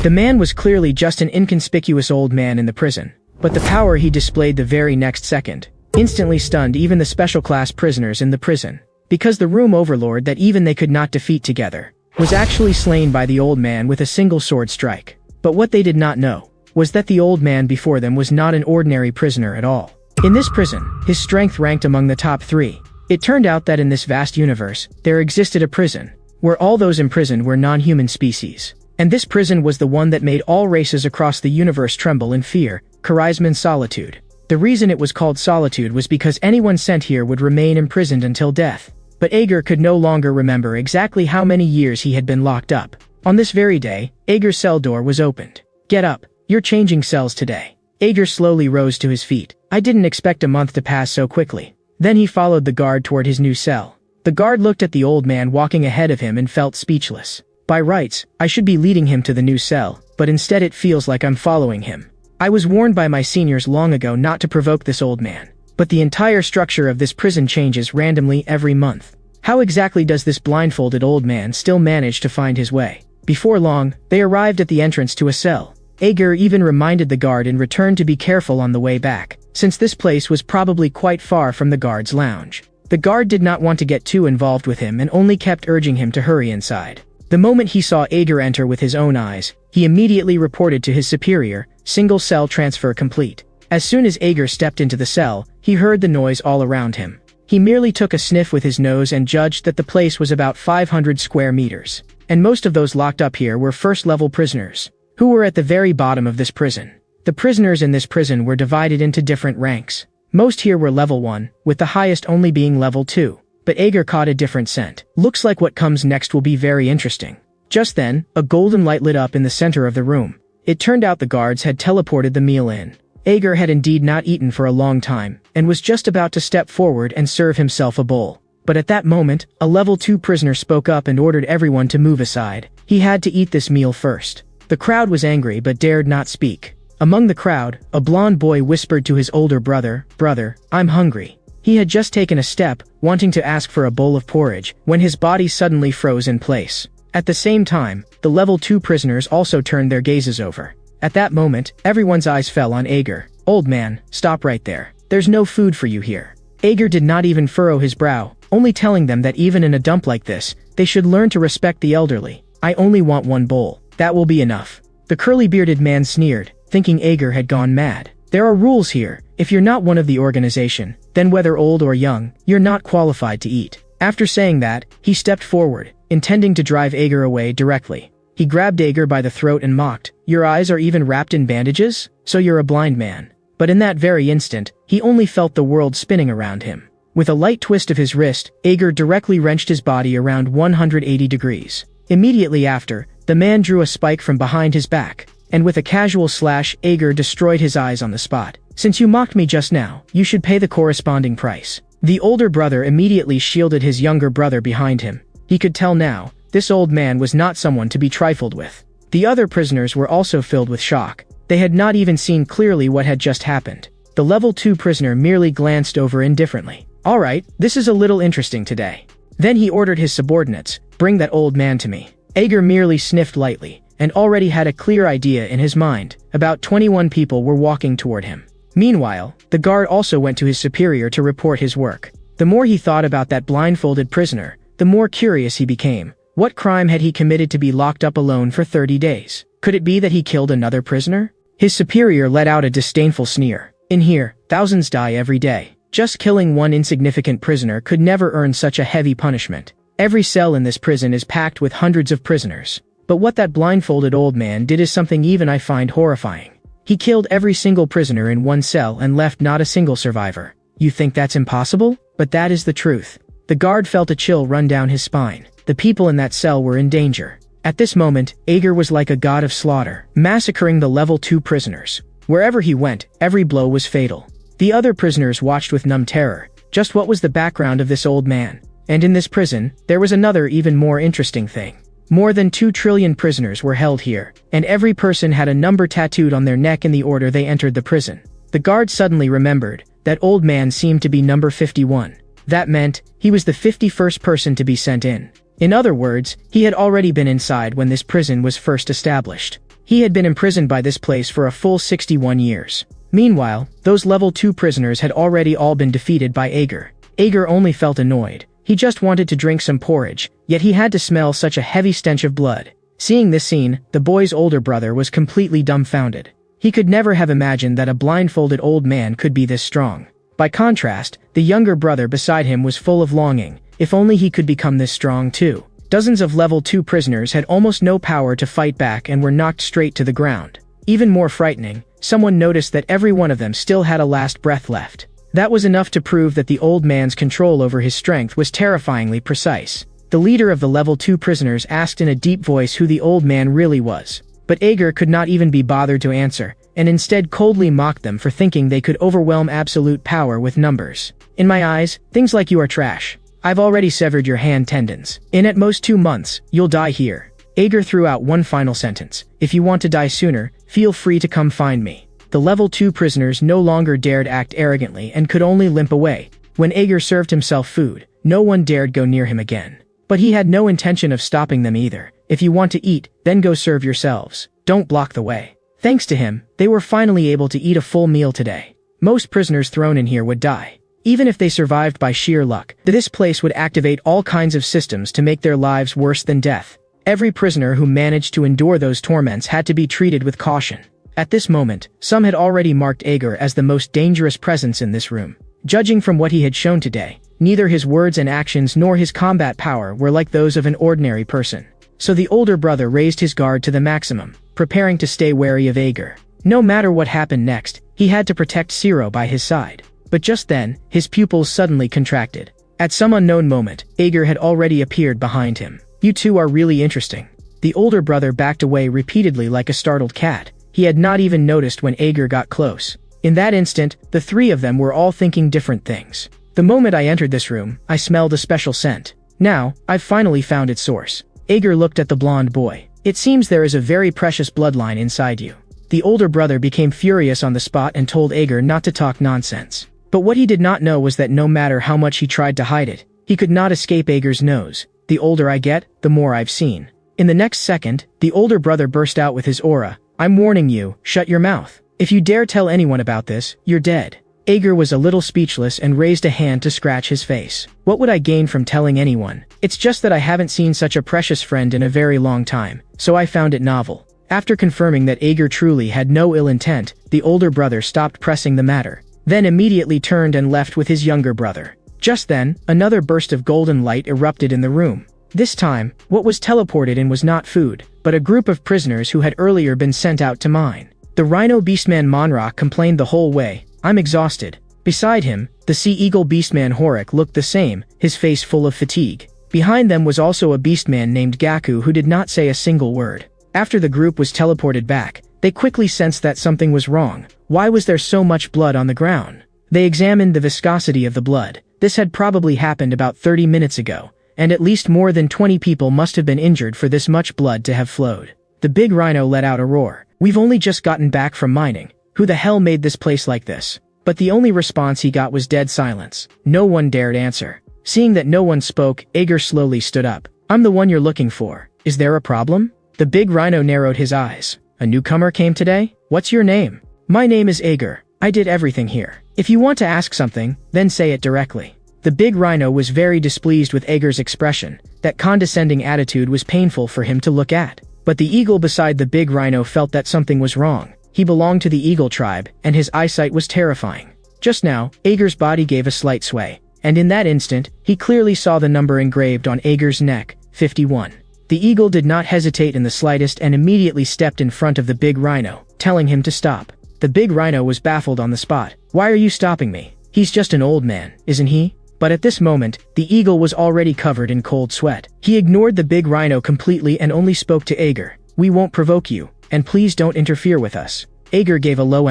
The man was clearly just an inconspicuous old man in the prison, but the power he displayed the very next second instantly stunned even the special class prisoners in the prison, because the room overlord that even they could not defeat together was actually slain by the old man with a single sword strike. But what they did not know was that the old man before them was not an ordinary prisoner at all. In this prison, his strength ranked among the top 3. It turned out that in this vast universe, there existed a prison where all those imprisoned were non-human species. And this prison was the one that made all races across the universe tremble in fear, Charisman Solitude. The reason it was called Solitude was because anyone sent here would remain imprisoned until death. But Ager could no longer remember exactly how many years he had been locked up. On this very day, Ager's cell door was opened. "Get up, you're changing cells today." Ager slowly rose to his feet. "I didn't expect a month to pass so quickly." Then he followed the guard toward his new cell. The guard looked at the old man walking ahead of him and felt speechless. By rights, I should be leading him to the new cell, but instead it feels like I'm following him. I was warned by my seniors long ago not to provoke this old man. But the entire structure of this prison changes randomly every month. How exactly does this blindfolded old man still manage to find his way? Before long, they arrived at the entrance to a cell. Ager even reminded the guard in return to be careful on the way back, since this place was probably quite far from the guard's lounge. The guard did not want to get too involved with him and only kept urging him to hurry inside. The moment he saw Ager enter with his own eyes, he immediately reported to his superior, "Single cell transfer complete." As soon as Ager stepped into the cell, he heard the noise all around him. He merely took a sniff with his nose and judged that the place was about 500 square meters. And most of those locked up here were first-level prisoners, who were at the very bottom of this prison. The prisoners in this prison were divided into different ranks. Most here were level 1, with the highest only being level 2. But Ager caught a different scent. Looks like what comes next will be very interesting. Just then, a golden light lit up in the center of the room. It turned out the guards had teleported the meal in. Ager had indeed not eaten for a long time, and was just about to step forward and serve himself a bowl. But at that moment, a level 2 prisoner spoke up and ordered everyone to move aside. He had to eat this meal first. The crowd was angry but dared not speak. Among the crowd, a blond boy whispered to his older brother, "Brother, I'm hungry." He had just taken a step, wanting to ask for a bowl of porridge, when his body suddenly froze in place. At the same time, the level 2 prisoners also turned their gazes over. At that moment, everyone's eyes fell on Ager. "Old man, stop right there. There's no food for you here." Ager did not even furrow his brow, only telling them that even in a dump like this, they should learn to respect the elderly. "I only want one bowl. That will be enough." The curly-bearded man sneered, thinking Ager had gone mad. "There are rules here. If you're not one of the organization, then whether old or young, you're not qualified to eat." After saying that, he stepped forward, intending to drive Ager away directly. He grabbed Ager by the throat and mocked, "Your eyes are even wrapped in bandages? So you're a blind man." But in that very instant, he only felt the world spinning around him. With a light twist of his wrist, Ager directly wrenched his body around 180 degrees. Immediately after, the man drew a spike from behind his back, and with a casual slash, Ager destroyed his eyes on the spot. "Since you mocked me just now, you should pay the corresponding price." The older brother immediately shielded his younger brother behind him. He could tell now, this old man was not someone to be trifled with. The other prisoners were also filled with shock. They had not even seen clearly what had just happened. The level 2 prisoner merely glanced over indifferently. "Alright, this is a little interesting today." Then he ordered his subordinates, "Bring that old man to me." Ager merely sniffed lightly, and already had a clear idea in his mind. About 21 people were walking toward him. Meanwhile, the guard also went to his superior to report his work. The more he thought about that blindfolded prisoner, the more curious he became. What crime had he committed to be locked up alone for 30 days? Could it be that he killed another prisoner? His superior let out a disdainful sneer. "In here, thousands die every day. Just killing one insignificant prisoner could never earn such a heavy punishment. Every cell in this prison is packed with hundreds of prisoners. But what that blindfolded old man did is something even I find horrifying. He killed every single prisoner in one cell and left not a single survivor. You think that's impossible? But that is the truth." The guard felt a chill run down his spine. The people in that cell were in danger. At this moment, Ager was like a god of slaughter, massacring the level 2 prisoners. Wherever he went, every blow was fatal. The other prisoners watched with numb terror. Just what was the background of this old man? And in this prison, there was another even more interesting thing. More than 2 trillion prisoners were held here, and every person had a number tattooed on their neck in the order they entered the prison. The guard suddenly remembered that old man seemed to be number 51. That meant he was the 51st person to be sent in. In other words, he had already been inside when this prison was first established. He had been imprisoned by this place for a full 61 years. Meanwhile, those level 2 prisoners had already all been defeated by Ager. Ager only felt annoyed. He just wanted to drink some porridge, yet he had to smell such a heavy stench of blood. Seeing this scene, the boy's older brother was completely dumbfounded. He could never have imagined that a blindfolded old man could be this strong. By contrast, the younger brother beside him was full of longing. If only he could become this strong too. Dozens of level 2 prisoners had almost no power to fight back and were knocked straight to the ground. Even more frightening, someone noticed that every one of them still had a last breath left. That was enough to prove that the old man's control over his strength was terrifyingly precise. The leader of the level 2 prisoners asked in a deep voice who the old man really was. But Ager could not even be bothered to answer, and instead coldly mocked them for thinking they could overwhelm absolute power with numbers. In my eyes, things like you are trash. I've already severed your hand tendons. In at most 2 months, you'll die here. Ager threw out one final sentence. If you want to die sooner, feel free to come find me. The level 2 prisoners no longer dared act arrogantly and could only limp away. When Ager served himself food, no one dared go near him again. But he had no intention of stopping them either. If you want to eat, then go serve yourselves. Don't block the way. Thanks to him, they were finally able to eat a full meal today. Most prisoners thrown in here would die. Even if they survived by sheer luck, this place would activate all kinds of systems to make their lives worse than death. Every prisoner who managed to endure those torments had to be treated with caution. At this moment, some had already marked Ager as the most dangerous presence in this room. Judging from what he had shown today, neither his words and actions nor his combat power were like those of an ordinary person. So the older brother raised his guard to the maximum, preparing to stay wary of Ager. No matter what happened next, he had to protect Zero by his side. But just then, his pupils suddenly contracted. At some unknown moment, Ager had already appeared behind him. You two are really interesting. The older brother backed away repeatedly like a startled cat. He had not even noticed when Ager got close. In that instant, the three of them were all thinking different things. The moment I entered this room, I smelled a special scent. Now, I've finally found its source. Ager looked at the blonde boy. It seems there is a very precious bloodline inside you. The older brother became furious on the spot and told Ager not to talk nonsense. But what he did not know was that no matter how much he tried to hide it, he could not escape Ager's nose. The older I get, the more I've seen. In the next second, the older brother burst out with his aura. I'm warning you, shut your mouth. If you dare tell anyone about this, you're dead. Ager was a little speechless and raised a hand to scratch his face. What would I gain from telling anyone? It's just that I haven't seen such a precious friend in a very long time, so I found it novel. After confirming that Ager truly had no ill intent, the older brother stopped pressing the matter, then immediately turned and left with his younger brother. Just then, another burst of golden light erupted in the room. This time, what was teleported in was not food, but a group of prisoners who had earlier been sent out to mine. The Rhino Beastman Manhwa complained the whole way, I'm exhausted. Beside him, the Sea Eagle Beastman Horik looked the same, his face full of fatigue. Behind them was also a beastman named Gaku who did not say a single word. After the group was teleported back, they quickly sensed that something was wrong. Why was there so much blood on the ground? They examined the viscosity of the blood. This had probably happened about 30 minutes ago, and at least more than 20 people must have been injured for this much blood to have flowed. The big rhino let out a roar. We've only just gotten back from mining. Who the hell made this place like this? But the only response he got was dead silence. No one dared answer. Seeing that no one spoke, Ager slowly stood up. I'm the one you're looking for. Is there a problem? The big rhino narrowed his eyes. A newcomer came today? What's your name? My name is Ager. I did everything here. If you want to ask something, then say it directly. The big rhino was very displeased with Ager's expression. That condescending attitude was painful for him to look at. But the eagle beside the big rhino felt that something was wrong. He belonged to the eagle tribe, and his eyesight was terrifying. Just now, Ager's body gave a slight sway, and in that instant, he clearly saw the number engraved on Ager's neck, 51. The eagle did not hesitate in the slightest and immediately stepped in front of the big rhino, telling him to stop. The big rhino was baffled on the spot. Why are you stopping me? He's just an old man, isn't he? But at this moment, the eagle was already covered in cold sweat. He ignored the big rhino completely and only spoke to Ager. We won't provoke you, and please don't interfere with us. Ager gave a low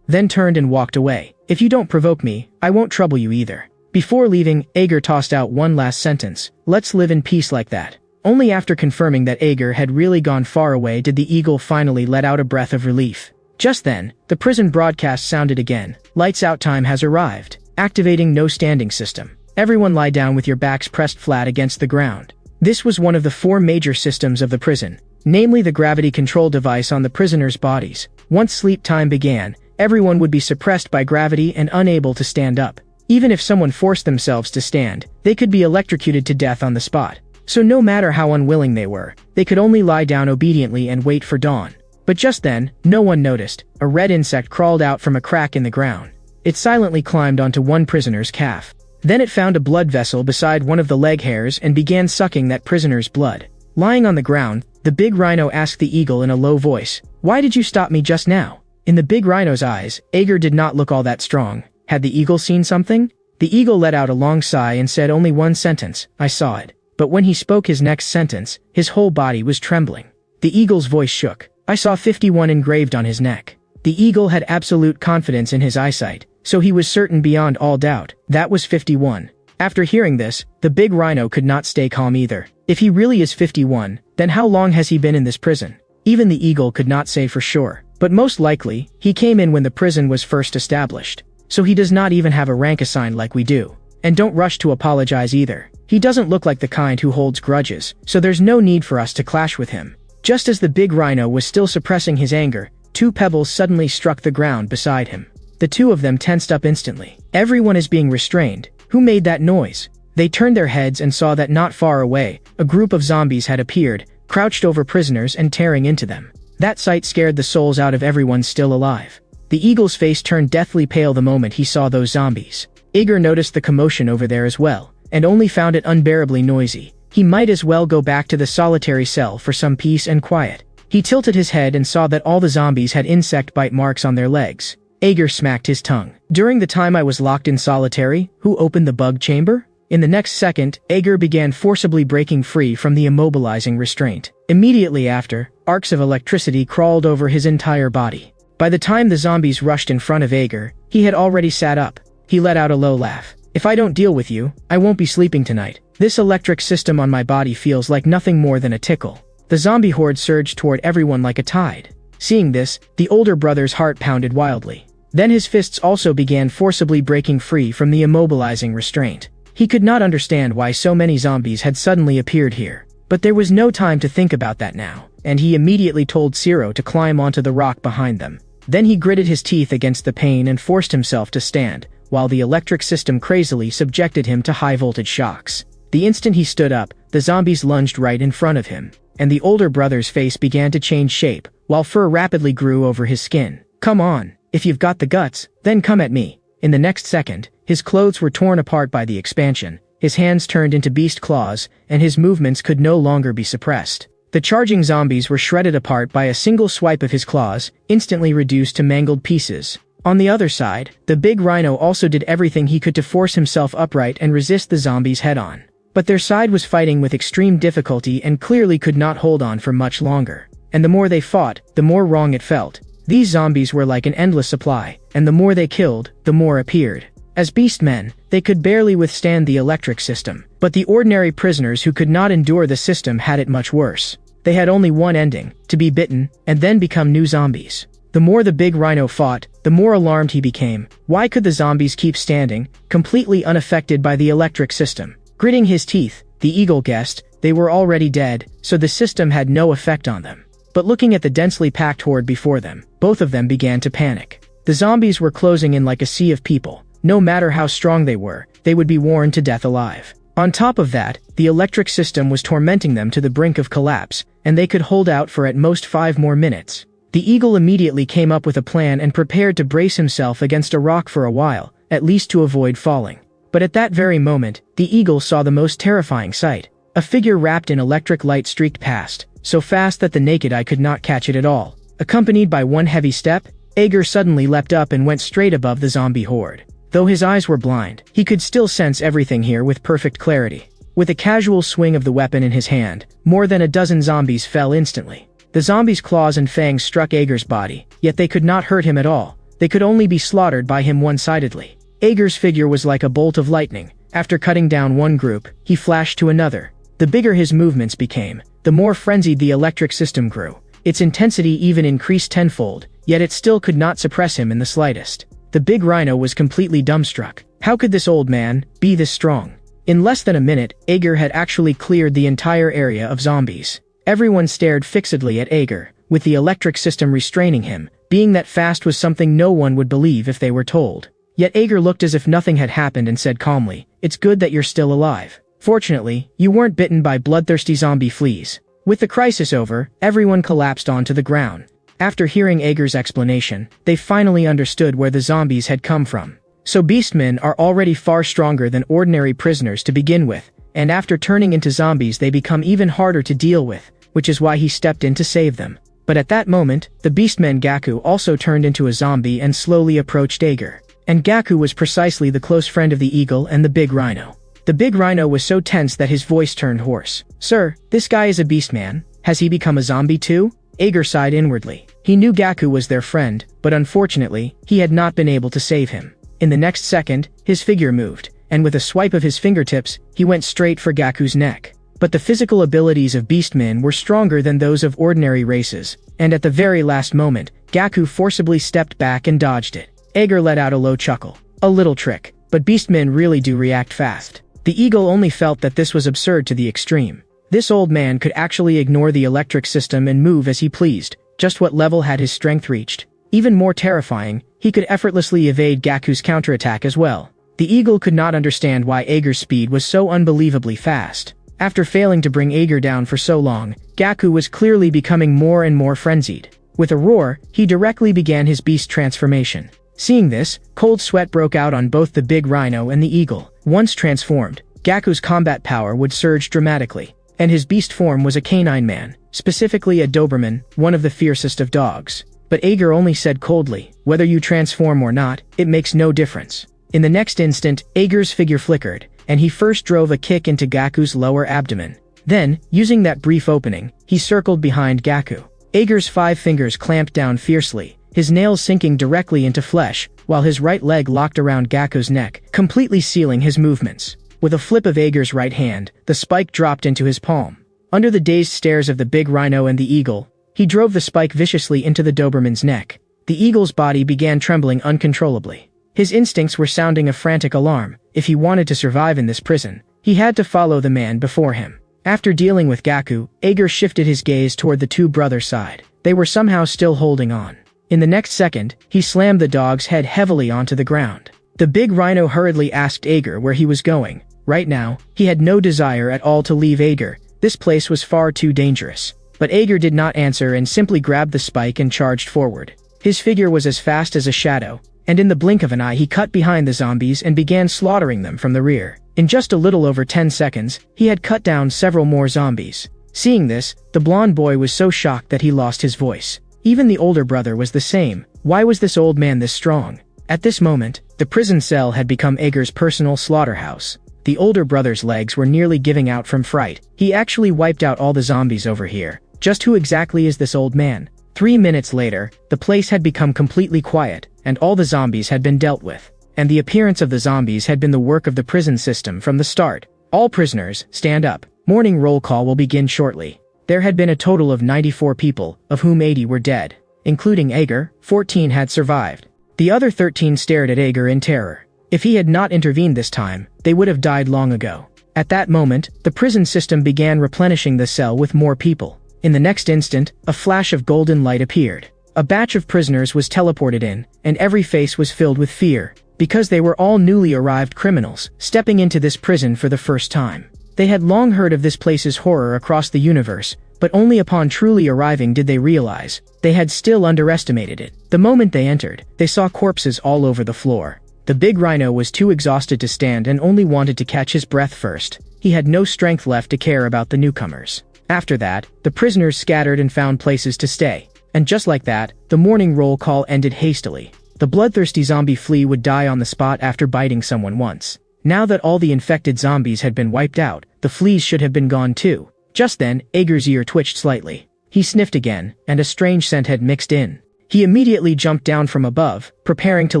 then turned and walked away. If you don't provoke me, I won't trouble you either. Before leaving, Ager tossed out one last sentence. Let's live in peace like that. Only after confirming that Ager had really gone far away did the eagle finally let out a breath of relief. Just then, the prison broadcast sounded again. Lights out time has arrived. Activating no standing system. Everyone lie down with your backs pressed flat against the ground. This was one of the 4 major systems of the prison. namely the gravity control device on the prisoners' bodies. Once sleep time began, everyone would be suppressed by gravity and unable to stand up. Even if someone forced themselves to stand, they could be electrocuted to death on the spot. So no matter how unwilling they were, they could only lie down obediently and wait for dawn. But just then, no one noticed. A red insect crawled out from a crack in the ground. It silently climbed onto one prisoner's calf. Then it found a blood vessel beside one of the leg hairs and began sucking that prisoner's blood. Lying on the ground, the big rhino asked the eagle in a low voice, "Why did you stop me just now?" In the big rhino's eyes, Ager did not look all that strong. Had the eagle seen something? The eagle let out a long sigh and said only one sentence, "I saw it." But when he spoke his next sentence, his whole body was trembling. The eagle's voice shook. "I saw 51 engraved on his neck." The eagle had absolute confidence in his eyesight, so he was certain beyond all doubt, that was 51. After hearing this, the big rhino could not stay calm either. If he really is 51, then how long has he been in this prison? Even the eagle could not say for sure, but most likely, he came in when the prison was first established. So he does not even have a rank assigned like we do. And don't rush to apologize either. He doesn't look like the kind who holds grudges, so there's no need for us to clash with him. Just as the big rhino was still suppressing his anger, two pebbles suddenly struck the ground beside him. The two of them tensed up instantly. Everyone is being restrained. Who made that noise? They turned their heads and saw that not far away, a group of zombies had appeared, crouched over prisoners and tearing into them. That sight scared the souls out of everyone still alive. The eagle's face turned deathly pale the moment he saw those zombies. Ager noticed the commotion over there as well, and only found it unbearably noisy. He might as well go back to the solitary cell for some peace and quiet. He tilted his head and saw that all the zombies had insect bite marks on their legs. Ager smacked his tongue. "During the time I was locked in solitary, who opened the bug chamber?" In the next second, Ager began forcibly breaking free from the immobilizing restraint. Immediately after, arcs of electricity crawled over his entire body. By the time the zombies rushed in front of Ager, he had already sat up. He let out a low laugh. "If I don't deal with you, I won't be sleeping tonight. This electric system on my body feels like nothing more than a tickle." The zombie horde surged toward everyone like a tide. Seeing this, the older brother's heart pounded wildly. Then his fists also began forcibly breaking free from the immobilizing restraint. He could not understand why so many zombies had suddenly appeared here. But there was no time to think about that now, and he immediately told Ciro to climb onto the rock behind them. Then he gritted his teeth against the pain and forced himself to stand, while the electric system crazily subjected him to high-voltage shocks. The instant he stood up, the zombies lunged right in front of him, and the older brother's face began to change shape, while fur rapidly grew over his skin. "Come on, if you've got the guts, then come at me." In the next second, his clothes were torn apart by the expansion, his hands turned into beast claws, and his movements could no longer be suppressed. The charging zombies were shredded apart by a single swipe of his claws, instantly reduced to mangled pieces. On the other side, the big rhino also did everything he could to force himself upright and resist the zombies head-on. But their side was fighting with extreme difficulty and clearly could not hold on for much longer. And the more they fought, the more wrong it felt. These zombies were like an endless supply, and the more they killed, the more appeared. As beast men, they could barely withstand the electric system, but the ordinary prisoners who could not endure the system had it much worse. They had only one ending, to be bitten, and then become new zombies. The more the big rhino fought, the more alarmed he became. Why could the zombies keep standing, completely unaffected by the electric system? Gritting his teeth, the eagle guessed, they were already dead, so the system had no effect on them. But looking at the densely packed horde before them, both of them began to panic. The zombies were closing in like a sea of people. No matter how strong they were, they would be worn to death alive. On top of that, the electric system was tormenting them to the brink of collapse, and they could hold out for at most 5 more minutes. The eagle immediately came up with a plan and prepared to brace himself against a rock for a while, at least to avoid falling. But at that very moment, the eagle saw the most terrifying sight. A figure wrapped in electric light streaked past, so fast that the naked eye could not catch it at all. Accompanied by one heavy step, Ager suddenly leapt up and went straight above the zombie horde. Though his eyes were blind, he could still sense everything here with perfect clarity. With a casual swing of the weapon in his hand, more than a dozen zombies fell instantly. The zombies' claws and fangs struck Ager's body, yet they could not hurt him at all. They could only be slaughtered by him one-sidedly. Ager's figure was like a bolt of lightning. After cutting down one group, he flashed to another. The bigger his movements became, the more frenzied the electric system grew. Its intensity even increased tenfold, yet it still could not suppress him in the slightest. The big rhino was completely dumbstruck. How could this old man be this strong? In less than a minute, Ager had actually cleared the entire area of zombies. Everyone stared fixedly at Ager, with the electric system restraining him, being that fast was something no one would believe if they were told. Yet Ager looked as if nothing had happened and said calmly, "It's good that you're still alive. Fortunately, you weren't bitten by bloodthirsty zombie fleas." With the crisis over, everyone collapsed onto the ground. After hearing Ager's explanation, they finally understood where the zombies had come from. So beastmen are already far stronger than ordinary prisoners to begin with, and after turning into zombies they become even harder to deal with, which is why he stepped in to save them. But at that moment, the beastman Gaku also turned into a zombie and slowly approached Ager. And Gaku was precisely the close friend of the eagle and the big rhino. The big rhino was so tense that his voice turned hoarse. "Sir, this guy is a beastman. Has he become a zombie too?" Ager sighed inwardly. He knew Gaku was their friend, but unfortunately, he had not been able to save him. In the next second, his figure moved, and with a swipe of his fingertips, he went straight for Gaku's neck. But the physical abilities of beastmen were stronger than those of ordinary races, and at the very last moment, Gaku forcibly stepped back and dodged it. Ager let out a low chuckle. A little trick, but beastmen really do react fast. The eagle only felt that this was absurd to the extreme. This old man could actually ignore the electric system and move as he pleased. Just what level had his strength reached? Even more terrifying, he could effortlessly evade Gaku's counterattack as well. The eagle could not understand why Ager's speed was so unbelievably fast. After failing to bring Ager down for so long, Gaku was clearly becoming more and more frenzied. With a roar, he directly began his beast transformation. Seeing this, cold sweat broke out on both the big rhino and the eagle. Once transformed, Gaku's combat power would surge dramatically, and his beast form was a canine man, specifically a Doberman, one of the fiercest of dogs. But Ager only said coldly, "Whether you transform or not, it makes no difference." In the next instant, Ager's figure flickered, and he first drove a kick into Gaku's lower abdomen. Then, using that brief opening, he circled behind Gaku. Ager's 5 fingers clamped down fiercely, his nails sinking directly into flesh, while his right leg locked around Gaku's neck, completely sealing his movements. With a flip of Ager's right hand, the spike dropped into his palm. Under the dazed stares of the big rhino and the eagle, he drove the spike viciously into the Doberman's neck. The eagle's body began trembling uncontrollably. His instincts were sounding a frantic alarm. If he wanted to survive in this prison, he had to follow the man before him. After dealing with Gaku, Ager shifted his gaze toward the two brothers' side. They were somehow still holding on. In the next second, he slammed the dog's head heavily onto the ground. The big rhino hurriedly asked Ager where he was going. Right now, he had no desire at all to leave Ager. This place was far too dangerous. But Ager did not answer and simply grabbed the spike and charged forward. His figure was as fast as a shadow, and in the blink of an eye he cut behind the zombies and began slaughtering them from the rear. In just a little over 10 seconds, he had cut down several more zombies. Seeing this, the blonde boy was so shocked that he lost his voice. Even the older brother was the same. Why was this old man this strong? At this moment, the prison cell had become Ager's personal slaughterhouse. The older brother's legs were nearly giving out from fright. He actually wiped out all the zombies over here. Just who exactly is this old man? 3 minutes later, the place had become completely quiet, and all the zombies had been dealt with. And the appearance of the zombies had been the work of the prison system from the start. All prisoners, stand up. Morning roll call will begin shortly. There had been a total of 94 people, of whom 80 were dead. Including Ager, 14 had survived. The other 13 stared at Ager in terror. If he had not intervened this time, they would have died long ago. At that moment, the prison system began replenishing the cell with more people. In the next instant, a flash of golden light appeared. A batch of prisoners was teleported in, and every face was filled with fear, because they were all newly arrived criminals, stepping into this prison for the first time. They had long heard of this place's horror across the universe, but only upon truly arriving did they realize they had still underestimated it. The moment they entered, they saw corpses all over the floor. The big rhino was too exhausted to stand and only wanted to catch his breath first. He had no strength left to care about the newcomers. After that, the prisoners scattered and found places to stay. And just like that, the morning roll call ended hastily. The bloodthirsty zombie flea would die on the spot after biting someone once. Now that all the infected zombies had been wiped out, the fleas should have been gone too. Just then, Ager's ear twitched slightly. He sniffed again, and a strange scent had mixed in. He immediately jumped down from above, preparing to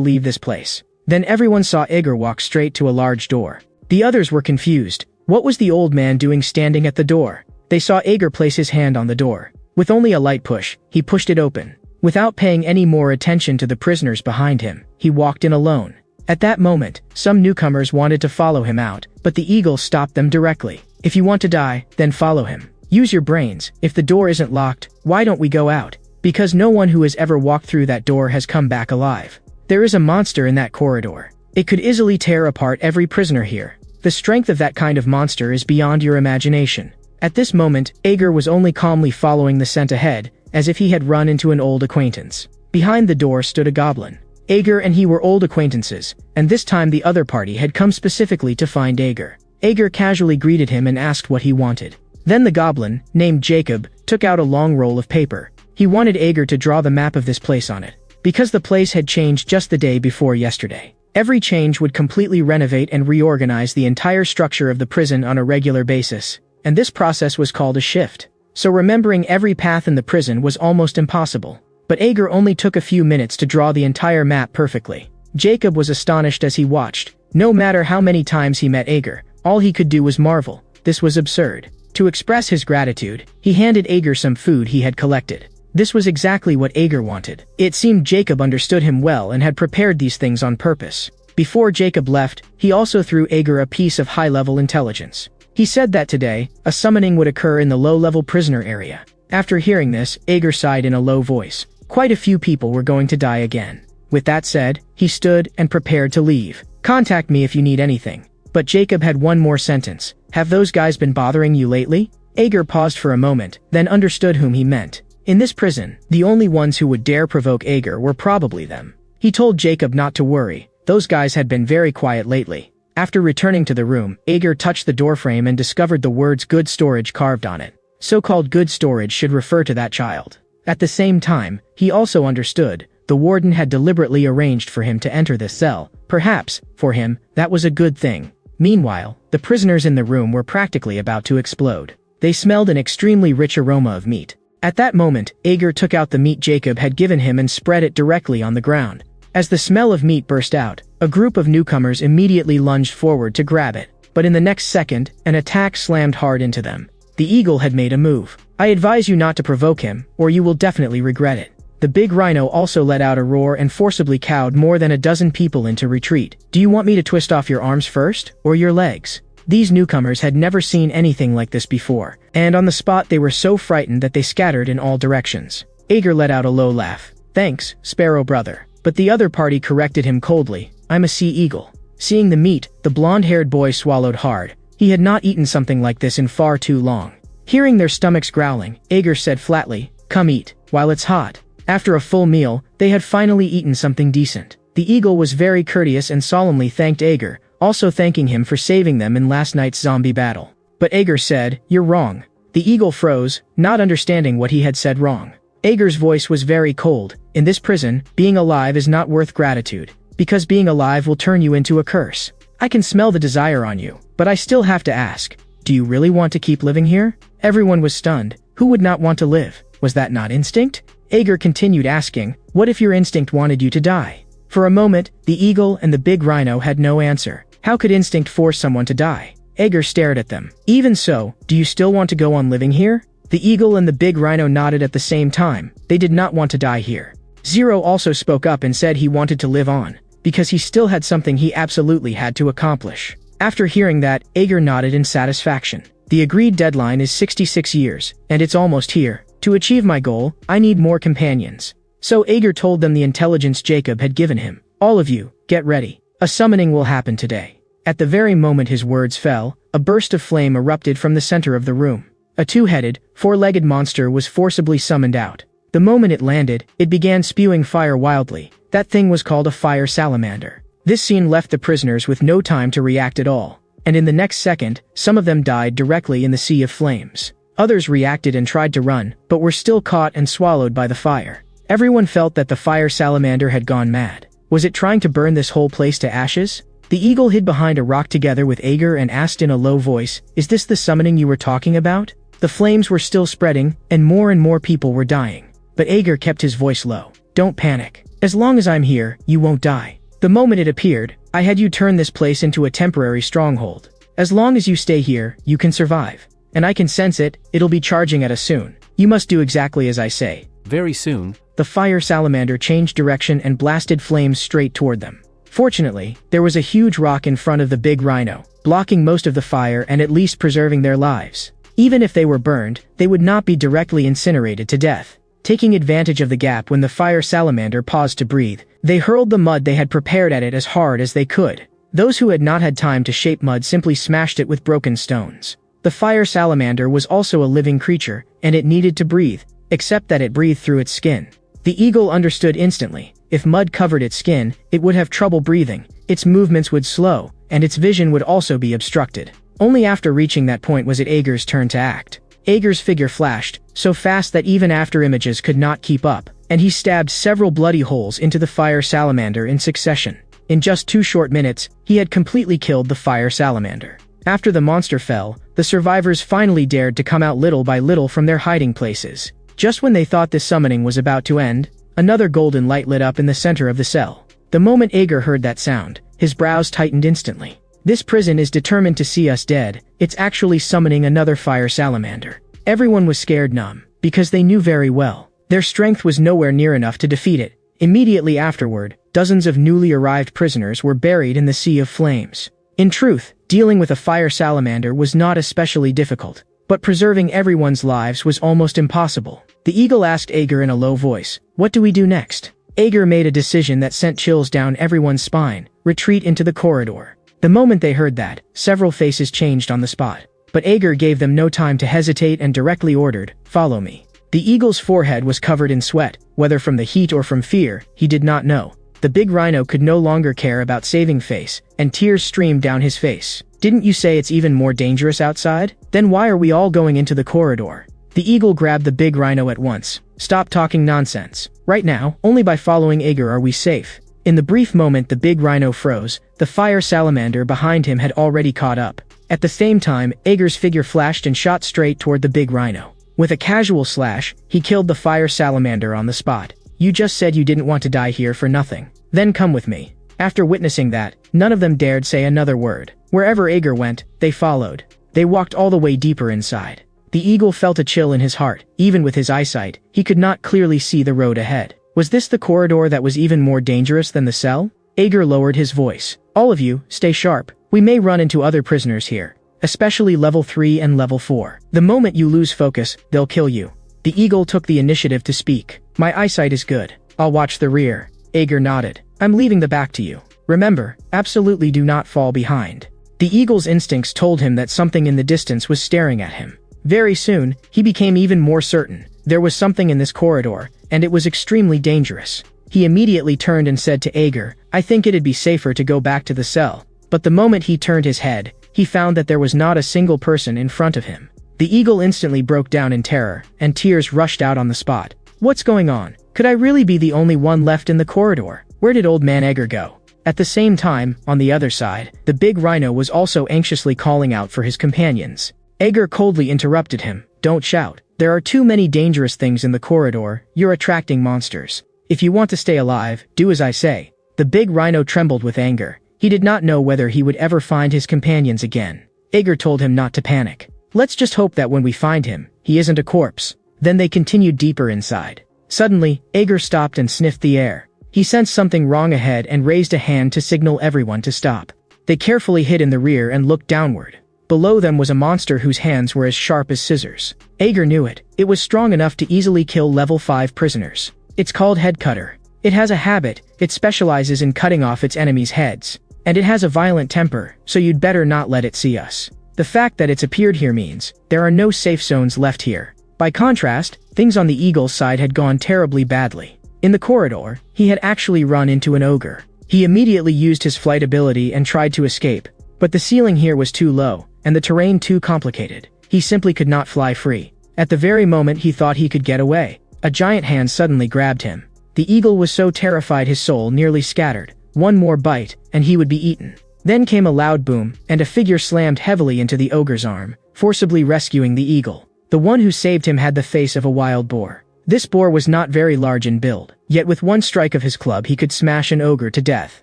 leave this place. Then everyone saw Ager walk straight to a large door. The others were confused. What was the old man doing standing at the door? They saw Ager place his hand on the door. With only a light push, he pushed it open. Without paying any more attention to the prisoners behind him, he walked in alone. At that moment, some newcomers wanted to follow him out, but the eagle stopped them directly. If you want to die, then follow him. Use your brains. If the door isn't locked, why don't we go out? Because no one who has ever walked through that door has come back alive. There is a monster in that corridor. It could easily tear apart every prisoner here. The strength of that kind of monster is beyond your imagination. At this moment, Ager was only calmly following the scent ahead, as if he had run into an old acquaintance. Behind the door stood a goblin. Ager and he were old acquaintances, and this time the other party had come specifically to find Ager. Ager casually greeted him and asked what he wanted. Then the goblin, named Jacob, took out a long roll of paper. He wanted Ager to draw the map of this place on it. Because the place had changed just the day before yesterday. Every change would completely renovate and reorganize the entire structure of the prison on a regular basis, and this process was called a shift. So remembering every path in the prison was almost impossible. But Ager only took a few minutes to draw the entire map perfectly. Jacob was astonished as he watched. No matter how many times he met Ager, all he could do was marvel. This was absurd. To express his gratitude, he handed Ager some food he had collected. This was exactly what Ager wanted. It seemed Jacob understood him well and had prepared these things on purpose. Before Jacob left, he also threw Ager a piece of high-level intelligence. He said that today, a summoning would occur in the low-level prisoner area. After hearing this, Ager sighed in a low voice. Quite a few people were going to die again. With that said, he stood and prepared to leave. Contact me if you need anything. But Jacob had one more sentence. Have those guys been bothering you lately? Ager paused for a moment, then understood whom he meant. In this prison, the only ones who would dare provoke Ager were probably them. He told Jacob not to worry. Those guys had been very quiet lately. After returning to the room, Ager touched the doorframe and discovered the words good storage carved on it. So-called good storage should refer to that child. At the same time, he also understood. The warden had deliberately arranged for him to enter this cell. Perhaps, for him, that was a good thing. Meanwhile, the prisoners in the room were practically about to explode. They smelled an extremely rich aroma of meat. At that moment, Ager took out the meat Jacob had given him and spread it directly on the ground. As the smell of meat burst out, a group of newcomers immediately lunged forward to grab it. But in the next second, an attack slammed hard into them. The eagle had made a move. I advise you not to provoke him, or you will definitely regret it. The big rhino also let out a roar and forcibly cowed more than a dozen people into retreat. Do you want me to twist off your arms first, or your legs? These newcomers had never seen anything like this before, and on the spot they were so frightened that they scattered in all directions. Ager let out a low laugh. Thanks, Sparrow brother. But the other party corrected him coldly. I'm a sea eagle. Seeing the meat, the blonde-haired boy swallowed hard. He had not eaten something like this in far too long. Hearing their stomachs growling, Ager said flatly, come eat, while it's hot. After a full meal, they had finally eaten something decent. The eagle was very courteous and solemnly thanked Ager, also thanking him for saving them in last night's zombie battle. But Ager said, you're wrong. The eagle froze, not understanding what he had said wrong. Ager's voice was very cold. In this prison, being alive is not worth gratitude, because being alive will turn you into a curse. I can smell the desire on you, but I still have to ask, do you really want to keep living here? Everyone was stunned. Who would not want to live? Was that not instinct? Ager continued asking, what if your instinct wanted you to die? For a moment, the eagle and the big rhino had no answer. How could instinct force someone to die? Ager stared at them. Even so, do you still want to go on living here? The eagle and the big rhino nodded at the same time. They did not want to die here. Zero also spoke up and said he wanted to live on, because he still had something he absolutely had to accomplish. After hearing that, Ager nodded in satisfaction. The agreed deadline is 66 years, and it's almost here. To achieve my goal, I need more companions. So Ager told them the intelligence Jacob had given him. All of you, get ready. A summoning will happen today. At the very moment his words fell, a burst of flame erupted from the center of the room. A two-headed, four-legged monster was forcibly summoned out. The moment it landed, it began spewing fire wildly. That thing was called a fire salamander. This scene left the prisoners with no time to react at all. And in the next second, some of them died directly in the sea of flames. Others reacted and tried to run, but were still caught and swallowed by the fire. Everyone felt that the fire salamander had gone mad. Was it trying to burn this whole place to ashes? The eagle hid behind a rock together with Ager and asked in a low voice, is this the summoning you were talking about? The flames were still spreading, and more people were dying. But Ager kept his voice low. Don't panic. As long as I'm here, you won't die. The moment it appeared, I had you turn this place into a temporary stronghold. As long as you stay here, you can survive. And I can sense it, it'll be charging at us soon. You must do exactly as I say. Very soon. The fire salamander changed direction and blasted flames straight toward them. Fortunately, there was a huge rock in front of the big rhino, blocking most of the fire and at least preserving their lives. Even if they were burned, they would not be directly incinerated to death. Taking advantage of the gap when the fire salamander paused to breathe, they hurled the mud they had prepared at it as hard as they could. Those who had not had time to shape mud simply smashed it with broken stones. The fire salamander was also a living creature, and it needed to breathe, except that it breathed through its skin. The eagle understood instantly. If mud covered its skin, it would have trouble breathing, its movements would slow, and its vision would also be obstructed. Only after reaching that point was it Ager's turn to act. Ager's figure flashed, so fast that even after images could not keep up, and he stabbed several bloody holes into the fire salamander in succession. In just 2 short minutes, he had completely killed the fire salamander. After the monster fell, the survivors finally dared to come out little by little from their hiding places. Just when they thought this summoning was about to end, another golden light lit up in the center of the cell. The moment Ager heard that sound, his brows tightened instantly. This prison is determined to see us dead. It's actually summoning another fire salamander. Everyone was scared numb, because they knew very well their strength was nowhere near enough to defeat it. Immediately afterward, dozens of newly arrived prisoners were buried in the sea of flames. In truth, dealing with a fire salamander was not especially difficult, but preserving everyone's lives was almost impossible. The eagle asked Ager in a low voice, "What do we do next?" Ager made a decision that sent chills down everyone's spine: retreat into the corridor. The moment they heard that, several faces changed on the spot. But Ager gave them no time to hesitate and directly ordered, "Follow me." The eagle's forehead was covered in sweat, whether from the heat or from fear, he did not know. The big rhino could no longer care about saving face, and tears streamed down his face. "Didn't you say it's even more dangerous outside? Then why are we all going into the corridor?" The eagle grabbed the big rhino at once. "Stop talking nonsense. Right now, only by following Ager are we safe." In the brief moment the big rhino froze, the fire salamander behind him had already caught up. At the same time, Ager's figure flashed and shot straight toward the big rhino. With a casual slash, he killed the fire salamander on the spot. "You just said you didn't want to die here for nothing. Then come with me." After witnessing that, none of them dared say another word. Wherever Ager went, they followed. They walked all the way deeper inside. The eagle felt a chill in his heart. Even with his eyesight, he could not clearly see the road ahead. Was this the corridor that was even more dangerous than the cell? Ager lowered his voice. "All of you, stay sharp. We may run into other prisoners here, especially level 3 and level 4. The moment you lose focus, they'll kill you." The eagle took the initiative to speak. "My eyesight is good. I'll watch the rear." Ager nodded. "I'm leaving the back to you. Remember, absolutely do not fall behind." The eagle's instincts told him that something in the distance was staring at him. Very soon, he became even more certain. There was something in this corridor, and it was extremely dangerous. He immediately turned and said to Ager, "I think it'd be safer to go back to the cell." But the moment he turned his head, he found that there was not a single person in front of him. The eagle instantly broke down in terror, and tears rushed out on the spot. "What's going on? Could I really be the only one left in the corridor? Where did old man Ager go?" At the same time, on the other side, the big rhino was also anxiously calling out for his companions. Ager coldly interrupted him. "Don't shout. There are too many dangerous things in the corridor. You're attracting monsters. If you want to stay alive, do as I say." The big rhino trembled with anger. He did not know whether he would ever find his companions again. Ager told him not to panic. "Let's just hope that when we find him, he isn't a corpse." Then they continued deeper inside. Suddenly, Ager stopped and sniffed the air. He sensed something wrong ahead and raised a hand to signal everyone to stop. They carefully hid in the rear and looked downward. Below them was a monster whose hands were as sharp as scissors. Ager knew it. It was strong enough to easily kill level 5 prisoners. It's called Head Cutter. It has a habit. It specializes in cutting off its enemies' heads. And it has a violent temper, so you'd better not let it see us. The fact that it's appeared here means there are no safe zones left here. By contrast, things on the eagle's side had gone terribly badly. In the corridor, he had actually run into an ogre. He immediately used his flight ability and tried to escape, but the ceiling here was too low, and the terrain too complicated. He simply could not fly free. At the very moment he thought he could get away, a giant hand suddenly grabbed him. The eagle was so terrified his soul nearly scattered. One more bite, and he would be eaten. Then came a loud boom, and a figure slammed heavily into the ogre's arm, forcibly rescuing the eagle. The one who saved him had the face of a wild boar. This boar was not very large in build, yet with one strike of his club he could smash an ogre to death.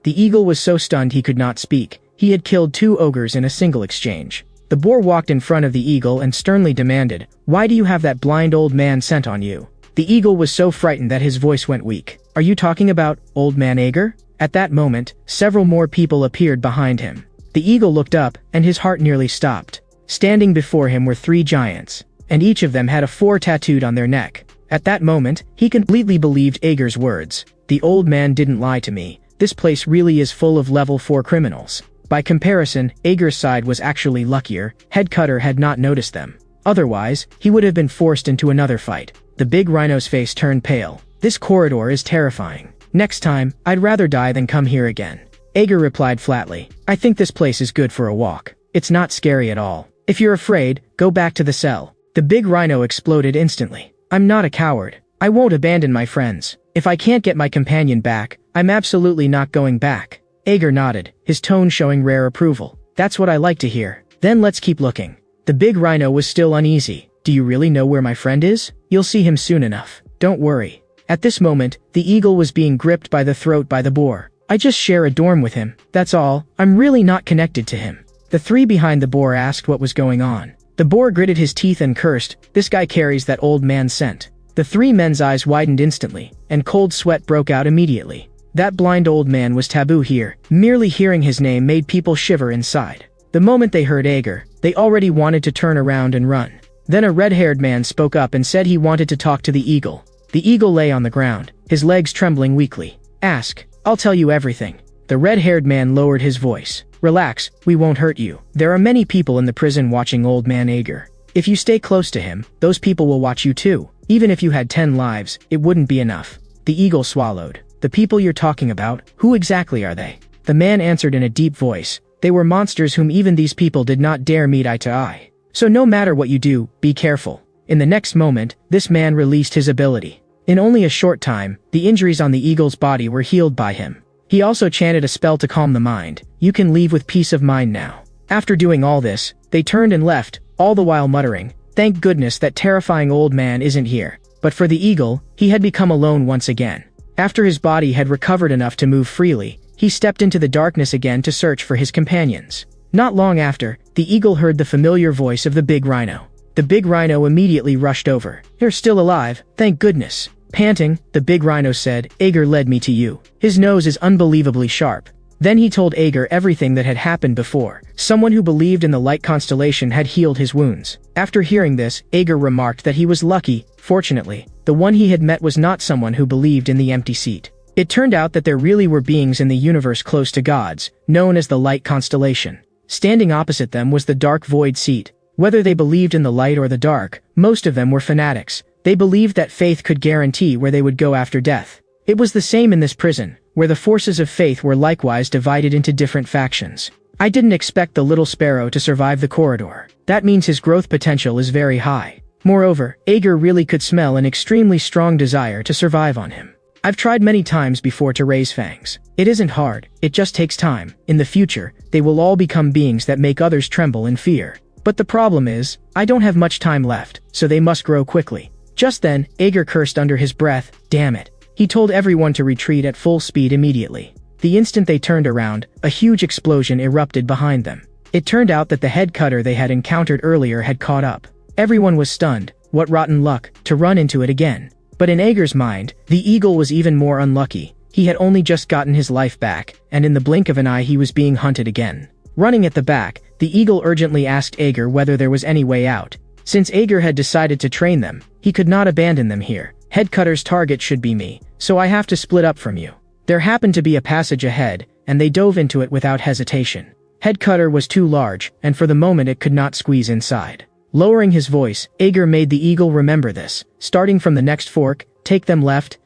The eagle was so stunned he could not speak. He had killed 2 ogres in a single exchange. The boar walked in front of the eagle and sternly demanded, "Why do you have that blind old man sent on you?" The eagle was so frightened that his voice went weak. "Are you talking about old man Ager?" At that moment, several more people appeared behind him. The eagle looked up, and his heart nearly stopped. Standing before him were 3 giants, and each of them had a 4 tattooed on their neck. At that moment, he completely believed Ager's words. The old man didn't lie to me. This place really is full of level 4 criminals. By comparison, Ager's side was actually luckier. Headcutter had not noticed them. Otherwise, he would have been forced into another fight. The big rhino's face turned pale. This corridor is terrifying. Next time, I'd rather die than come here again. Ager replied flatly. I think this place is good for a walk. It's not scary at all. If you're afraid, go back to the cell. The big rhino exploded instantly. I'm not a coward. I won't abandon my friends. If I can't get my companion back, I'm absolutely not going back. Ager nodded, his tone showing rare approval. That's what I like to hear. Then let's keep looking. The big rhino was still uneasy. Do you really know where my friend is? You'll see him soon enough. Don't worry. At this moment, the eagle was being gripped by the throat by the boar. I just share a dorm with him. That's all. I'm really not connected to him. The 3 behind the boar asked what was going on. The boar gritted his teeth and cursed, this guy carries that old man's scent. The 3 men's eyes widened instantly, and cold sweat broke out immediately. That blind old man was taboo here. Merely hearing his name made people shiver inside. The moment they heard Ager, they already wanted to turn around and run. Then a red-haired man spoke up and said he wanted to talk to the eagle. The eagle lay on the ground, his legs trembling weakly. Ask. I'll tell you everything. The red-haired man lowered his voice. Relax, we won't hurt you. There are many people in the prison watching old man Ager. If you stay close to him, those people will watch you too. Even if you had 10 lives, it wouldn't be enough. The eagle swallowed. The people you're talking about, who exactly are they? The man answered in a deep voice. They were monsters whom even these people did not dare meet eye to eye. So no matter what you do, be careful. In the next moment, this man released his ability. In only a short time, the injuries on the eagle's body were healed by him. He also chanted a spell to calm the mind. You can leave with peace of mind now. After doing all this, they turned and left, all the while muttering, thank goodness that terrifying old man isn't here. But for the eagle, he had become alone once again. After his body had recovered enough to move freely, he stepped into the darkness again to search for his companions. Not long after, the eagle heard the familiar voice of the big rhino. The big rhino immediately rushed over. You're still alive, thank goodness. Panting, the big rhino said, Ager led me to you. His nose is unbelievably sharp. Then he told Ager everything that had happened before. Someone who believed in the light constellation had healed his wounds. After hearing this, Ager remarked that he was lucky. Fortunately, the one he had met was not someone who believed in the empty seat. It turned out that there really were beings in the universe close to gods, known as the light constellation. Standing opposite them was the dark void seat. Whether they believed in the light or the dark, most of them were fanatics. They believed that faith could guarantee where they would go after death. It was the same in this prison, where the forces of faith were likewise divided into different factions. I didn't expect the little sparrow to survive the corridor. That means his growth potential is very high. Moreover, Ager really could smell an extremely strong desire to survive on him. I've tried many times before to raise fangs. It isn't hard, it just takes time. In the future, they will all become beings that make others tremble in fear. But the problem is, I don't have much time left, so they must grow quickly. Just then, Ager cursed under his breath, damn it. He told everyone to retreat at full speed immediately. The instant they turned around, a huge explosion erupted behind them. It turned out that the head cutter they had encountered earlier had caught up. Everyone was stunned. What rotten luck, to run into it again. But in Ager's mind, the eagle was even more unlucky. He had only just gotten his life back, and in the blink of an eye he was being hunted again. Running at the back, the eagle urgently asked Ager whether there was any way out. Since Ager had decided to train them, he could not abandon them here. Headcutter's target should be me, so I have to split up from you. There happened to be a passage ahead, and they dove into it without hesitation. Headcutter was too large, and for the moment it could not squeeze inside. Lowering his voice, Ager made the eagle remember this. Starting from the next fork, take them left,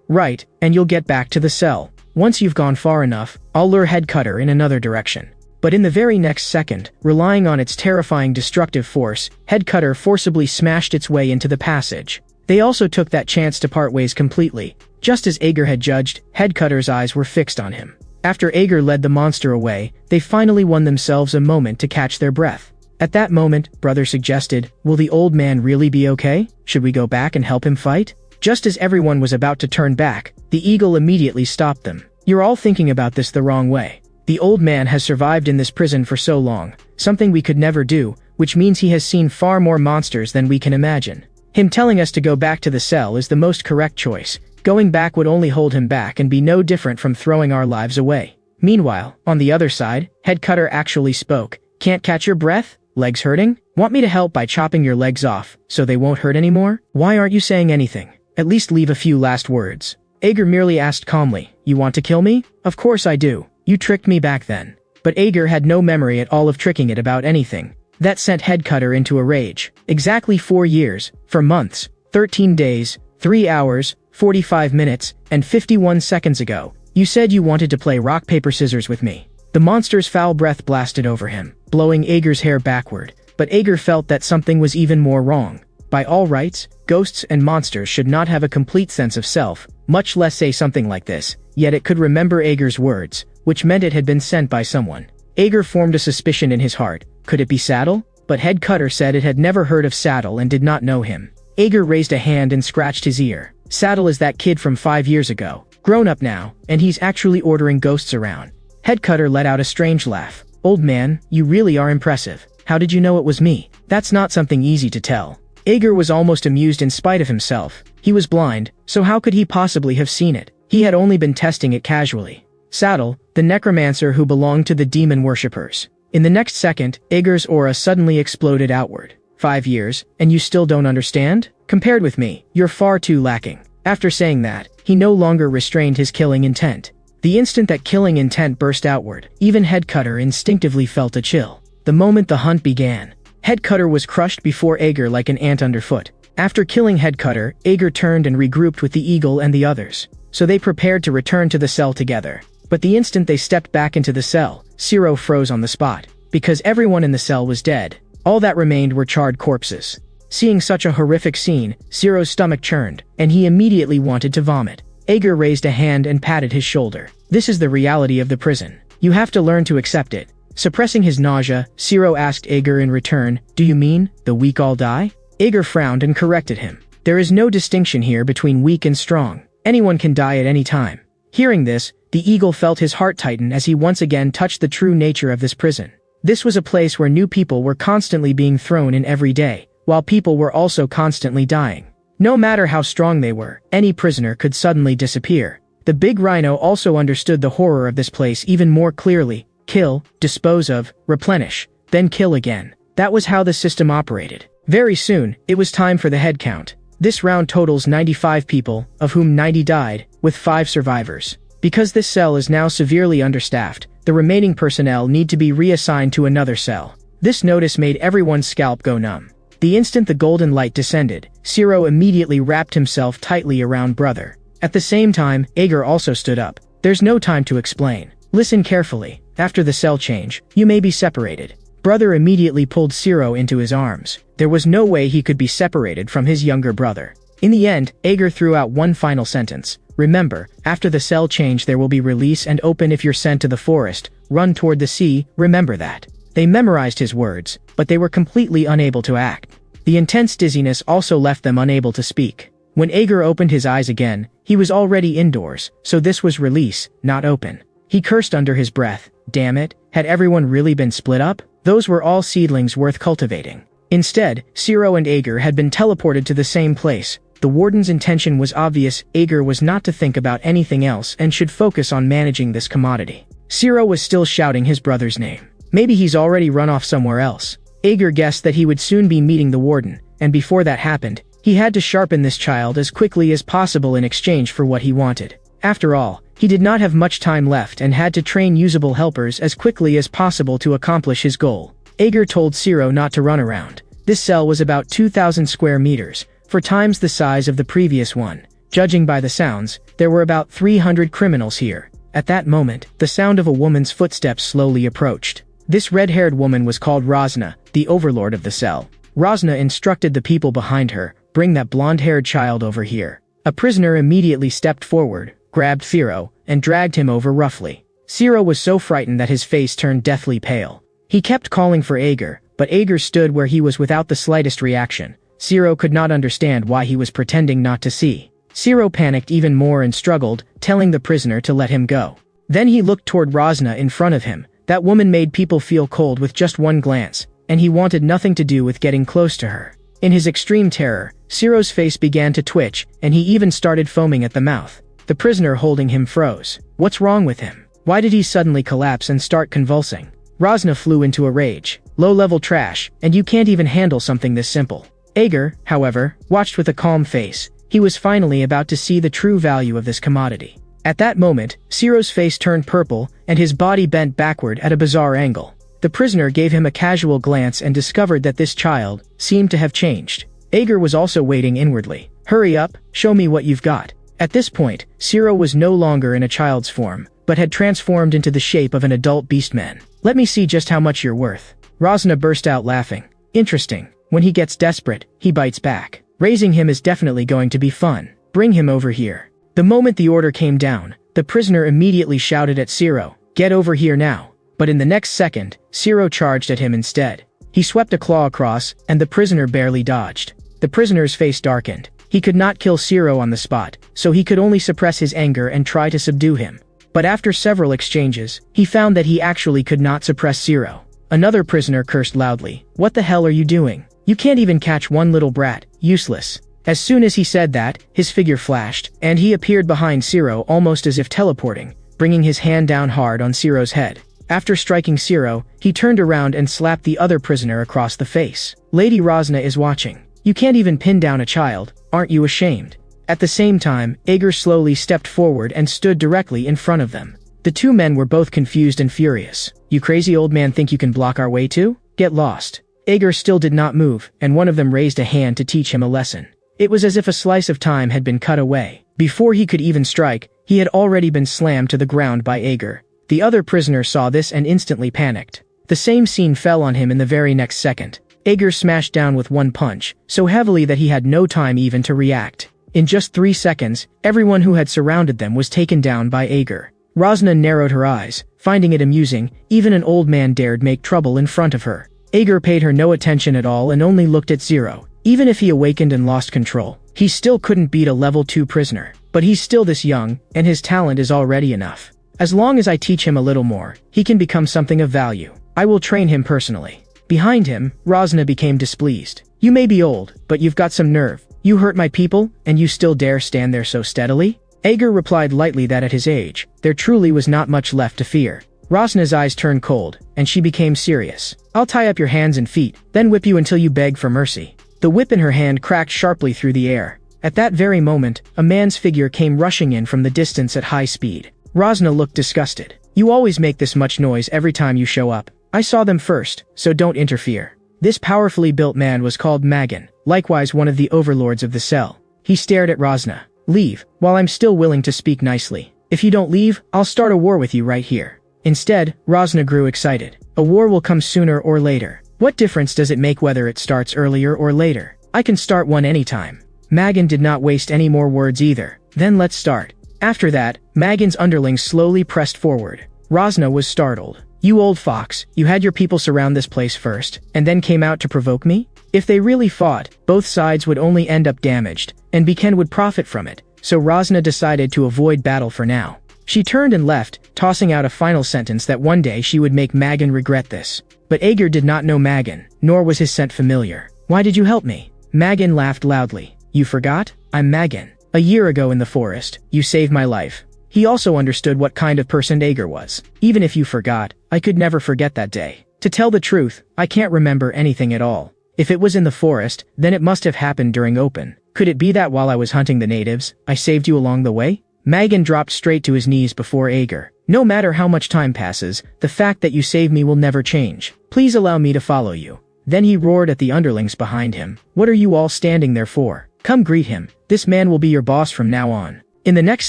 right, and you'll get back to the cell. Once you've gone far enough, I'll lure Headcutter in another direction. But in the very next second, relying on its terrifying destructive force, Headcutter forcibly smashed its way into the passage. They also took that chance to part ways completely. Just as Ager had judged, Headcutter's eyes were fixed on him. After Ager led the monster away, they finally won themselves a moment to catch their breath. At that moment, Brother suggested, will the old man really be okay? Should we go back and help him fight? Just as everyone was about to turn back, the eagle immediately stopped them. You're all thinking about this the wrong way. The old man has survived in this prison for so long, something we could never do, which means he has seen far more monsters than we can imagine. Him telling us to go back to the cell is the most correct choice. Going back would only hold him back and be no different from throwing our lives away. Meanwhile, on the other side, Headcutter actually spoke. Can't catch your breath? Legs hurting? Want me to help by chopping your legs off, so they won't hurt anymore? Why aren't you saying anything? At least leave a few last words. Ager merely asked calmly, you want to kill me? Of course I do. You tricked me back then. But Ager had no memory at all of tricking it about anything. That sent Headcutter into a rage. Exactly 4 years, 4 months, 13 days, 3 hours, 45 minutes, and 51 seconds ago, you said you wanted to play rock paper scissors with me. The monster's foul breath blasted over him, blowing Ager's hair backward, but Ager felt that something was even more wrong. By all rights, ghosts and monsters should not have a complete sense of self, much less say something like this, yet it could remember Ager's words, which meant it had been sent by someone. Ager formed a suspicion in his heart. Could it be Saddle? But Headcutter said it had never heard of Saddle and did not know him. Ager raised a hand and scratched his ear. Saddle is that kid from 5 years ago. Grown up now, and he's actually ordering ghosts around. Headcutter let out a strange laugh. Old man, you really are impressive. How did you know it was me? That's not something easy to tell. Ager was almost amused in spite of himself. He was blind, so how could he possibly have seen it? He had only been testing it casually. Saddle, the necromancer who belonged to the demon worshippers. In the next second, Ager's aura suddenly exploded outward. 5 years, and you still don't understand? Compared with me, you're far too lacking. After saying that, he no longer restrained his killing intent. The instant that killing intent burst outward, even Headcutter instinctively felt a chill. The moment the hunt began, Headcutter was crushed before Ager like an ant underfoot. After killing Headcutter, Ager turned and regrouped with the eagle and the others. So they prepared to return to the cell together. But the instant they stepped back into the cell, Zero froze on the spot. Because everyone in the cell was dead. All that remained were charred corpses. Seeing such a horrific scene, Zero's stomach churned, and he immediately wanted to vomit. Ager raised a hand and patted his shoulder. This is the reality of the prison. You have to learn to accept it. Suppressing his nausea, Zero asked Ager in return, do you mean, the weak all die? Ager frowned and corrected him. There is no distinction here between weak and strong. Anyone can die at any time. Hearing this, the eagle felt his heart tighten as he once again touched the true nature of this prison. This was a place where new people were constantly being thrown in every day, while people were also constantly dying. No matter how strong they were, any prisoner could suddenly disappear. The big rhino also understood the horror of this place even more clearly. Kill, dispose of, replenish, then kill again. That was how the system operated. Very soon, it was time for the head count. This round totals 95 people, of whom 90 died, with 5 survivors. Because this cell is now severely understaffed, the remaining personnel need to be reassigned to another cell. This notice made everyone's scalp go numb. The instant the golden light descended, Zero immediately wrapped himself tightly around Brother. At the same time, Ager also stood up. There's no time to explain. Listen carefully. After the cell change, you may be separated. Brother immediately pulled Zero into his arms. There was no way he could be separated from his younger brother. In the end, Ager threw out one final sentence. Remember, after the cell change there will be release and open if you're sent to the forest. Run toward the sea, remember that. They memorized his words, but they were completely unable to act. The intense dizziness also left them unable to speak. When Ager opened his eyes again, he was already indoors, so this was release, not open. He cursed under his breath. Damn it, had everyone really been split up? Those were all seedlings worth cultivating. Instead, Zero and Ager had been teleported to the same place. The warden's intention was obvious. Ager was not to think about anything else and should focus on managing this commodity. Zero was still shouting his brother's name. Maybe he's already run off somewhere else. Ager guessed that he would soon be meeting the warden, and before that happened, he had to sharpen this child as quickly as possible in exchange for what he wanted. After all, he did not have much time left and had to train usable helpers as quickly as possible to accomplish his goal. Ager told Zero not to run around. This cell was about 2,000 square meters, 4 times the size of the previous one. Judging by the sounds, there were about 300 criminals here. At that moment, the sound of a woman's footsteps slowly approached. This red-haired woman was called Rosna, the overlord of the cell. Rosna instructed the people behind her, bring that blonde-haired child over here. A prisoner immediately stepped forward, grabbed Zero, and dragged him over roughly. Zero was so frightened that his face turned deathly pale. He kept calling for Ager, but Ager stood where he was without the slightest reaction. Zero could not understand why he was pretending not to see. Zero panicked even more and struggled, telling the prisoner to let him go. Then he looked toward Rosna in front of him. That woman made people feel cold with just one glance, and he wanted nothing to do with getting close to her. In his extreme terror, Zero's face began to twitch, and he even started foaming at the mouth. The prisoner holding him froze. What's wrong with him? Why did he suddenly collapse and start convulsing? Rosna flew into a rage. low-level trash, and you can't even handle something this simple. Ager, however, watched with a calm face. He was finally about to see the true value of this commodity. At that moment, Ciro's face turned purple, and his body bent backward at a bizarre angle. The prisoner gave him a casual glance and discovered that this child seemed to have changed. Ager was also waiting inwardly. Hurry up, show me what you've got. At this point, Ciro was no longer in a child's form, but had transformed into the shape of an adult beastman. Let me see just how much you're worth. Rosna burst out laughing. Interesting. When he gets desperate, he bites back. Raising him is definitely going to be fun. Bring him over here. The moment the order came down, the prisoner immediately shouted at Ciro, "Get over here now." But in the next second, Ciro charged at him instead. He swept a claw across, and the prisoner barely dodged. The prisoner's face darkened. He could not kill Ciro on the spot, so he could only suppress his anger and try to subdue him. But after several exchanges, he found that he actually could not suppress Ciro. Another prisoner cursed loudly. "What the hell are you doing? You can't even catch one little brat, useless." As soon as he said that, his figure flashed, and he appeared behind Ciro almost as if teleporting, bringing his hand down hard on Ciro's head. After striking Ciro, he turned around and slapped the other prisoner across the face. Lady Rosna is watching. You can't even pin down a child, aren't you ashamed? At the same time, Ager slowly stepped forward and stood directly in front of them. The two men were both confused and furious. "You crazy old man think you can block our way too? Get lost." Ager still did not move, and one of them raised a hand to teach him a lesson. It was as if a slice of time had been cut away. Before he could even strike, he had already been slammed to the ground by Ager. The other prisoner saw this and instantly panicked. The same scene fell on him in the very next second. Ager smashed down with one punch, so heavily that he had no time even to react. In just 3 seconds, everyone who had surrounded them was taken down by Ager. Rosna narrowed her eyes, finding it amusing. Even an old man dared make trouble in front of her. Ager paid her no attention at all and only looked at Ciro. Even if he awakened and lost control, he still couldn't beat a level 2 prisoner. But he's still this young, and his talent is already enough. As long as I teach him a little more, he can become something of value. I will train him personally. Behind him, Rosna became displeased. "You may be old, but you've got some nerve. You hurt my people, and you still dare stand there so steadily?" Ager replied lightly that at his age, there truly was not much left to fear. Rosna's eyes turned cold, and she became serious. "I'll tie up your hands and feet, then whip you until you beg for mercy." The whip in her hand cracked sharply through the air. At that very moment, a man's figure came rushing in from the distance at high speed. Rosna looked disgusted. "You always make this much noise every time you show up. I saw them first, so don't interfere." This powerfully built man was called Magan, likewise one of the overlords of the cell. He stared at Rosna. "Leave, while I'm still willing to speak nicely. If you don't leave, I'll start a war with you right here." Instead, Rosna grew excited. "A war will come sooner or later. What difference does it make whether it starts earlier or later? I can start one anytime." Magan did not waste any more words either. "Then let's start." After that, Magan's underlings slowly pressed forward. Rosna was startled. "You old fox, you had your people surround this place first, and then came out to provoke me?" If they really fought, both sides would only end up damaged, and Biken would profit from it, so Rosna decided to avoid battle for now. She turned and left, tossing out a final sentence that one day she would make Magan regret this. But Ager did not know Magan, nor was his scent familiar. "Why did you help me?" Magan laughed loudly. "You forgot? I'm Magan. A year ago in the forest, you saved my life." He also understood what kind of person Ager was. "Even if you forgot, I could never forget that day. To tell the truth, I can't remember anything at all. If it was in the forest, then it must have happened during open. Could it be that while I was hunting the natives, I saved you along the way?" Magan dropped straight to his knees before Ager. "No matter how much time passes, the fact that you saved me will never change. Please allow me to follow you." Then he roared at the underlings behind him. "What are you all standing there for? Come greet him. This man will be your boss from now on." In the next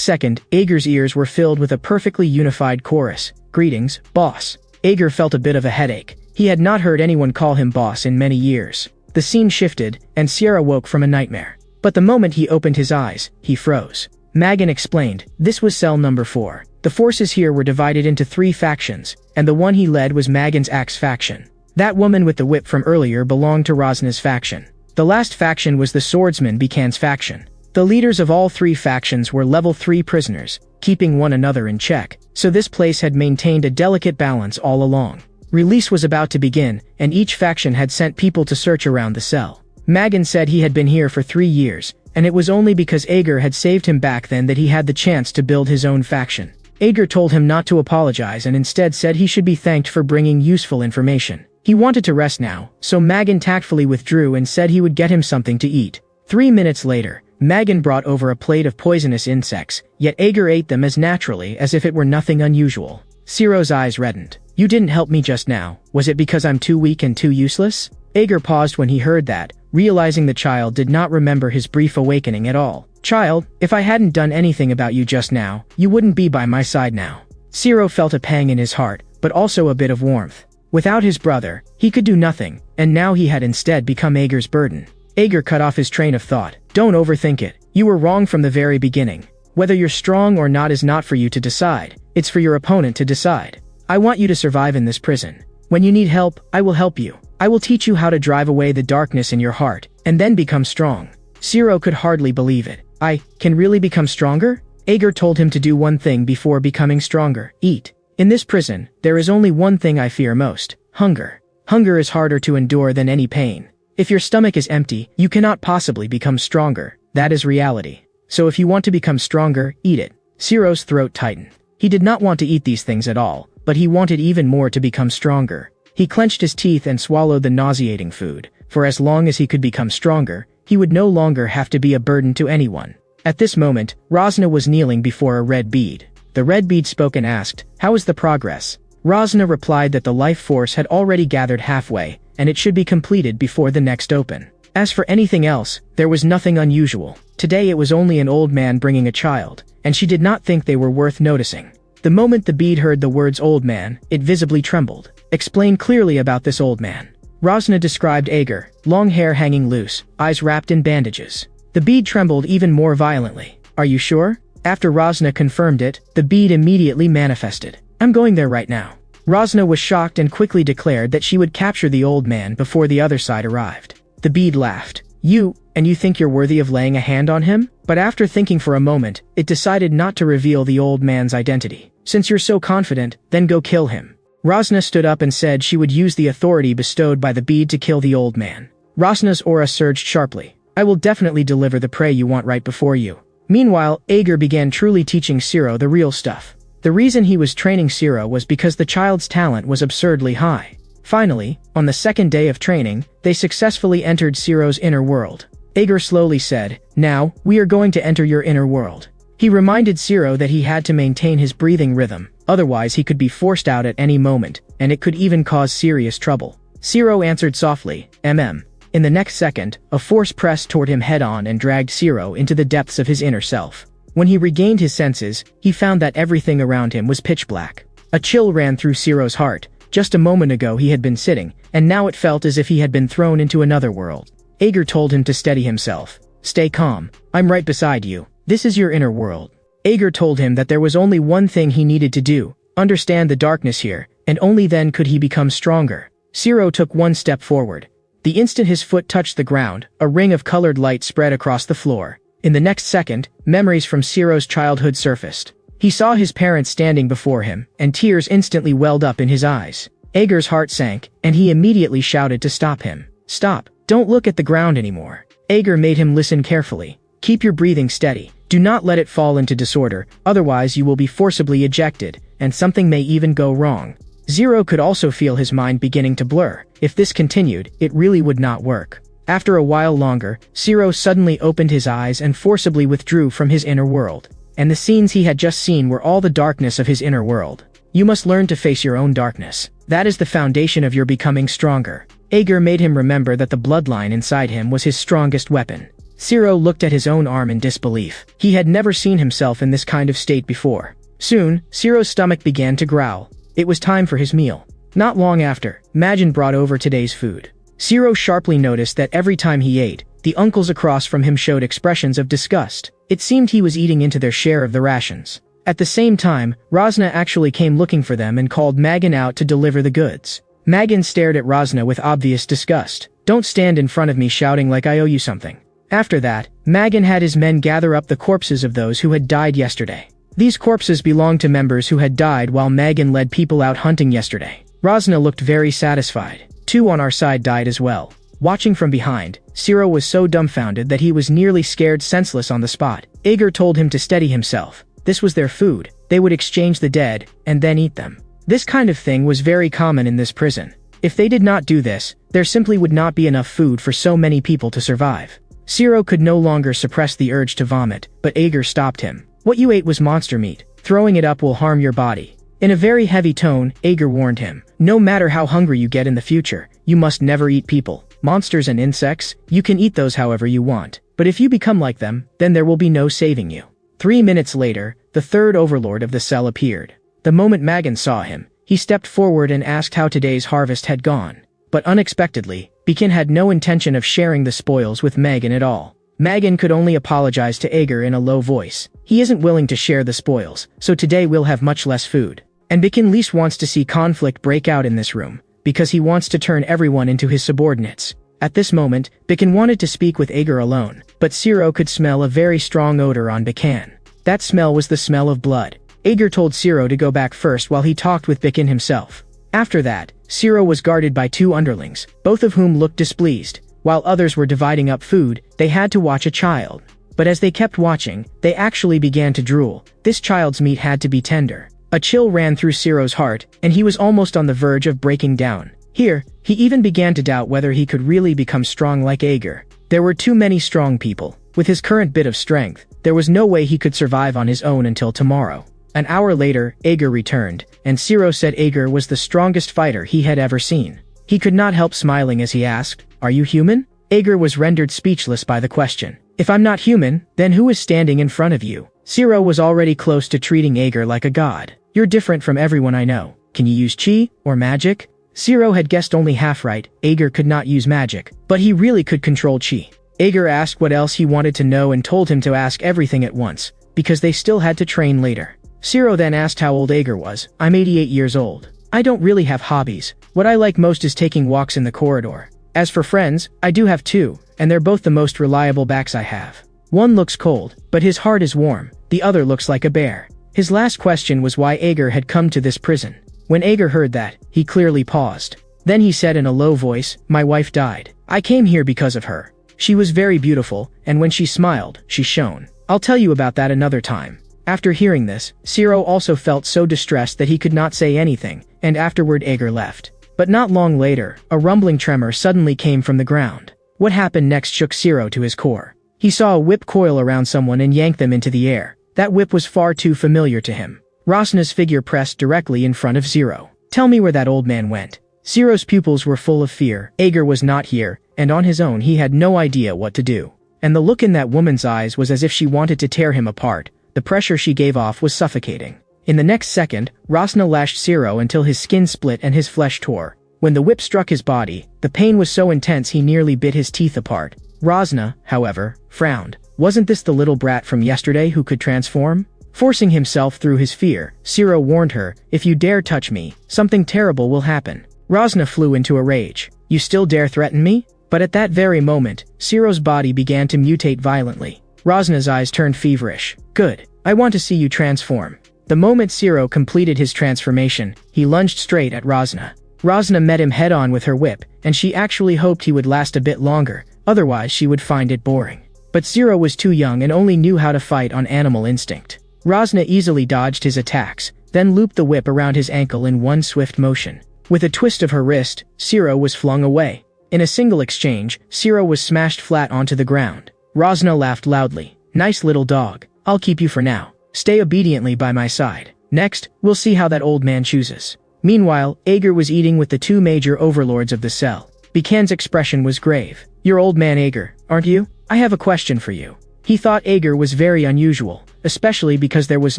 second, Ager's ears were filled with a perfectly unified chorus. "Greetings, boss." Ager felt a bit of a headache. He had not heard anyone call him boss in many years. The scene shifted, and Sierra woke from a nightmare. But the moment he opened his eyes, he froze. Magan explained, "This was cell number 4. The forces here were divided into 3 factions, and the one he led was Magan's Axe faction. That woman with the whip from earlier belonged to Rosna's faction. The last faction was the swordsman Bikan's faction. The leaders of all 3 factions were level 3 prisoners, keeping one another in check, so this place had maintained a delicate balance all along. Release was about to begin, and each faction had sent people to search around the cell. Magan said he had been here for 3 years, and it was only because Ager had saved him back then that he had the chance to build his own faction. Ager told him not to apologize and instead said he should be thanked for bringing useful information. He wanted to rest now, so Magan tactfully withdrew and said he would get him something to eat. 3 minutes later, Magan brought over a plate of poisonous insects, yet Ager ate them as naturally as if it were nothing unusual. Siro's eyes reddened. "You didn't help me just now. Was it because I'm too weak and too useless?" Ager paused when he heard that, realizing the child did not remember his brief awakening at all. "Child, if I hadn't done anything about you just now, you wouldn't be by my side now." Siro felt a pang in his heart, but also a bit of warmth. Without his brother, he could do nothing, and now he had instead become Ager's burden. Ager cut off his train of thought. "Don't overthink it. You were wrong from the very beginning. Whether you're strong or not is not for you to decide. It's for your opponent to decide. I want you to survive in this prison. When you need help, I will help you. I will teach you how to drive away the darkness in your heart, and then become strong." Siro could hardly believe it. "I can really become stronger?" Ager told him to do one thing before becoming stronger: eat. "In this prison, there is only one thing I fear most: hunger. Hunger is harder to endure than any pain. If your stomach is empty, you cannot possibly become stronger. That is reality. So if you want to become stronger, eat it." Siro's throat tightened. He did not want to eat these things at all, but he wanted even more to become stronger. He clenched his teeth and swallowed the nauseating food. For as long as he could become stronger, he would no longer have to be a burden to anyone. At this moment, Rosna was kneeling before a red bead. The red bead spoke and asked, "How is the progress?" Rosna replied that the life force had already gathered halfway, and it should be completed before the next open. As for anything else, there was nothing unusual. Today it was only an old man bringing a child, and she did not think they were worth noticing. The moment the bead heard the words "old man," it visibly trembled. "Explain clearly about this old man." Rosna described Ager, long hair hanging loose, eyes wrapped in bandages. The bead trembled even more violently. "Are you sure?" After Rosna confirmed it, the bead immediately manifested. "I'm going there right now." Rosna was shocked and quickly declared that she would capture the old man before the other side arrived. The bead laughed. "You think you're worthy of laying a hand on him?" But after thinking for a moment, it decided not to reveal the old man's identity. "Since you're so confident, then go kill him." Rosna stood up and said she would use the authority bestowed by the bead to kill the old man. Rosna's aura surged sharply. "I will definitely deliver the prey you want right before you." Meanwhile, Ager began truly teaching Siro the real stuff. The reason he was training Siro was because the child's talent was absurdly high. Finally, on the second day of training, they successfully entered Siro's inner world. Ager slowly said, "Now, we are going to enter your inner world." He reminded Siro that he had to maintain his breathing rhythm, otherwise he could be forced out at any moment, and it could even cause serious trouble. Siro answered softly, "Mm." In the next second, a force pressed toward him head-on and dragged Siro into the depths of his inner self. When he regained his senses, he found that everything around him was pitch black. A chill ran through Siro's heart. Just a moment ago he had been sitting, and now it felt as if he had been thrown into another world. Ager told him to steady himself. "Stay calm. I'm right beside you. This is your inner world." Ager told him that there was only one thing he needed to do: understand the darkness here, and only then could he become stronger. Siro took one step forward. The instant his foot touched the ground, a ring of colored light spread across the floor. In the next second, memories from Siro's childhood surfaced. He saw his parents standing before him, and tears instantly welled up in his eyes. Ager's heart sank, and he immediately shouted to stop him. "Stop! Don't look at the ground anymore." Ager made him listen carefully. "Keep your breathing steady. Do not let it fall into disorder, otherwise you will be forcibly ejected, and something may even go wrong." Siro could also feel his mind beginning to blur. If this continued, it really would not work. After a while longer, Siro suddenly opened his eyes and forcibly withdrew from his inner world. And the scenes he had just seen were all the darkness of his inner world. You must learn to face your own darkness. That is the foundation of your becoming stronger. Ager made him remember that the bloodline inside him was his strongest weapon. Siro looked at his own arm in disbelief. He had never seen himself in this kind of state before. Soon, Siro's stomach began to growl. It was time for his meal. Not long after, Majin brought over today's food. Siro sharply noticed that every time he ate, the uncles across from him showed expressions of disgust. It seemed he was eating into their share of the rations. At the same time, Rosna actually came looking for them and called Magan out to deliver the goods. Magan stared at Rosna with obvious disgust. "Don't stand in front of me shouting like I owe you something." After that, Magan had his men gather up the corpses of those who had died yesterday. These corpses belonged to members who had died while Magan led people out hunting yesterday. Rosna looked very satisfied. 2 on our side died as well. Watching from behind, Siro was so dumbfounded that he was nearly scared senseless on the spot. Ager told him to steady himself. This was their food. They would exchange the dead, and then eat them. This kind of thing was very common in this prison. If they did not do this, there simply would not be enough food for so many people to survive. Zero could no longer suppress the urge to vomit, but Ager stopped him. What you ate was monster meat. Throwing it up will harm your body. In a very heavy tone, Ager warned him. No matter how hungry you get in the future, you must never eat people, monsters and insects. You can eat those however you want, but if you become like them, then there will be no saving you. 3 minutes later, the third overlord of the cell appeared. The moment Magan saw him, he stepped forward and asked how today's harvest had gone. But unexpectedly, Beacon had no intention of sharing the spoils with Magan at all. Magan could only apologize to Ager in a low voice. He isn't willing to share the spoils, so today we'll have much less food. And Beacon least wants to see conflict break out in this room, because he wants to turn everyone into his subordinates. At this moment, Beacon wanted to speak with Ager alone, but Zero could smell a very strong odor on Beacon. That smell was the smell of blood. Ager told Zero to go back first while he talked with Beacon himself. After that, Zero was guarded by 2 underlings, both of whom looked displeased. While others were dividing up food, they had to watch a child. But as they kept watching, they actually began to drool. This child's meat had to be tender. A chill ran through Zero's heart, and he was almost on the verge of breaking down. Here, he even began to doubt whether he could really become strong like Ager. There were too many strong people. With his current bit of strength, there was no way he could survive on his own until tomorrow. An hour later, Ager returned, and Zero said Ager was the strongest fighter he had ever seen. He could not help smiling as he asked, "Are you human?" Ager was rendered speechless by the question. "If I'm not human, then who is standing in front of you?" Zero was already close to treating Ager like a god. "You're different from everyone I know. Can you use chi, or magic?" Zero had guessed only half right. Ager could not use magic, but he really could control chi. Ager asked what else he wanted to know and told him to ask everything at once, because they still had to train later. Zero then asked how old Ager was. "I'm 88 years old. I don't really have hobbies. What I like most is taking walks in the corridor. As for friends, I do have 2, and they're both the most reliable backs I have. One looks cold, but his heart is warm. The other looks like a bear." His last question was why Ager had come to this prison. When Ager heard that, he clearly paused. Then he said in a low voice, "My wife died. I came here because of her. She was very beautiful, and when she smiled, she shone. I'll tell you about that another time." After hearing this, Zero also felt so distressed that he could not say anything, and afterward Ager left. But not long later, a rumbling tremor suddenly came from the ground. What happened next shook Zero to his core. He saw a whip coil around someone and yank them into the air. That whip was far too familiar to him. Rosna's figure pressed directly in front of Zero. "Tell me where that old man went." Zero's pupils were full of fear. Ager was not here, and on his own he had no idea what to do. And the look in that woman's eyes was as if she wanted to tear him apart. The pressure she gave off was suffocating. In the next second, Rosna lashed Zero until his skin split and his flesh tore. When the whip struck his body, the pain was so intense he nearly bit his teeth apart. Rosna, however, frowned. Wasn't this the little brat from yesterday who could transform? Forcing himself through his fear, Zero warned her, "If you dare touch me, something terrible will happen." Rosna flew into a rage. "You still dare threaten me?" But at that very moment, Zero's body began to mutate violently. Rosna's eyes turned feverish. "Good. I want to see you transform." The moment Zero completed his transformation, he lunged straight at Rosna. Rosna met him head-on with her whip, and she actually hoped he would last a bit longer, otherwise she would find it boring. But Zero was too young and only knew how to fight on animal instinct. Rosna easily dodged his attacks, then looped the whip around his ankle in one swift motion. With a twist of her wrist, Zero was flung away. In a single exchange, Zero was smashed flat onto the ground. Rosna laughed loudly. "Nice little dog. I'll keep you for now. Stay obediently by my side. Next, we'll see how that old man chooses." Meanwhile, Ager was eating with the 2 major overlords of the cell. Becan's expression was grave. "You're old man Ager, aren't you? I have a question for you." He thought Ager was very unusual, especially because there was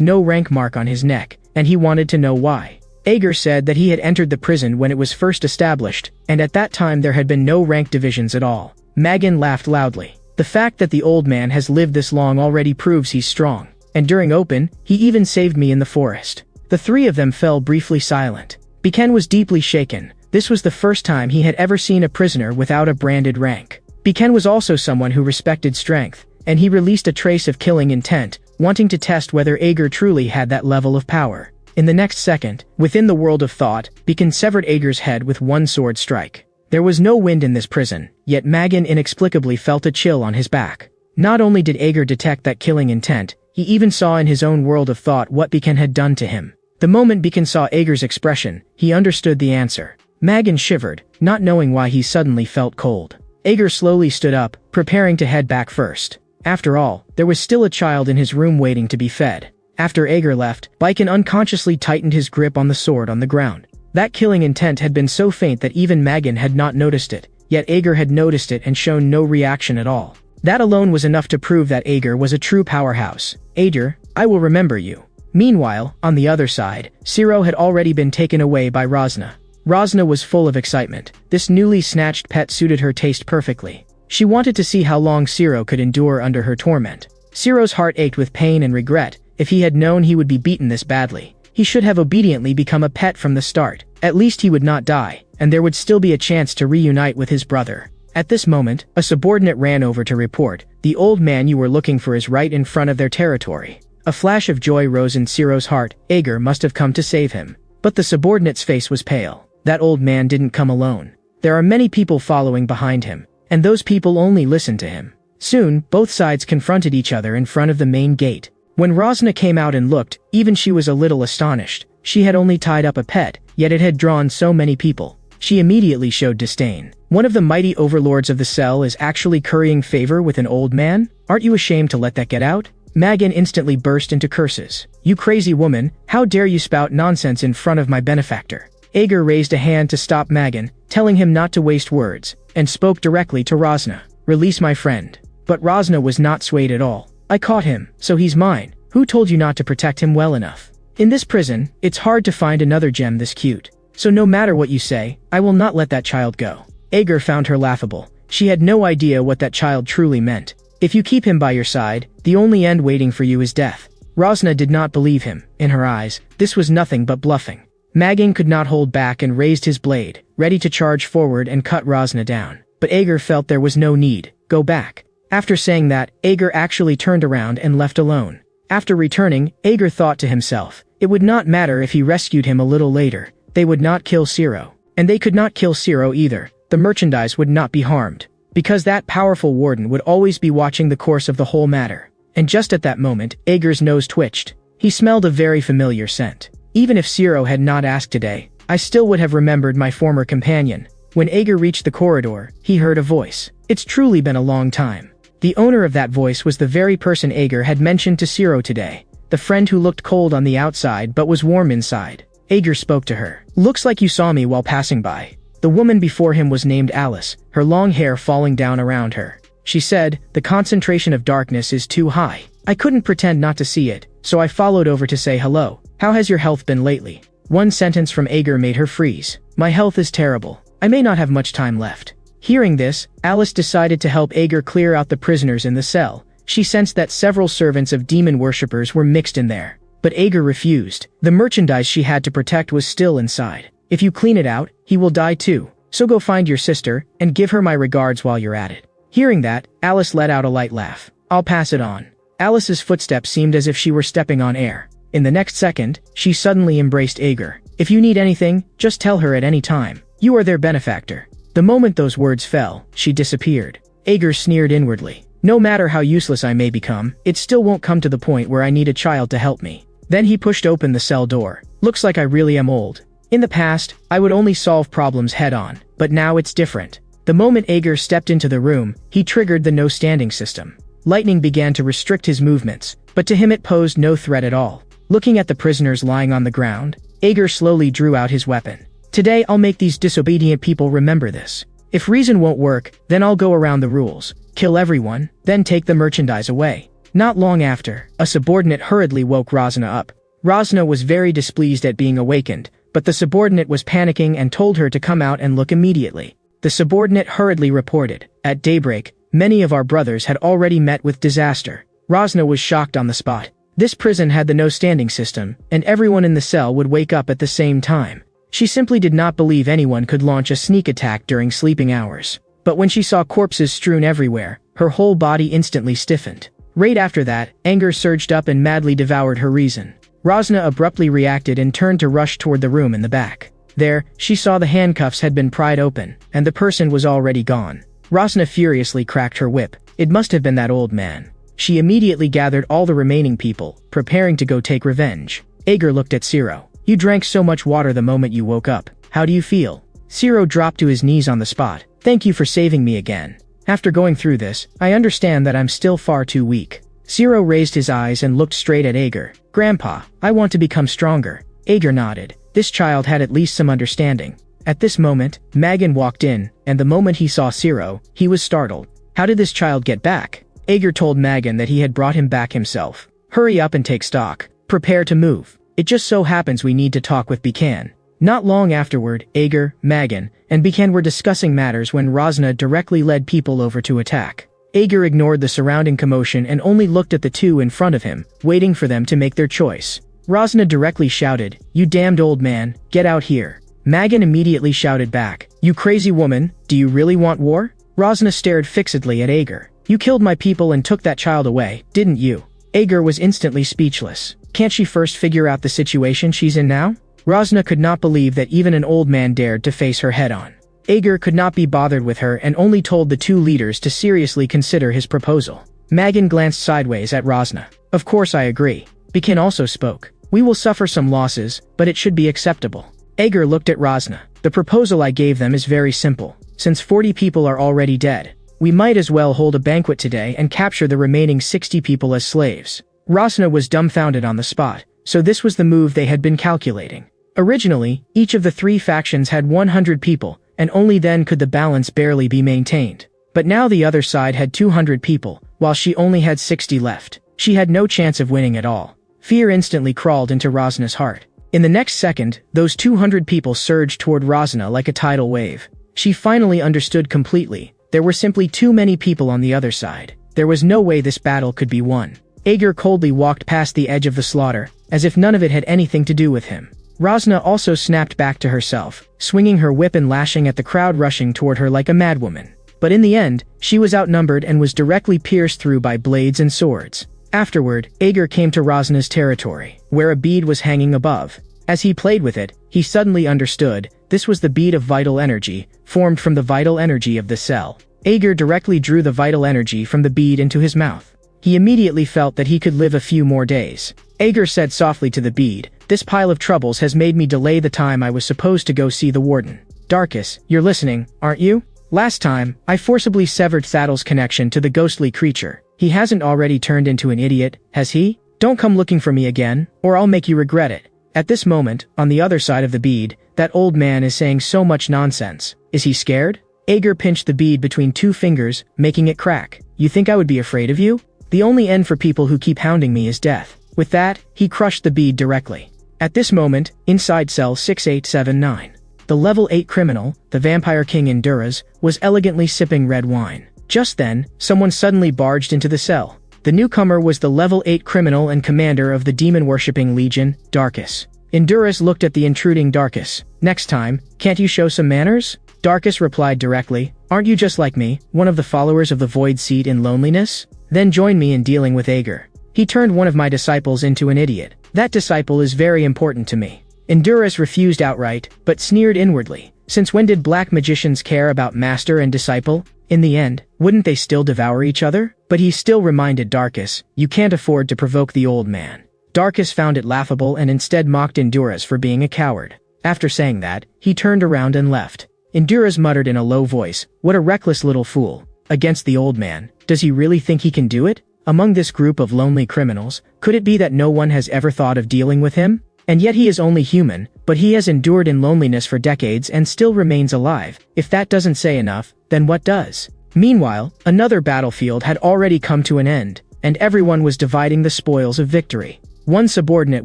no rank mark on his neck, and he wanted to know why. Ager said that he had entered the prison when it was first established, and at that time there had been no rank divisions at all. Magan laughed loudly. "The fact that the old man has lived this long already proves he's strong. And during open, he even saved me in the forest." The 3 of them fell briefly silent. Becan was deeply shaken. This was the first time he had ever seen a prisoner without a branded rank. Becan was also someone who respected strength, and he released a trace of killing intent, wanting to test whether Ager truly had that level of power. In the next second, within the world of thought, Becan severed Ager's head with one sword strike. There was no wind in this prison, yet Magan inexplicably felt a chill on his back. Not only did Ager detect that killing intent, he even saw in his own world of thought what Becan had done to him. The moment Becan saw Ager's expression, he understood the answer. Magan shivered, not knowing why he suddenly felt cold. Ager slowly stood up, preparing to head back first. After all, there was still a child in his room waiting to be fed. After Ager left, Baiken unconsciously tightened his grip on the sword on the ground. That killing intent had been so faint that even Magan had not noticed it, yet Ager had noticed it and shown no reaction at all. That alone was enough to prove that Ager was a true powerhouse. Ager, I will remember you. Meanwhile, on the other side, Siro had already been taken away by Rosna. Rosna was full of excitement. This newly snatched pet suited her taste perfectly. She wanted to see how long Siro could endure under her torment. Siro's heart ached with pain and regret. If he had known he would be beaten this badly, he should have obediently become a pet from the start. At least he would not die, and there would still be a chance to reunite with his brother. At this moment, a subordinate ran over to report, "The old man you were looking for is right in front of their territory." A flash of joy rose in Siro's heart. Ager must have come to save him. But the subordinate's face was pale. That old man didn't come alone. There are many people following behind him, and those people only listened to him. Soon, both sides confronted each other in front of the main gate. When Rosna came out and looked, even she was a little astonished. She had only tied up a pet, yet it had drawn so many people. She immediately showed disdain. One of the mighty overlords of the cell is actually currying favor with an old man? Aren't you ashamed to let that get out? Magan instantly burst into curses. "You crazy woman, how dare you spout nonsense in front of my benefactor?" Ager raised a hand to stop Magan, telling him not to waste words, and spoke directly to Rosna. "Release my friend." But Rosna was not swayed at all. "I caught him, so he's mine. Who told you not to protect him well enough? In this prison, it's hard to find another gem this cute. So no matter what you say, I will not let that child go." Ager found her laughable. She had no idea what that child truly meant. If you keep him by your side, the only end waiting for you is death. Rosna did not believe him. In her eyes, this was nothing but bluffing. Magan could not hold back and raised his blade, ready to charge forward and cut Rosna down. But Ager felt there was no need. Go back. After saying that, Ager actually turned around and left alone. After returning, Ager thought to himself, it would not matter if he rescued him a little later. They would not kill Siro. And they could not kill Siro either. The merchandise would not be harmed. Because that powerful warden would always be watching the course of the whole matter. And just at that moment, Ager's nose twitched. He smelled a very familiar scent. Even if Siro had not asked today, I still would have remembered my former companion. When Ager reached the corridor, he heard a voice. It's truly been a long time. The owner of that voice was the very person Ager had mentioned to Siro today. The friend who looked cold on the outside but was warm inside. Ager spoke to her. "Looks like you saw me while passing by." The woman before him was named Alice, her long hair falling down around her. She said, "The concentration of darkness is too high. I couldn't pretend not to see it, so I followed over to say hello. How has your health been lately?" One sentence from Ager made her freeze. "My health is terrible. I may not have much time left." Hearing this, Alice decided to help Ager clear out the prisoners in the cell. She sensed that several servants of demon worshippers were mixed in there. But Ager refused. The merchandise she had to protect was still inside. "If you clean it out, he will die too. So go find your sister, and give her my regards while you're at it." Hearing that, Alice let out a light laugh. "I'll pass it on." Alice's footsteps seemed as if she were stepping on air. In the next second, she suddenly embraced Ager. "If you need anything, just tell her at any time. You are their benefactor." The moment those words fell, she disappeared. Ager sneered inwardly. "No matter how useless I may become, it still won't come to the point where I need a child to help me." Then he pushed open the cell door. "Looks like I really am old. In the past, I would only solve problems head-on, but now it's different." The moment Ager stepped into the room, he triggered the no-standing system. Lightning began to restrict his movements, but to him it posed no threat at all. Looking at the prisoners lying on the ground, Ager slowly drew out his weapon. "Today I'll make these disobedient people remember this. If reason won't work, then I'll go around the rules. Kill everyone, then take the merchandise away." Not long after, a subordinate hurriedly woke Rosna up. Rosna was very displeased at being awakened, but the subordinate was panicking and told her to come out and look immediately. The subordinate hurriedly reported, "At daybreak, many of our brothers had already met with disaster." Rosna was shocked on the spot. This prison had the no-standing system, and everyone in the cell would wake up at the same time. She simply did not believe anyone could launch a sneak attack during sleeping hours. But when she saw corpses strewn everywhere, her whole body instantly stiffened. Right after that, anger surged up and madly devoured her reason. Rosna abruptly reacted and turned to rush toward the room in the back. There, she saw the handcuffs had been pried open, and the person was already gone. Rosna furiously cracked her whip. It must have been that old man. She immediately gathered all the remaining people, preparing to go take revenge. Ager looked at Siro. "You drank so much water the moment you woke up. How do you feel?" Zero dropped to his knees on the spot. Thank you for saving me again. After going through this, I understand that I'm still far too weak. Zero raised his eyes and looked straight at Ager. Grandpa, I want to become stronger. Ager nodded. This child had at least some understanding. At this moment, Magan walked in, and the moment he saw Zero, he was startled. How did this child get back? Ager told Magan that he had brought him back himself. Hurry up and take stock. Prepare to move. It just so happens we need to talk with Bikan. Not long afterward, Ager, Magan, and Bikan were discussing matters when Rosna directly led people over to attack. Ager ignored the surrounding commotion and only looked at the two in front of him, waiting for them to make their choice. Rosna directly shouted, "You damned old man, get out here." Magan immediately shouted back, "You crazy woman, do you really want war?" Rosna stared fixedly at Ager. "You killed my people and took that child away, didn't you?" Ager was instantly speechless. Can't she first figure out the situation she's in now? Rosna could not believe that even an old man dared to face her head-on. Ager could not be bothered with her and only told the two leaders to seriously consider his proposal. Magan glanced sideways at Rosna. "Of course I agree." Bikan also spoke. "We will suffer some losses, but it should be acceptable." Ager looked at Rosna. "The proposal I gave them is very simple. Since 40 people are already dead, we might as well hold a banquet today and capture the remaining 60 people as slaves." Rosna was dumbfounded on the spot, so this was the move they had been calculating. Originally, each of the three factions had 100 people, and only then could the balance barely be maintained. But now the other side had 200 people, while she only had 60 left. She had no chance of winning at all. Fear instantly crawled into Rosna's heart. In the next second, those 200 people surged toward Rosna like a tidal wave. She finally understood completely. There were simply too many people on the other side. There was no way this battle could be won. Ager coldly walked past the edge of the slaughter, as if none of it had anything to do with him. Rosna also snapped back to herself, swinging her whip and lashing at the crowd rushing toward her like a madwoman. But in the end, she was outnumbered and was directly pierced through by blades and swords. Afterward, Ager came to Rosna's territory, where a bead was hanging above. As he played with it, he suddenly understood. This was the bead of vital energy, formed from the vital energy of the cell. Ager directly drew the vital energy from the bead into his mouth. He immediately felt that he could live a few more days. Ager said softly to the bead, "This pile of troubles has made me delay the time I was supposed to go see the warden." "Darkus, you're listening, aren't you? Last time, I forcibly severed Thaddle's connection to the ghostly creature. He hasn't already turned into an idiot, has he? Don't come looking for me again, or I'll make you regret it." At this moment, on the other side of the bead, that old man is saying so much nonsense. Is he scared? Ager pinched the bead between two fingers, making it crack. "You think I would be afraid of you? The only end for people who keep hounding me is death." With that, he crushed the bead directly. At this moment, inside cell 6879, the level 8 criminal, the Vampire King Induras, was elegantly sipping red wine. Just then, someone suddenly barged into the cell. The newcomer was the level 8 criminal and commander of the demon-worshipping legion, Darkus. Induras looked at the intruding Darkus. "Next time, can't you show some manners?" Darkus replied directly, "Aren't you just like me, one of the followers of the Void Seat in loneliness? Then join me in dealing with Ager. He turned one of my disciples into an idiot. That disciple is very important to me." Induras refused outright, but sneered inwardly. Since when did black magicians care about master and disciple? In the end, wouldn't they still devour each other? But he still reminded Darkus, "You can't afford to provoke the old man." Darkus found it laughable and instead mocked Induras for being a coward. After saying that, he turned around and left. Induras muttered in a low voice, "What a reckless little fool. Against the old man. Does he really think he can do it? Among this group of lonely criminals, could it be that no one has ever thought of dealing with him? And yet he is only human, but he has endured in loneliness for decades and still remains alive. If that doesn't say enough, then what does?" Meanwhile, another battlefield had already come to an end, and everyone was dividing the spoils of victory. One subordinate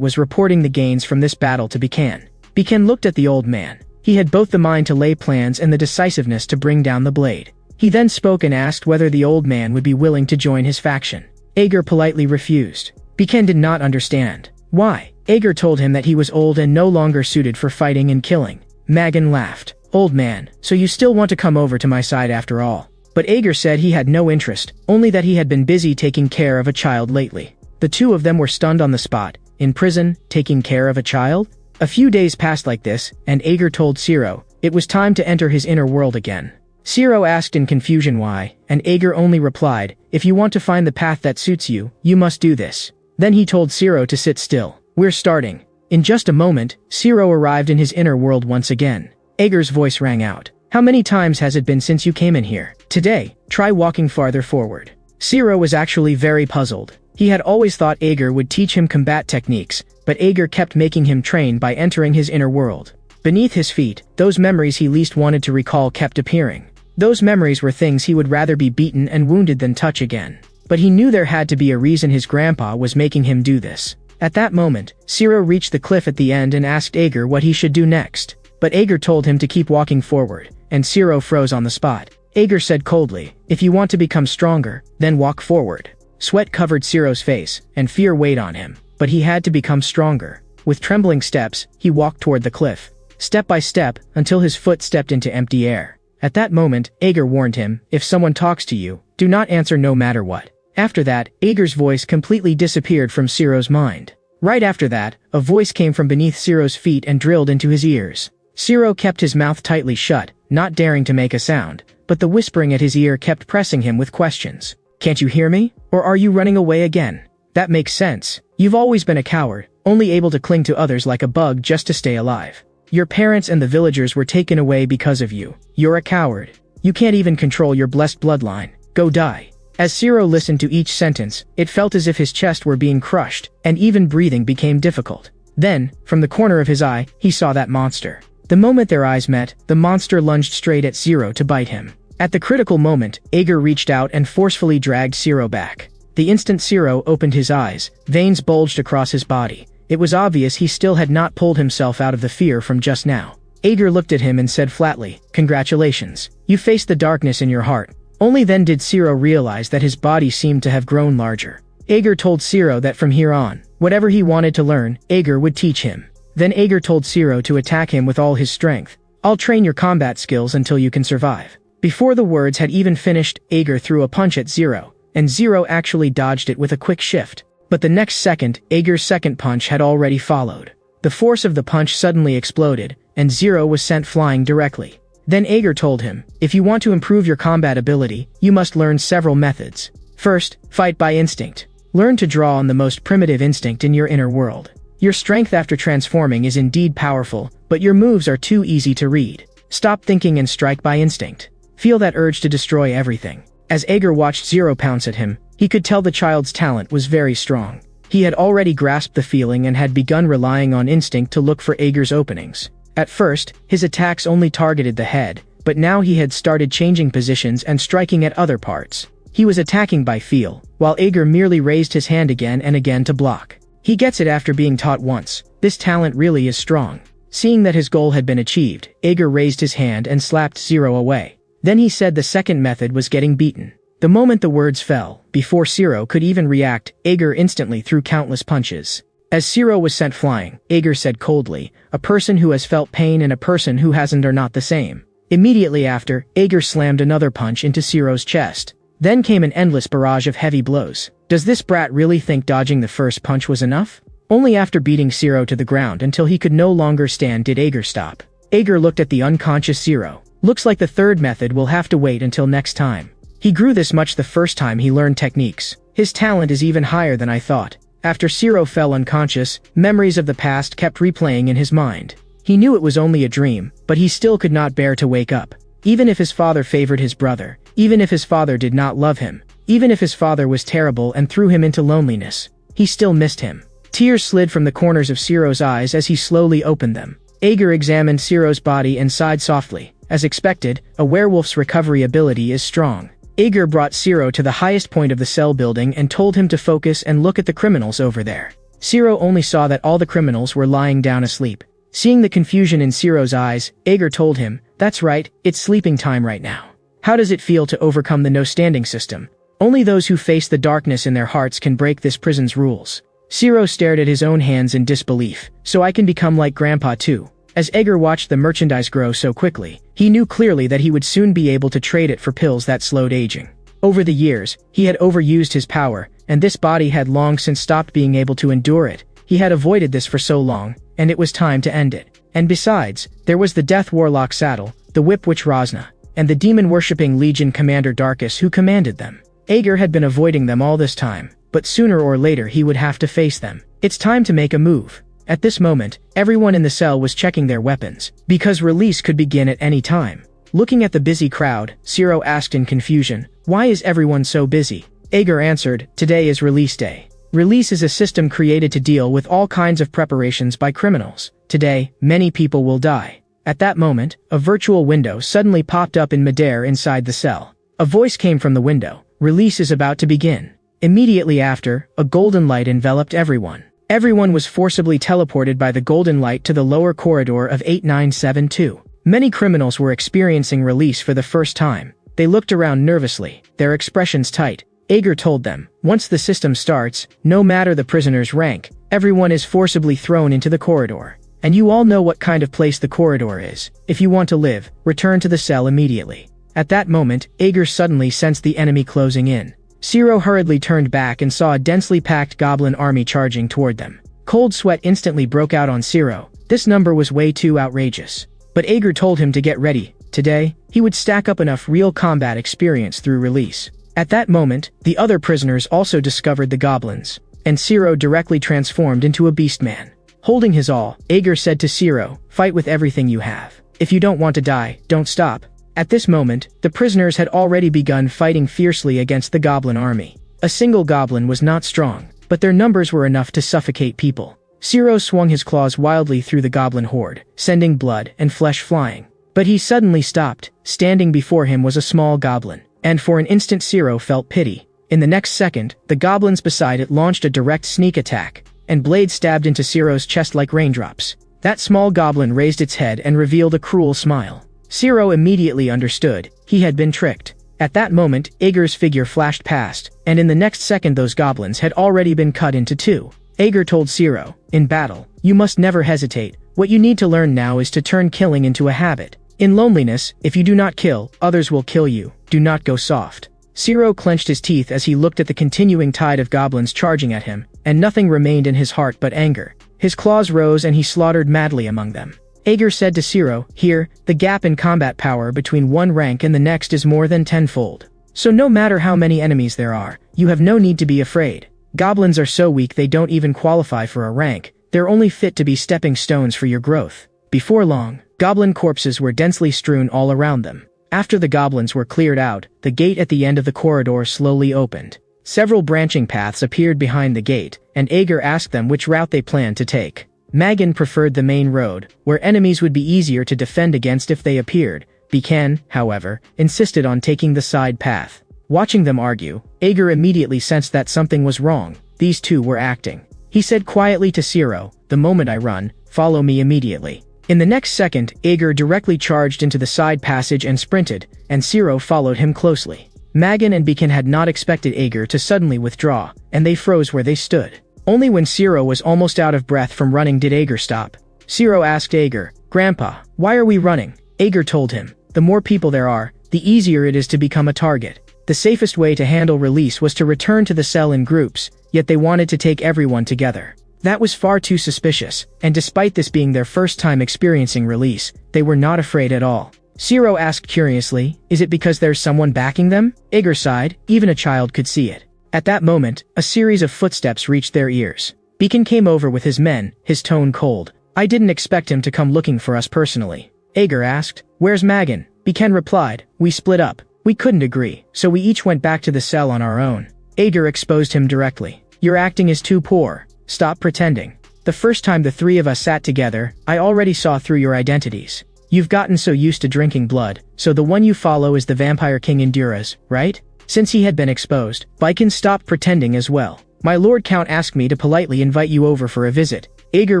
was reporting the gains from this battle to Bikan. Bikan looked at the old man. He had both the mind to lay plans and the decisiveness to bring down the blade. He then spoke and asked whether the old man would be willing to join his faction. Ager politely refused. Bikan did not understand. Why? Ager told him that he was old and no longer suited for fighting and killing. Magan laughed. "Old man, so you still want to come over to my side after all?" But Ager said he had no interest, only that he had been busy taking care of a child lately. The two of them were stunned on the spot. In prison, taking care of a child? A few days passed like this, and Ager told Zero it was time to enter his inner world again. Zero asked in confusion why, and Ager only replied, "If you want to find the path that suits you, you must do this." Then he told Zero to sit still. "We're starting." In just a moment, Zero arrived in his inner world once again. Ager's voice rang out. How many times has it been since you came in here? Today, try walking farther forward. Zero was actually very puzzled. He had always thought Ager would teach him combat techniques, but Ager kept making him train by entering his inner world. Beneath his feet, those memories he least wanted to recall kept appearing. Those memories were things he would rather be beaten and wounded than touch again. But he knew there had to be a reason his grandpa was making him do this. At that moment, Zero reached the cliff at the end and asked Ager what he should do next. But Ager told him to keep walking forward, and Zero froze on the spot. Ager said coldly, "If you want to become stronger, then walk forward." Sweat covered Zero's face, and fear weighed on him. But he had to become stronger. With trembling steps, he walked toward the cliff. Step by step, until his foot stepped into empty air. At that moment, Ager warned him, "If someone talks to you, do not answer no matter what." After that, Ager's voice completely disappeared from Zero's mind. Right after that, a voice came from beneath Zero's feet and drilled into his ears. Zero kept his mouth tightly shut, not daring to make a sound, but the whispering at his ear kept pressing him with questions. "Can't you hear me? Or are you running away again? That makes sense. You've always been a coward, only able to cling to others like a bug just to stay alive. Your parents and the villagers were taken away because of you. You're a coward. You can't even control your blessed bloodline. Go die." As Zero listened to each sentence, it felt as if his chest were being crushed, and even breathing became difficult. Then, from the corner of his eye, he saw that monster. The moment their eyes met, the monster lunged straight at Zero to bite him. At the critical moment, Ager reached out and forcefully dragged Zero back. The instant Zero opened his eyes, veins bulged across his body. It was obvious he still had not pulled himself out of the fear from just now. Ager looked at him and said flatly, "Congratulations. You faced the darkness in your heart." Only then did Zero realize that his body seemed to have grown larger. Ager told Zero that from here on, whatever he wanted to learn, Ager would teach him. Then Ager told Zero to attack him with all his strength. "I'll train your combat skills until you can survive." Before the words had even finished, Ager threw a punch at Zero, and Zero actually dodged it with a quick shift. But the next second, Ager's second punch had already followed. The force of the punch suddenly exploded, and Zero was sent flying directly. Then Ager told him, "If you want to improve your combat ability, you must learn several methods. First, fight by instinct. Learn to draw on the most primitive instinct in your inner world. Your strength after transforming is indeed powerful, but your moves are too easy to read. Stop thinking and strike by instinct. Feel that urge to destroy everything." As Ager watched Zero pounce at him, he could tell the child's talent was very strong. He had already grasped the feeling and had begun relying on instinct to look for Ager's openings. At first, his attacks only targeted the head, but now he had started changing positions and striking at other parts. He was attacking by feel, while Ager merely raised his hand again and again to block. He gets it after being taught once. This talent really is strong. Seeing that his goal had been achieved, Ager raised his hand and slapped Zero away. Then he said the second method was getting beaten. The moment the words fell, before Zero could even react, Ager instantly threw countless punches. As Zero was sent flying, Ager said coldly, "A person who has felt pain and a person who hasn't are not the same." Immediately after, Ager slammed another punch into Zero's chest. Then came an endless barrage of heavy blows. Does this brat really think dodging the first punch was enough? Only after beating Zero to the ground until he could no longer stand did Ager stop. Ager looked at the unconscious Zero. Looks like the third method will have to wait until next time. He grew this much the first time he learned techniques. His talent is even higher than I thought. After Zero fell unconscious, memories of the past kept replaying in his mind. He knew it was only a dream, but he still could not bear to wake up. Even if his father favored his brother, even if his father did not love him, even if his father was terrible and threw him into loneliness, he still missed him. Tears slid from the corners of Zero's eyes as he slowly opened them. Ager examined Zero's body and sighed softly. As expected, a werewolf's recovery ability is strong. Ager brought Zero to the highest point of the cell building and told him to focus and look at the criminals over there. Zero only saw that all the criminals were lying down asleep. Seeing the confusion in Zero's eyes, Ager told him, "That's right, it's sleeping time right now. How does it feel to overcome the no-standing system? Only those who face the darkness in their hearts can break this prison's rules." Zero stared at his own hands in disbelief. "So I can become like Grandpa too." As Ager watched the merchandise grow so quickly, he knew clearly that he would soon be able to trade it for pills that slowed aging. Over the years, he had overused his power, and this body had long since stopped being able to endure it. He had avoided this for so long, and it was time to end it. And besides, there was the Death Warlock Saddle, the Whip Witch Rosna, and the demon-worshipping Legion Commander Darkus who commanded them. Ager had been avoiding them all this time, but sooner or later he would have to face them. It's time to make a move. At this moment, everyone in the cell was checking their weapons, because release could begin at any time. Looking at the busy crowd, Zero asked in confusion, "Why is everyone so busy?" Ager answered, "Today is release day. Release is a system created to deal with all kinds of preparations by criminals. Today, many people will die." At that moment, a virtual window suddenly popped up in midair inside the cell. A voice came from the window, "Release is about to begin." Immediately after, a golden light enveloped everyone. Everyone was forcibly teleported by the golden light to the lower corridor of 8972. Many criminals were experiencing release for the first time. They looked around nervously, their expressions tight. Ager told them, "Once the system starts, no matter the prisoner's rank, everyone is forcibly thrown into the corridor. And you all know what kind of place the corridor is. If you want to live, return to the cell immediately." At that moment, Ager suddenly sensed the enemy closing in. Zero hurriedly turned back and saw a densely packed goblin army charging toward them. Cold sweat instantly broke out on Zero. This number was way too outrageous. But Ager told him to get ready. Today, he would stack up enough real combat experience through release. At that moment, the other prisoners also discovered the goblins, and Zero directly transformed into a beastman. Holding his awl, Ager said to Zero, "Fight with everything you have. If you don't want to die, don't stop." At this moment, the prisoners had already begun fighting fiercely against the goblin army. A single goblin was not strong, but their numbers were enough to suffocate people. Zero swung his claws wildly through the goblin horde, sending blood and flesh flying. But he suddenly stopped. Standing before him was a small goblin, and for an instant Zero felt pity. In the next second, the goblins beside it launched a direct sneak attack, and blades stabbed into Zero's chest like raindrops. That small goblin raised its head and revealed a cruel smile. Zero immediately understood. He had been tricked. At that moment, Ager's figure flashed past, and in the next second those goblins had already been cut into two. Ager told Zero, "In battle, you must never hesitate. What you need to learn now is to turn killing into a habit. In loneliness, if you do not kill, others will kill you. Do not go soft." Zero clenched his teeth as he looked at the continuing tide of goblins charging at him, and nothing remained in his heart but anger. His claws rose and he slaughtered madly among them. Ager said to Zero, "Here, the gap in combat power between one rank and the next is more than tenfold. So no matter how many enemies there are, you have no need to be afraid. Goblins are so weak they don't even qualify for a rank. They're only fit to be stepping stones for your growth." Before long, goblin corpses were densely strewn all around them. After the goblins were cleared out, the gate at the end of the corridor slowly opened. Several branching paths appeared behind the gate, and Ager asked them which route they planned to take. Magan preferred the main road, where enemies would be easier to defend against if they appeared. Bikan, however, insisted on taking the side path. Watching them argue, Ager immediately sensed that something was wrong. These two were acting. He said quietly to Zero, "The moment I run, follow me immediately." In the next second, Ager directly charged into the side passage and sprinted, and Zero followed him closely. Magan and Bikan had not expected Ager to suddenly withdraw, and they froze where they stood. Only when Zero was almost out of breath from running did Ager stop. Zero asked Ager, "Grandpa, why are we running?" Ager told him, "The more people there are, the easier it is to become a target. The safest way to handle release was to return to the cell in groups, yet they wanted to take everyone together. That was far too suspicious, and despite this being their first time experiencing release, they were not afraid at all." Zero asked curiously, "Is it because there's someone backing them?" Ager sighed, "Even a child could see it." At that moment, a series of footsteps reached their ears. Bikan came over with his men, his tone cold. "I didn't expect him to come looking for us personally." Ager asked, "Where's Magan?" Bikan replied, "We split up. We couldn't agree, so we each went back to the cell on our own." Ager exposed him directly. "Your acting is too poor. Stop pretending. The first time the three of us sat together, I already saw through your identities. You've gotten so used to drinking blood, so the one you follow is the Vampire King Endura's, right?" Since he had been exposed, Bikan stopped pretending as well. "My Lord Count asked me to politely invite you over for a visit." Ager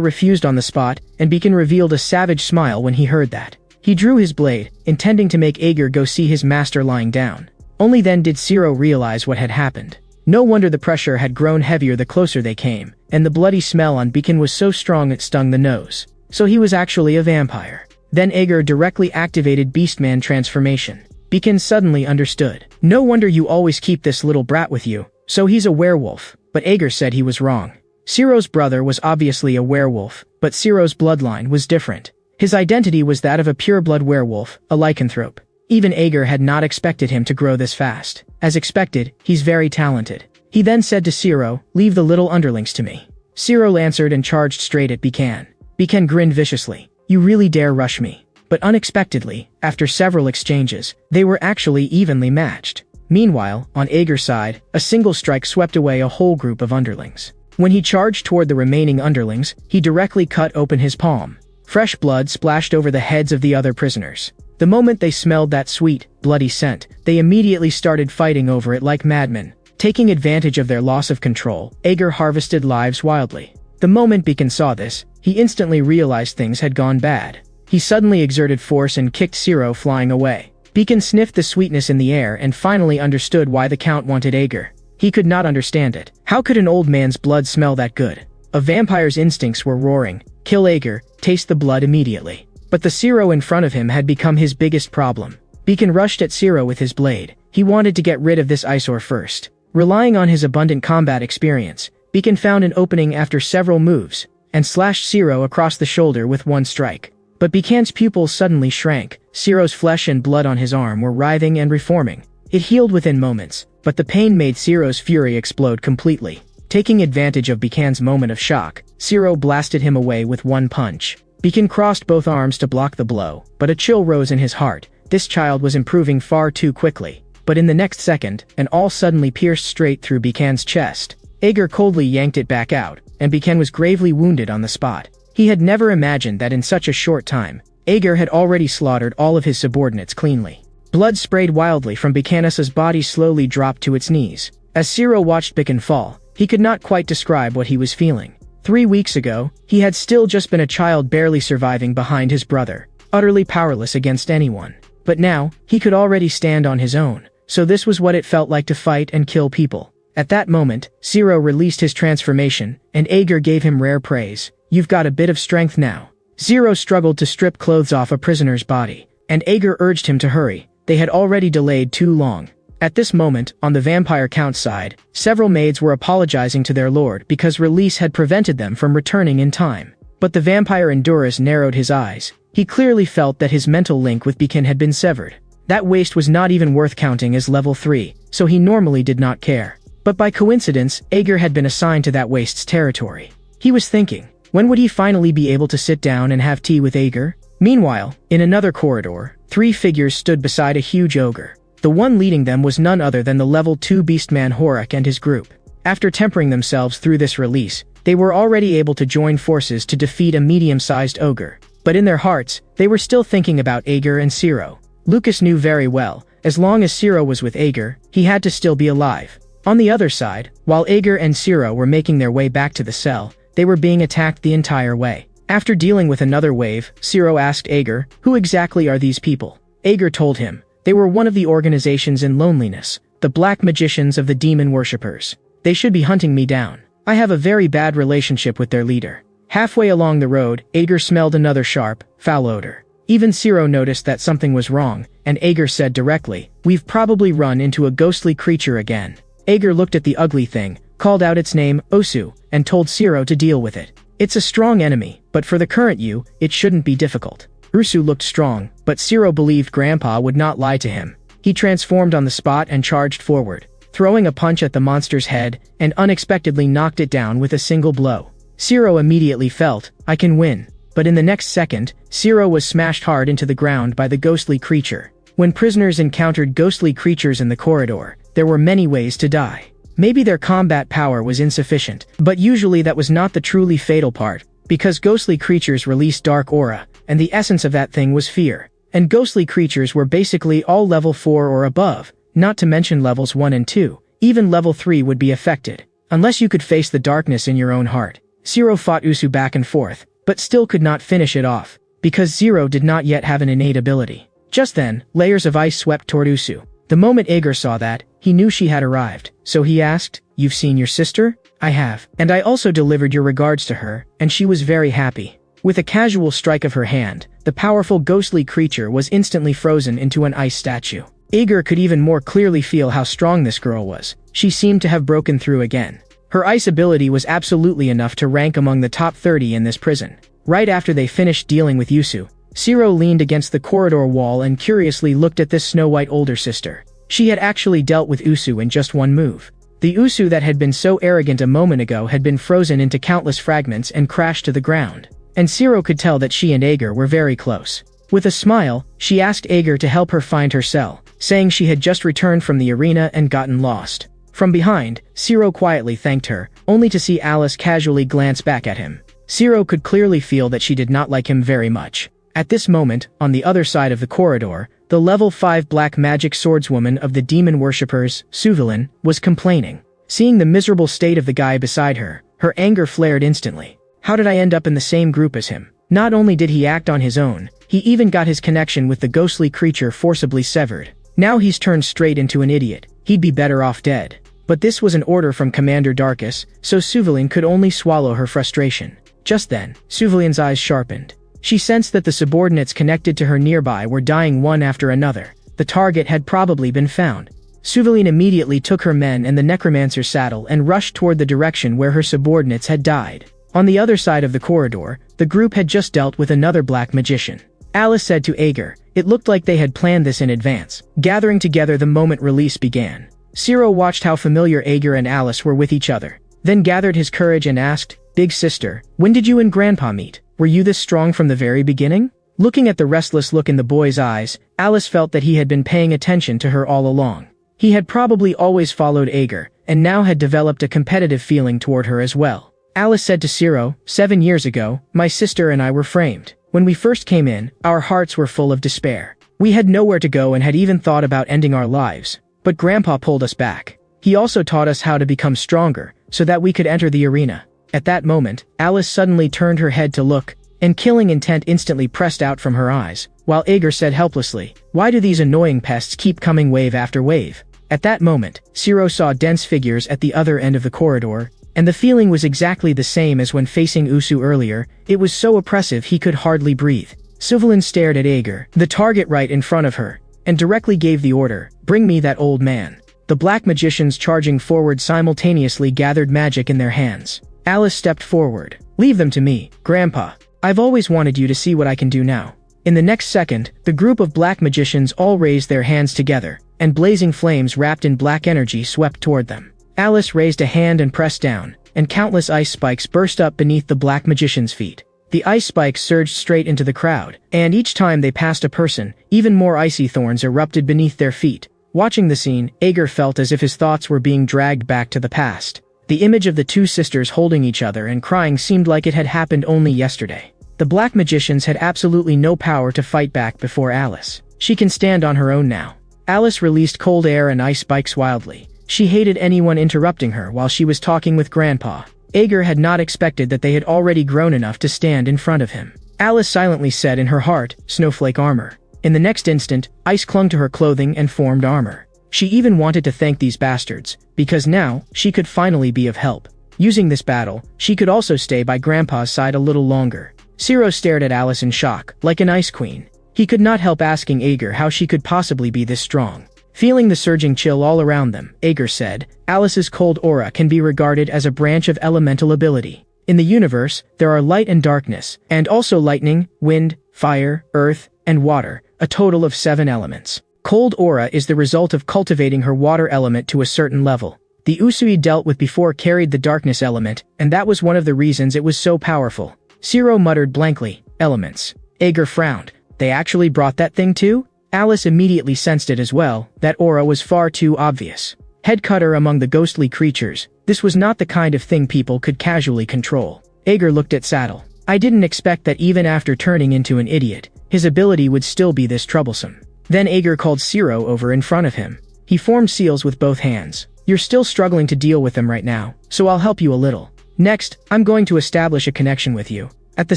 refused on the spot, and Bikan revealed a savage smile when he heard that. He drew his blade, intending to make Ager go see his master lying down. Only then did Zero realize what had happened. No wonder the pressure had grown heavier the closer they came, and the bloody smell on Bikan was so strong it stung the nose. So he was actually a vampire. Then Ager directly activated Beastman transformation. Bikan suddenly understood. "No wonder you always keep this little brat with you. So he's a werewolf." But Ager said he was wrong. Zero's brother was obviously a werewolf, but Zero's bloodline was different. His identity was that of a pureblood werewolf, a lycanthrope. Even Ager had not expected him to grow this fast. As expected, he's very talented. He then said to Zero, "Leave the little underlings to me. Zero answered and charged straight at Bikan. Bikan grinned viciously. You really dare rush me? But unexpectedly, after several exchanges, they were actually evenly matched. Meanwhile, on Aeger's side, a single strike swept away a whole group of underlings. When he charged toward the remaining underlings, he directly cut open his palm. Fresh blood splashed over the heads of the other prisoners. The moment they smelled that sweet, bloody scent, they immediately started fighting over it like madmen. Taking advantage of their loss of control, Aeger harvested lives wildly. The moment Bikan saw this, he instantly realized things had gone bad. He suddenly exerted force and kicked Zero flying away. Bikan sniffed the sweetness in the air and finally understood why the Count wanted Aeger. He could not understand it. How could an old man's blood smell that good? A vampire's instincts were roaring. Kill Aeger, taste the blood immediately. But the Zero in front of him had become his biggest problem. Bikan rushed at Zero with his blade. He wanted to get rid of this eyesore first. Relying on his abundant combat experience, Bikan found an opening after several moves, and slashed Zero across the shoulder with one strike. But Bikan's pupils suddenly shrank. Zero's flesh and blood on his arm were writhing and reforming. It healed within moments, but the pain made Zero's fury explode completely. Taking advantage of Bikan's moment of shock, Zero blasted him away with one punch. Bikan crossed both arms to block the blow, but a chill rose in his heart. This child was improving far too quickly. But in the next second, an awl suddenly pierced straight through Bikan's chest. Aeger coldly yanked it back out, and Bikan was gravely wounded on the spot. He had never imagined that in such a short time, Aeger had already slaughtered all of his subordinates cleanly. Blood sprayed wildly from Bikan's body slowly dropped to its knees. As Zero watched Bikan fall, he could not quite describe what he was feeling. 3 weeks ago, he had still just been a child barely surviving behind his brother, utterly powerless against anyone. But now, he could already stand on his own, so this was what it felt like to fight and kill people. At that moment, Zero released his transformation, and Aeger gave him rare praise. You've got a bit of strength now. Zero struggled to strip clothes off a prisoner's body, and Aeger urged him to hurry. They had already delayed too long. At this moment, on the vampire count's side, several maids were apologizing to their lord because release had prevented them from returning in time. But the vampire Endurus narrowed his eyes. He clearly felt that his mental link with Bikan had been severed. That waste was not even worth counting as level 3, so he normally did not care. But by coincidence, Aeger had been assigned to that waste's territory. He was thinking, when would he finally be able to sit down and have tea with Aeger? Meanwhile, in another corridor, 3 figures stood beside a huge ogre. The one leading them was none other than the level 2 beastman Horak and his group. After tempering themselves through this release, they were already able to join forces to defeat a medium-sized ogre. But in their hearts, they were still thinking about Aeger and Zero. Lucas knew very well, as long as Zero was with Aeger, he had to still be alive. On the other side, while Aeger and Zero were making their way back to the cell, they were being attacked the entire way. After dealing with another wave, Zero asked Aeger, who exactly are these people? Aeger told him, they were one of the organizations in loneliness, the black magicians of the demon worshippers. They should be hunting me down. I have a very bad relationship with their leader. Halfway along the road, Aeger smelled another sharp, foul odor. Even Zero noticed that something was wrong, and Aeger said directly, we've probably run into a ghostly creature again. Aeger looked at the ugly thing, called out its name, Osu, and told Zero to deal with it. It's a strong enemy, but for the current you, it shouldn't be difficult. Ursu looked strong, but Zero believed Grandpa would not lie to him. He transformed on the spot and charged forward, throwing a punch at the monster's head, and unexpectedly knocked it down with a single blow. Zero immediately felt, I can win. But in the next second, Zero was smashed hard into the ground by the ghostly creature. When prisoners encountered ghostly creatures in the corridor, there were many ways to die. Maybe their combat power was insufficient, but usually that was not the truly fatal part, because ghostly creatures released dark aura, and the essence of that thing was fear. And ghostly creatures were basically all level 4 or above, not to mention levels 1 and 2. Even level 3 would be affected, unless you could face the darkness in your own heart. Zero fought Usu back and forth, but still could not finish it off, because Zero did not yet have an innate ability. Just then, layers of ice swept toward Usu. The moment Aeger saw that, he knew she had arrived, so he asked, You've seen your sister? I have, and I also delivered your regards to her, and she was very happy. With a casual strike of her hand, the powerful ghostly creature was instantly frozen into an ice statue. Aeger could even more clearly feel how strong this girl was. She seemed to have broken through again. Her ice ability was absolutely enough to rank among the top 30 in this prison. Right after they finished dealing with Yusu, Zero leaned against the corridor wall and curiously looked at this snow-white older sister. She had actually dealt with Usu in just one move. The Usu that had been so arrogant a moment ago had been frozen into countless fragments and crashed to the ground. And Shiro could tell that she and Ager were very close. With a smile, she asked Ager to help her find her cell, saying she had just returned from the arena and gotten lost. From behind, Shiro quietly thanked her, only to see Alice casually glance back at him. Shiro could clearly feel that she did not like him very much. At this moment, on the other side of the corridor, the level 5 black magic swordswoman of the demon worshippers, Suvalin, was complaining. Seeing the miserable state of the guy beside her, her anger flared instantly. How did I end up in the same group as him? Not only did he act on his own, he even got his connection with the ghostly creature forcibly severed. Now he's turned straight into an idiot. He'd be better off dead. But this was an order from Commander Darkus, so Suvalin could only swallow her frustration. Just then, Suvalin's eyes sharpened. She sensed that the subordinates connected to her nearby were dying one after another. The target had probably been found. Suvalin immediately took her men and the necromancer's saddle and rushed toward the direction where her subordinates had died. On the other side of the corridor, the group had just dealt with another black magician. Alice said to Ager, it looked like they had planned this in advance, gathering together the moment release began. Shiro watched how familiar Ager and Alice were with each other, then gathered his courage and asked, Big sister, when did you and Grandpa meet? Were you this strong from the very beginning? Looking at the restless look in the boy's eyes, Alice felt that he had been paying attention to her all along. He had probably always followed Ager, and now had developed a competitive feeling toward her as well. Alice said to Shiro, 7 years ago, my sister and I were framed. When we first came in, our hearts were full of despair. We had nowhere to go and had even thought about ending our lives. But Grandpa pulled us back. He also taught us how to become stronger, so that we could enter the arena. At that moment, Alice suddenly turned her head to look, and killing intent instantly pressed out from her eyes, while Ager said helplessly, why do these annoying pests keep coming wave after wave? At that moment, Shiro saw dense figures at the other end of the corridor, and the feeling was exactly the same as when facing Usu earlier. It was so oppressive he could hardly breathe. Suvalin stared at Ager, the target right in front of her, and directly gave the order, bring me that old man. The black magicians charging forward simultaneously gathered magic in their hands. Alice stepped forward. Leave them to me, Grandpa. I've always wanted you to see what I can do now. In the next second, the group of black magicians all raised their hands together, and blazing flames wrapped in black energy swept toward them. Alice raised a hand and pressed down, and countless ice spikes burst up beneath the black magician's feet. The ice spikes surged straight into the crowd, and each time they passed a person, even more icy thorns erupted beneath their feet. Watching the scene, Ager felt as if his thoughts were being dragged back to the past. The image of the two sisters holding each other and crying seemed like it had happened only yesterday. The black magicians had absolutely no power to fight back before Alice. She can stand on her own now. Alice released cold air and ice spikes wildly. She hated anyone interrupting her while she was talking with Grandpa. Ager had not expected that they had already grown enough to stand in front of him. Alice silently said in her heart, snowflake armor. In the next instant, ice clung to her clothing and formed armor. She even wanted to thank these bastards, because now, she could finally be of help. Using this battle, she could also stay by Grandpa's side a little longer. Shiro stared at Alice in shock, like an ice queen. He could not help asking Ager how she could possibly be this strong. Feeling the surging chill all around them, Ager said, Alice's cold aura can be regarded as a branch of elemental ability. In the universe, there are light and darkness, and also lightning, wind, fire, earth, and water, a total of 7 elements. Cold aura is the result of cultivating her water element to a certain level. The Usui dealt with before carried the darkness element, and that was one of the reasons it was so powerful. Shiro muttered blankly, elements. Ager frowned. They actually brought that thing too? Alice immediately sensed it as well. That aura was far too obvious. Headcutter among the ghostly creatures, this was not the kind of thing people could casually control. Ager looked at Saddle. I didn't expect that even after turning into an idiot, his ability would still be this troublesome. Then Ager called Shiro over in front of him. He formed seals with both hands. You're still struggling to deal with them right now, so I'll help you a little. Next, I'm going to establish a connection with you. At the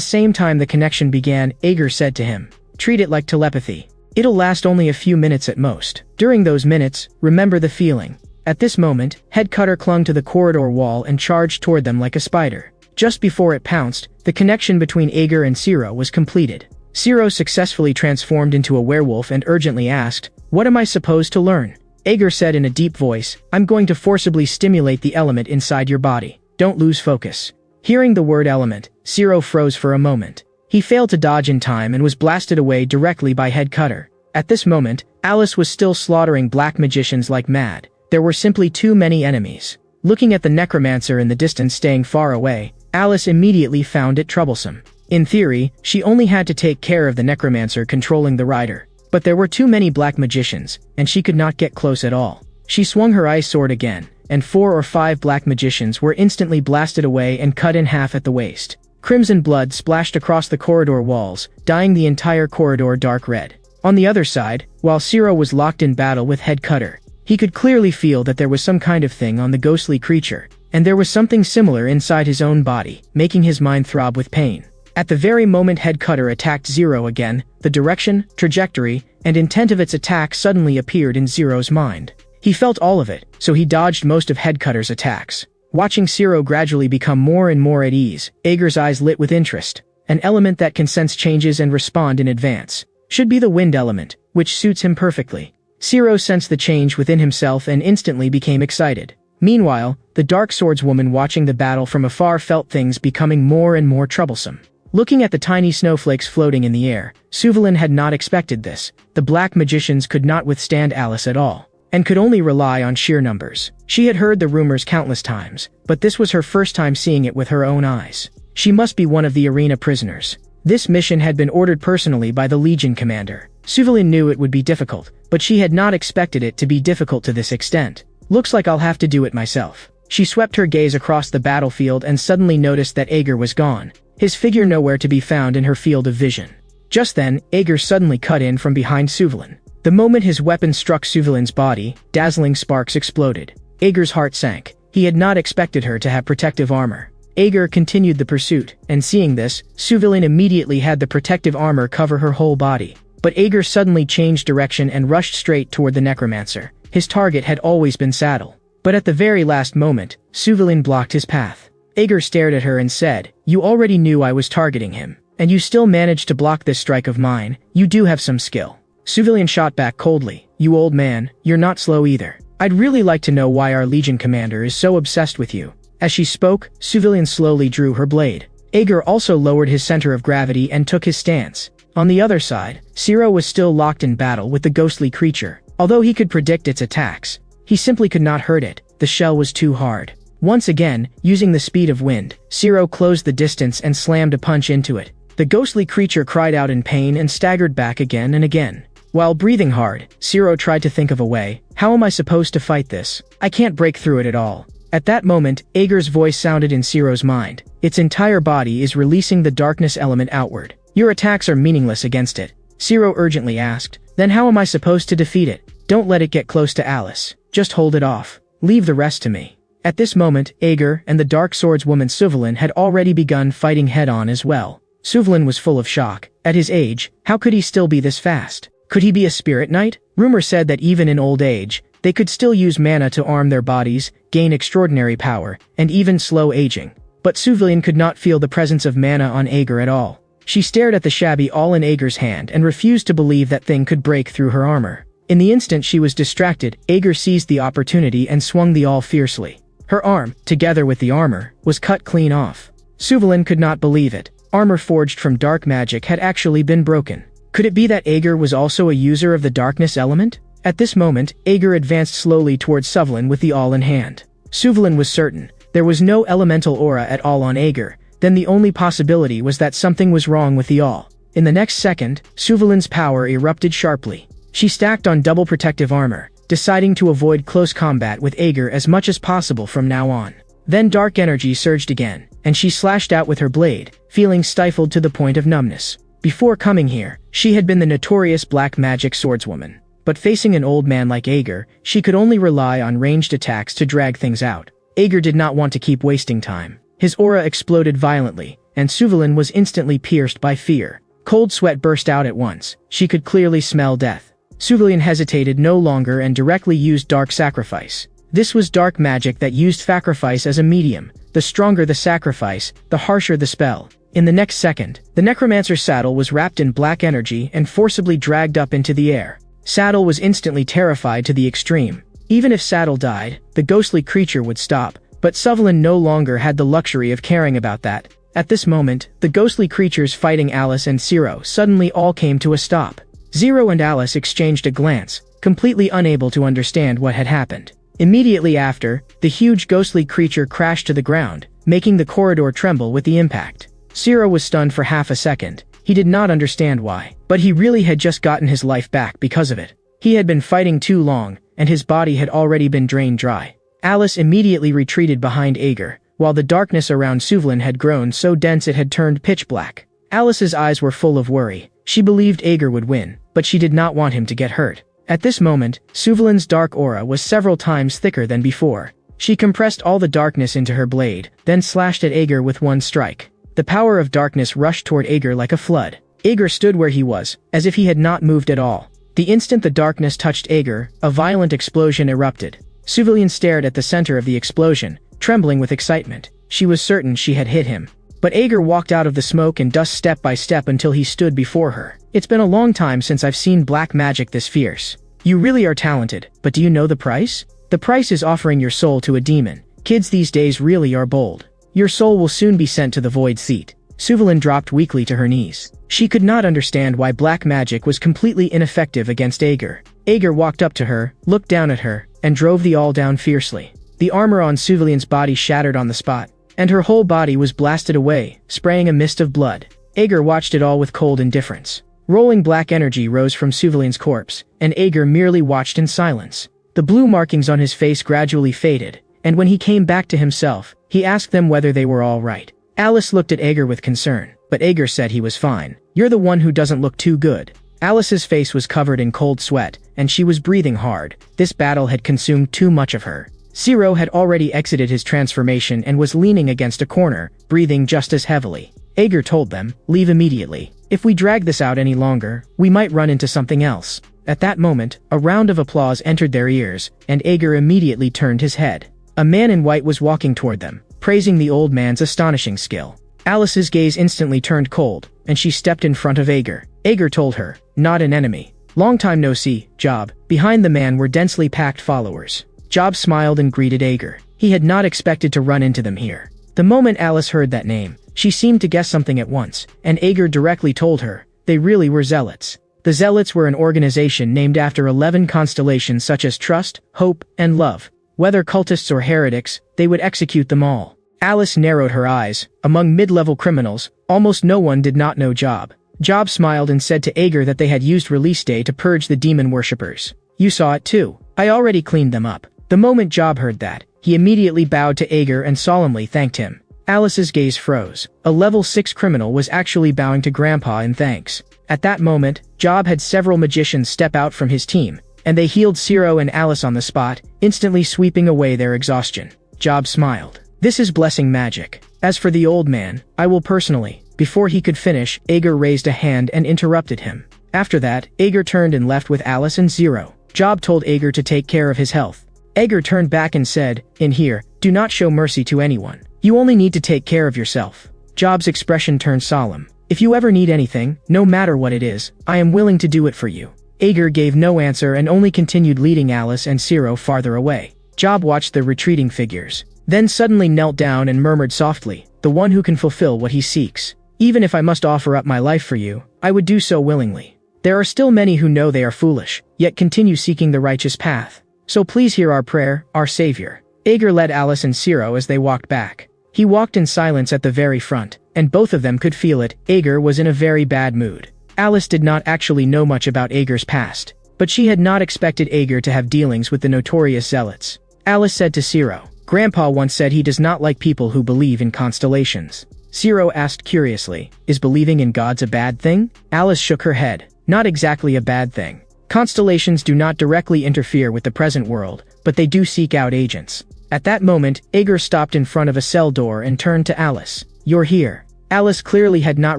same time the connection began, Ager said to him, treat it like telepathy. It'll last only a few minutes at most. During those minutes, remember the feeling. At this moment, Headcutter clung to the corridor wall and charged toward them like a spider. Just before it pounced, the connection between Ager and Shiro was completed. Shiro successfully transformed into a werewolf and urgently asked, what am I supposed to learn? Ager said in a deep voice, I'm going to forcibly stimulate the element inside your body. Don't lose focus. Hearing the word element, Shiro froze for a moment. He failed to dodge in time and was blasted away directly by Headcutter. At this moment, Alice was still slaughtering black magicians like mad. There were simply too many enemies. Looking at the necromancer in the distance staying far away, Alice immediately found it troublesome. In theory, she only had to take care of the necromancer controlling the rider. But there were too many black magicians, and she could not get close at all. She swung her ice sword again, and 4 or 5 black magicians were instantly blasted away and cut in half at the waist. Crimson blood splashed across the corridor walls, dyeing the entire corridor dark red. On the other side, while Zero was locked in battle with Head Cutter, he could clearly feel that there was some kind of thing on the ghostly creature, and there was something similar inside his own body, making his mind throb with pain. At the very moment Head Cutter attacked Zero again, the direction, trajectory, and intent of its attack suddenly appeared in Zero's mind. He felt all of it, so he dodged most of Head Cutter's attacks. Watching Zero gradually become more and more at ease, Ager's eyes lit with interest. An element that can sense changes and respond in advance. Should be the wind element, which suits him perfectly. Zero sensed the change within himself and instantly became excited. Meanwhile, the Dark Swordswoman watching the battle from afar felt things becoming more and more troublesome. Looking at the tiny snowflakes floating in the air, Suvalin had not expected this. The black magicians could not withstand Alice at all, and could only rely on sheer numbers. She had heard the rumors countless times, but this was her first time seeing it with her own eyes. She must be one of the arena prisoners. This mission had been ordered personally by the Legion commander. Suvalin knew it would be difficult, but she had not expected it to be difficult to this extent. Looks like I'll have to do it myself. She swept her gaze across the battlefield and suddenly noticed that Ager was gone. His figure nowhere to be found in her field of vision. Just then, Ager suddenly cut in from behind Suvalin. The moment his weapon struck Suvalin's body, dazzling sparks exploded. Ager's heart sank. He had not expected her to have protective armor. Ager continued the pursuit, and seeing this, Suvalin immediately had the protective armor cover her whole body. But Ager suddenly changed direction and rushed straight toward the necromancer. His target had always been Saddle. But at the very last moment, Suvalin blocked his path. Ager stared at her and said, "You already knew I was targeting him, and you still managed to block this strike of mine. You do have some skill." Suvalin shot back coldly, "You old man, you're not slow either. I'd really like to know why our Legion commander is so obsessed with you." As she spoke, Suvalin slowly drew her blade. Ager also lowered his center of gravity and took his stance. On the other side, Zero was still locked in battle with the ghostly creature. Although he could predict its attacks, he simply could not hurt it. The shell was too hard. Once again, using the speed of wind, Zero closed the distance and slammed a punch into it. The ghostly creature cried out in pain and staggered back again and again. While breathing hard, Zero tried to think of a way. How am I supposed to fight this? I can't break through it at all. At that moment, Ager's voice sounded in Zero's mind. Its entire body is releasing the darkness element outward. Your attacks are meaningless against it. Zero urgently asked. Then how am I supposed to defeat it? Don't let it get close to Alice. Just hold it off. Leave the rest to me. At this moment, Ager and the Dark Swordswoman Suvalin had already begun fighting head-on as well. Suvalin was full of shock. At his age, how could he still be this fast? Could he be a spirit knight? Rumor said that even in old age, they could still use mana to arm their bodies, gain extraordinary power, and even slow aging. But Suvalin could not feel the presence of mana on Ager at all. She stared at the shabby awl in Ager's hand and refused to believe that thing could break through her armor. In the instant she was distracted, Ager seized the opportunity and swung the awl fiercely. Her arm, together with the armor, was cut clean off. Suvalin could not believe it. Armor forged from dark magic had actually been broken. Could it be that Ager was also a user of the darkness element? At this moment, Ager advanced slowly towards Suvalin with the awl in hand. Suvalin was certain. There was no elemental aura at all on Ager. Then the only possibility was that something was wrong with the awl. In the next second, Suvalin's power erupted sharply. She stacked on double protective armor, deciding to avoid close combat with Ager as much as possible from now on. Then dark energy surged again, and she slashed out with her blade, feeling stifled to the point of numbness. Before coming here, she had been the notorious black magic swordswoman. But facing an old man like Ager, she could only rely on ranged attacks to drag things out. Ager did not want to keep wasting time. His aura exploded violently, and Suvalin was instantly pierced by fear. Cold sweat burst out at once. She could clearly smell death. Suvalin hesitated no longer and directly used Dark Sacrifice. This was dark magic that used sacrifice as a medium. The stronger the sacrifice, the harsher the spell. In the next second, the necromancer's saddle was wrapped in black energy and forcibly dragged up into the air. Saddle was instantly terrified to the extreme. Even if Saddle died, the ghostly creature would stop, but Suvalin no longer had the luxury of caring about that. At this moment, the ghostly creatures fighting Alice and Zero suddenly all came to a stop. Zero and Alice exchanged a glance, completely unable to understand what had happened. Immediately after, the huge ghostly creature crashed to the ground, making the corridor tremble with the impact. Zero was stunned for half a second. He did not understand why, but he really had just gotten his life back because of it. He had been fighting too long, and his body had already been drained dry. Alice immediately retreated behind Ager, while the darkness around Suvlin had grown so dense it had turned pitch black. Alice's eyes were full of worry. She believed Ager would win, but she did not want him to get hurt. At this moment, Suvlin's dark aura was several times thicker than before. She compressed all the darkness into her blade, then slashed at Ager with one strike. The power of darkness rushed toward Ager like a flood. Ager stood where he was, as if he had not moved at all. The instant the darkness touched Ager, a violent explosion erupted. Suvlin stared at the center of the explosion, trembling with excitement. She was certain she had hit him. But Ager walked out of the smoke and dust step by step until he stood before her. It's been a long time since I've seen black magic this fierce. You really are talented, but do you know the price? The price is offering your soul to a demon. Kids these days really are bold. Your soul will soon be sent to the void seat. Suvlin dropped weakly to her knees. She could not understand why black magic was completely ineffective against Ager. Ager walked up to her, looked down at her, and drove the awl down fiercely. The armor on Suvlin's body shattered on the spot, and her whole body was blasted away, spraying a mist of blood. Ager watched it all with cold indifference. Rolling black energy rose from Suvlin's corpse, and Ager merely watched in silence. The blue markings on his face gradually faded, and when he came back to himself, he asked them whether they were all right. Alice looked at Ager with concern, but Ager said he was fine. You're the one who doesn't look too good. Alice's face was covered in cold sweat, and she was breathing hard. This battle had consumed too much of her. Zero had already exited his transformation and was leaning against a corner, breathing just as heavily. Ager told them, leave immediately. If we drag this out any longer, we might run into something else. At that moment, a round of applause entered their ears, and Ager immediately turned his head. A man in white was walking toward them, praising the old man's astonishing skill. Alice's gaze instantly turned cold, and she stepped in front of Ager. Ager told her, not an enemy. Long time no see, Job. Behind the man were densely packed followers. Job smiled and greeted Ager. He had not expected to run into them here. The moment Alice heard that name, she seemed to guess something at once, and Ager directly told her, they really were zealots. The Zealots were an organization named after 11 constellations such as trust, hope, and love. Whether cultists or heretics, they would execute them all. Alice narrowed her eyes. Among mid-level criminals, almost no one did not know Job. Job smiled and said to Ager that they had used release day to purge the demon worshippers. You saw it too. I already cleaned them up. The moment Job heard that, he immediately bowed to Ager and solemnly thanked him. Alice's gaze froze. A level 6 criminal was actually bowing to Grandpa in thanks. At that moment, Job had several magicians step out from his team, and they healed Zero and Alice on the spot, instantly sweeping away their exhaustion. Job smiled. This is blessing magic. As for the old man, I will personally. Before he could finish, Ager raised a hand and interrupted him. After that, Ager turned and left with Alice and Zero. Job told Ager to take care of his health. Ager turned back and said, in here, do not show mercy to anyone. You only need to take care of yourself. Job's expression turned solemn. If you ever need anything, no matter what it is, I am willing to do it for you. Ager gave no answer and only continued leading Alice and Zero farther away. Job watched the retreating figures, then suddenly knelt down and murmured softly, the one who can fulfill what he seeks. Even if I must offer up my life for you, I would do so willingly. There are still many who know they are foolish, yet continue seeking the righteous path. So please hear our prayer, our Savior. Ager led Alice and Zero as they walked back. He walked in silence at the very front, and both of them could feel it. Ager was in a very bad mood. Alice did not actually know much about Ager's past, but she had not expected Ager to have dealings with the notorious zealots. Alice said to Zero, Grandpa once said he does not like people who believe in constellations. Zero asked curiously, is believing in gods a bad thing? Alice shook her head. Not exactly a bad thing. Constellations do not directly interfere with the present world, but they do seek out agents. At that moment, Ager stopped in front of a cell door and turned to Alice. You're here. Alice clearly had not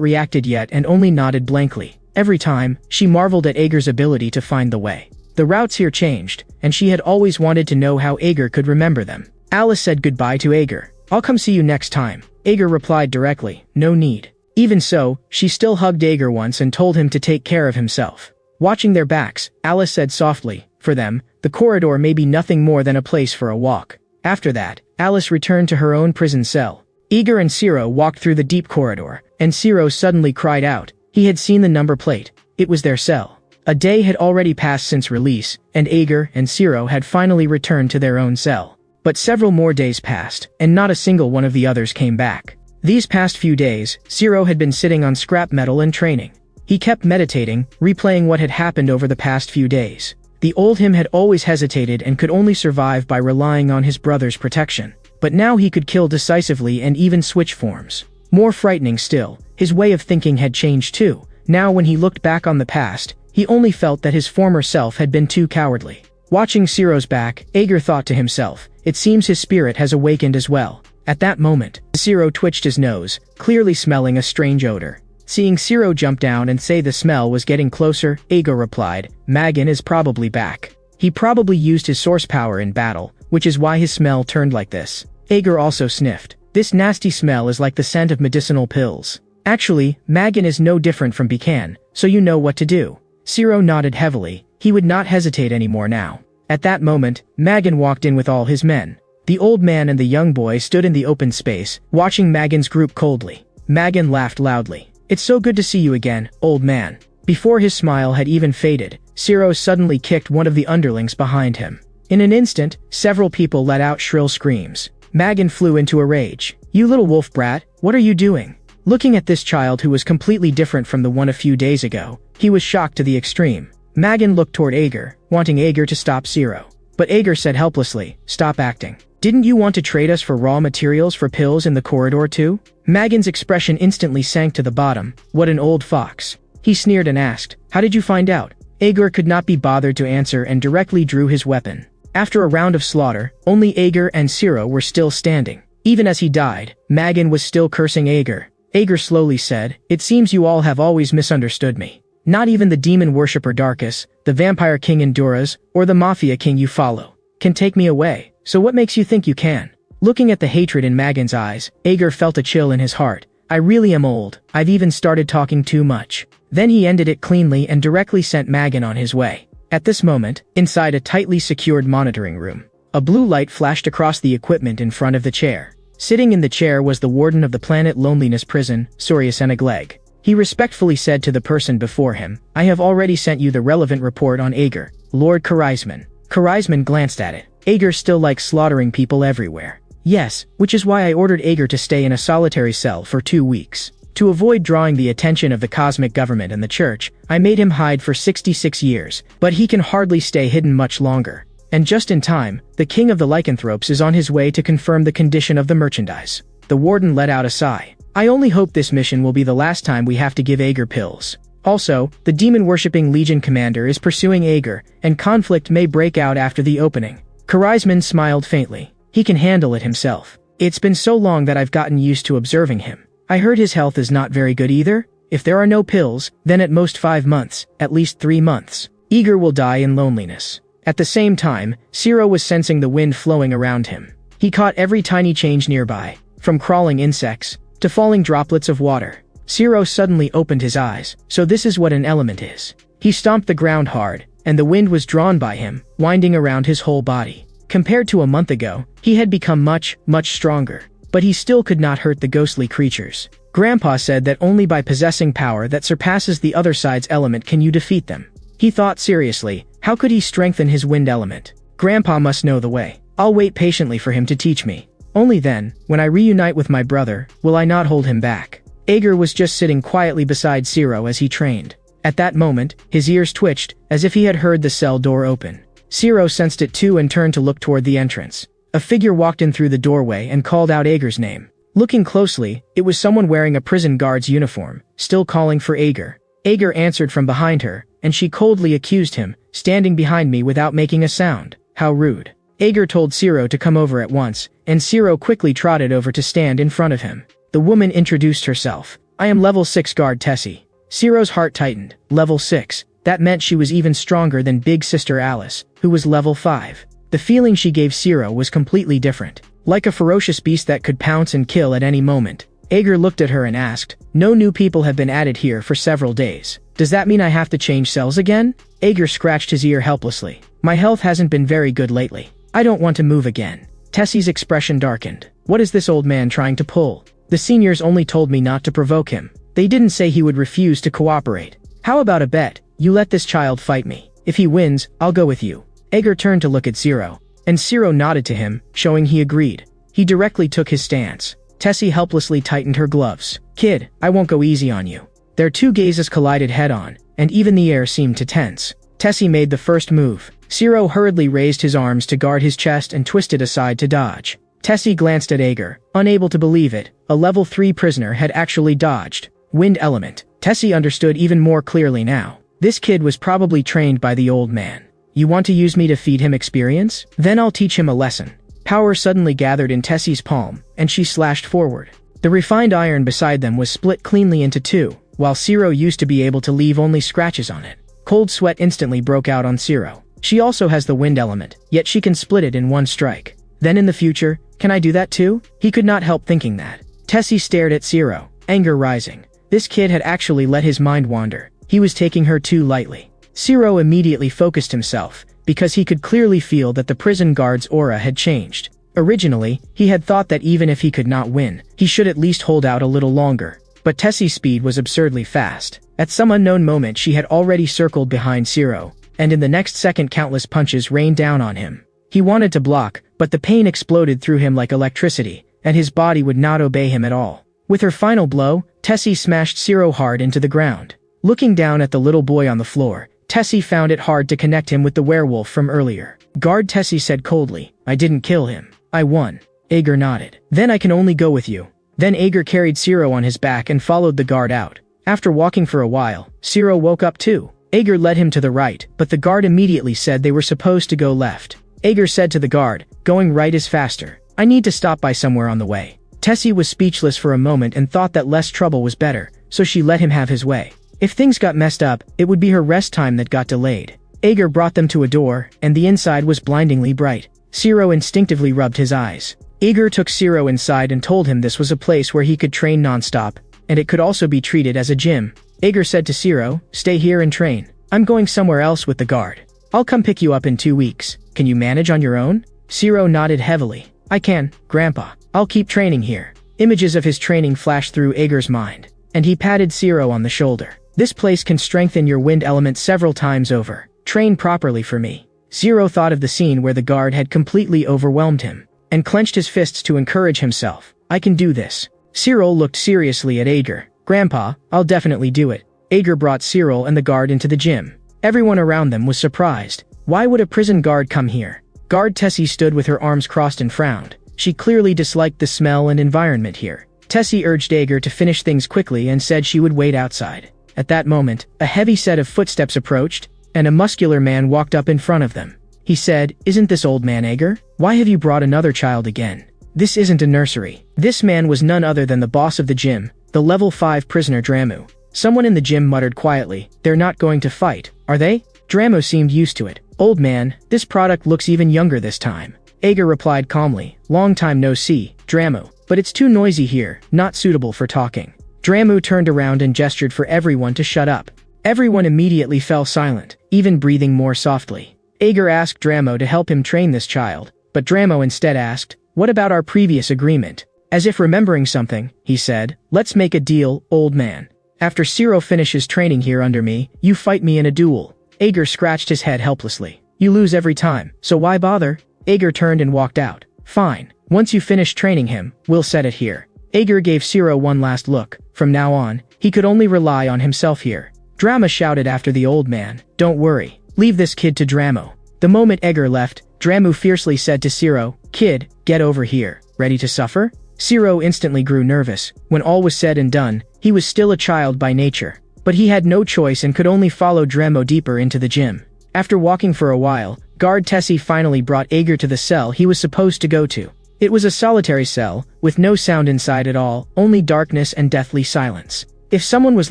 reacted yet and only nodded blankly. Every time, she marveled at Ager's ability to find the way. The routes here changed, and she had always wanted to know how Ager could remember them. Alice said goodbye to Ager. I'll come see you next time. Ager replied directly, no need. Even so, she still hugged Ager once and told him to take care of himself. Watching their backs, Alice said softly, for them, the corridor may be nothing more than a place for a walk. After that, Alice returned to her own prison cell. Ager and Zero walked through the deep corridor, and Zero suddenly cried out. He had seen the number plate. It was their cell. A day had already passed since release, and Ager and Zero had finally returned to their own cell. But several more days passed, and not a single one of the others came back. These past few days, Zero had been sitting on scrap metal and training. He kept meditating, replaying what had happened over the past few days. The old him had always hesitated and could only survive by relying on his brother's protection. But now he could kill decisively and even switch forms. More frightening still, his way of thinking had changed too. Now when he looked back on the past, he only felt that his former self had been too cowardly. Watching Zero's back, Ager thought to himself, it seems his spirit has awakened as well. At that moment, Zero twitched his nose, clearly smelling a strange odor. Seeing Zero jump down and say the smell was getting closer, Ager replied, Magan is probably back. He probably used his source power in battle, which is why his smell turned like this. Ager also sniffed. This nasty smell is like the scent of medicinal pills. Actually, Magan is no different from Pecan, so you know what to do. Zero nodded heavily. He would not hesitate anymore now. At that moment, Magan walked in with all his men. The old man and the young boy stood in the open space, watching Magan's group coldly. Magan laughed loudly. It's so good to see you again, old man. Before his smile had even faded, Zero suddenly kicked one of the underlings behind him. In an instant, several people let out shrill screams. Magan flew into a rage. You little wolf brat, what are you doing? Looking at this child who was completely different from the one a few days ago, he was shocked to the extreme. Magan looked toward Ager, wanting Ager to stop Zero. But Ager said helplessly, stop acting. Didn't you want to trade us for raw materials for pills in the corridor too? Magan's expression instantly sank to the bottom. What an old fox. He sneered and asked, how did you find out? Ager could not be bothered to answer and directly drew his weapon. After a round of slaughter, only Ager and Zero were still standing. Even as he died, Magan was still cursing Ager. Ager slowly said, it seems you all have always misunderstood me. Not even the demon worshipper Darkus, the vampire king Enduras, or the mafia king you follow can take me away, so what makes you think you can? Looking at the hatred in Magan's eyes, Ager felt a chill in his heart. I really am old, I've even started talking too much. Then he ended it cleanly and directly sent Magan on his way. At this moment, inside a tightly secured monitoring room, a blue light flashed across the equipment in front of the chair. Sitting in the chair was the warden of the Planet Loneliness prison, Suryasenagleg. He respectfully said to the person before him, I have already sent you the relevant report on Ager, Lord Karisman. Karisman glanced at it. Ager still likes slaughtering people everywhere. Yes, which is why I ordered Ager to stay in a solitary cell for 2 weeks. To avoid drawing the attention of the cosmic government and the church, I made him hide for 66 years, but he can hardly stay hidden much longer. And just in time, the king of the lycanthropes is on his way to confirm the condition of the merchandise. The warden let out a sigh. I only hope this mission will be the last time we have to give Ager pills. Also, the demon-worshipping Legion commander is pursuing Ager, and conflict may break out after the opening. Karisman smiled faintly. He can handle it himself. It's been so long that I've gotten used to observing him. I heard his health is not very good either. If there are no pills, then at most 5 months, at least 3 months, Ager will die in loneliness. At the same time, Zero was sensing the wind flowing around him. He caught every tiny change nearby, from crawling insects to falling droplets of water. Zero suddenly opened his eyes. So this is what an element is. He stomped the ground hard, and the wind was drawn by him, winding around his whole body. Compared to a month ago, he had become much stronger. But he still could not hurt the ghostly creatures. Grandpa said that only by possessing power that surpasses the other side's element can you defeat them. He thought seriously, how could he strengthen his wind element? Grandpa must know the way. I'll wait patiently for him to teach me. Only then, when I reunite with my brother, will I not hold him back. Ager was just sitting quietly beside Zero as he trained. At that moment, his ears twitched, as if he had heard the cell door open. Zero sensed it too and turned to look toward the entrance. A figure walked in through the doorway and called out Ager's name. Looking closely, it was someone wearing a prison guard's uniform, still calling for Ager. Ager answered from behind her, and she coldly accused him, standing behind me without making a sound. How rude. Ager told Zero to come over at once, and Zero quickly trotted over to stand in front of him. The woman introduced herself. I am level 6 guard Tessie. Zero's heart tightened. Level 6. That meant she was even stronger than big sister Alice, who was level 5. The feeling she gave Zero was completely different. Like a ferocious beast that could pounce and kill at any moment. Ager looked at her and asked, no new people have been added here for several days. Does that mean I have to change cells again? Ager scratched his ear helplessly. My health hasn't been very good lately. I don't want to move again. Tessie's expression darkened. What is this old man trying to pull? The seniors only told me not to provoke him. They didn't say he would refuse to cooperate. How about a bet? You let this child fight me. If he wins, I'll go with you. Aegir turned to look at Zero, and Zero nodded to him, showing he agreed. He directly took his stance. Tessie helplessly tightened her gloves. Kid, I won't go easy on you. Their two gazes collided head-on, and even the air seemed to tense. Tessie made the first move. Zero hurriedly raised his arms to guard his chest and twisted aside to dodge. Tessie glanced at Aegir, unable to believe it. A level 3 prisoner had actually dodged. Wind element. Tessie understood even more clearly now. This kid was probably trained by the old man. You want to use me to feed him experience? Then I'll teach him a lesson. Power suddenly gathered in Tessie's palm, and she slashed forward. The refined iron beside them was split cleanly into two, while Zero used to be able to leave only scratches on it. Cold sweat instantly broke out on Zero. She also has the wind element, yet she can split it in one strike. Then in the future, can I do that too? He could not help thinking that. Tessie stared at Zero, anger rising. This kid had actually let his mind wander. He was taking her too lightly. Zero immediately focused himself, because he could clearly feel that the prison guard's aura had changed. Originally, he had thought that even if he could not win, he should at least hold out a little longer. But Tessie's speed was absurdly fast. At some unknown moment she had already circled behind Zero, and in the next second countless punches rained down on him. He wanted to block, but the pain exploded through him like electricity, and his body would not obey him at all. With her final blow, Tessie smashed Zero hard into the ground. Looking down at the little boy on the floor, Tessie found it hard to connect him with the werewolf from earlier. Guard, Tessie said coldly. I didn't kill him. I won. Aegir nodded. Then I can only go with you. Then Aegir carried Zero on his back and followed the guard out. After walking for a while, Zero woke up too. Aegir led him to the right, but the guard immediately said they were supposed to go left. Aegir said to the guard, going right is faster. I need to stop by somewhere on the way. Tessie was speechless for a moment and thought that less trouble was better, so she let him have his way. If things got messed up, it would be her rest time that got delayed. Aegir brought them to a door, and the inside was blindingly bright. Zero instinctively rubbed his eyes. Aegir took Zero inside and told him this was a place where he could train non-stop, and it could also be treated as a gym. Aegir said to Zero, stay here and train. I'm going somewhere else with the guard. I'll come pick you up in 2 weeks. Can you manage on your own? Zero nodded heavily. I can, Grandpa. I'll keep training here. Images of his training flashed through Aegir's mind, and he patted Zero on the shoulder. This place can strengthen your wind element several times over. Train properly for me. Zero thought of the scene where the guard had completely overwhelmed him, and clenched his fists to encourage himself. I can do this. Zero looked seriously at Aegir. Grandpa, I'll definitely do it. Aegir brought Zero and the guard into the gym. Everyone around them was surprised. Why would a prison guard come here? Guard Tessie stood with her arms crossed and frowned. She clearly disliked the smell and environment here. Tessie urged Aegir to finish things quickly and said she would wait outside. At that moment, a heavy set of footsteps approached, and a muscular man walked up in front of them. He said, Isn't this old man Aegir? Why have you brought another child again? This isn't a nursery. This man was none other than the boss of the gym, the level 5 prisoner Dramu. Someone in the gym muttered quietly, They're not going to fight, are they? Dramu seemed used to it. Old man, this product looks even younger this time. Aegir replied calmly, Long time no see, Dramu, but it's too noisy here, not suitable for talking. Dramu turned around and gestured for everyone to shut up. Everyone immediately fell silent, even breathing more softly. Aegir asked Dramu to help him train this child, but Dramu instead asked, What about our previous agreement? As if remembering something, he said, Let's make a deal, old man. After Zero finishes training here under me, you fight me in a duel. Aegir scratched his head helplessly. You lose every time, so why bother? Aegir turned and walked out. Fine. Once you finish training him, we'll set it here. Aegir gave Zero one last look. From now on, he could only rely on himself here. Drama shouted after the old man, Don't worry. Leave this kid to Dramu. The moment Aegir left, Dramu fiercely said to Zero, Kid, get over here. Ready to suffer? Zero instantly grew nervous. When all was said and done, he was still a child by nature. But he had no choice and could only follow Dramu deeper into the gym. After walking for a while, guard Tessie finally brought Aegir to the cell he was supposed to go to. It was a solitary cell, with no sound inside at all, only darkness and deathly silence. If someone was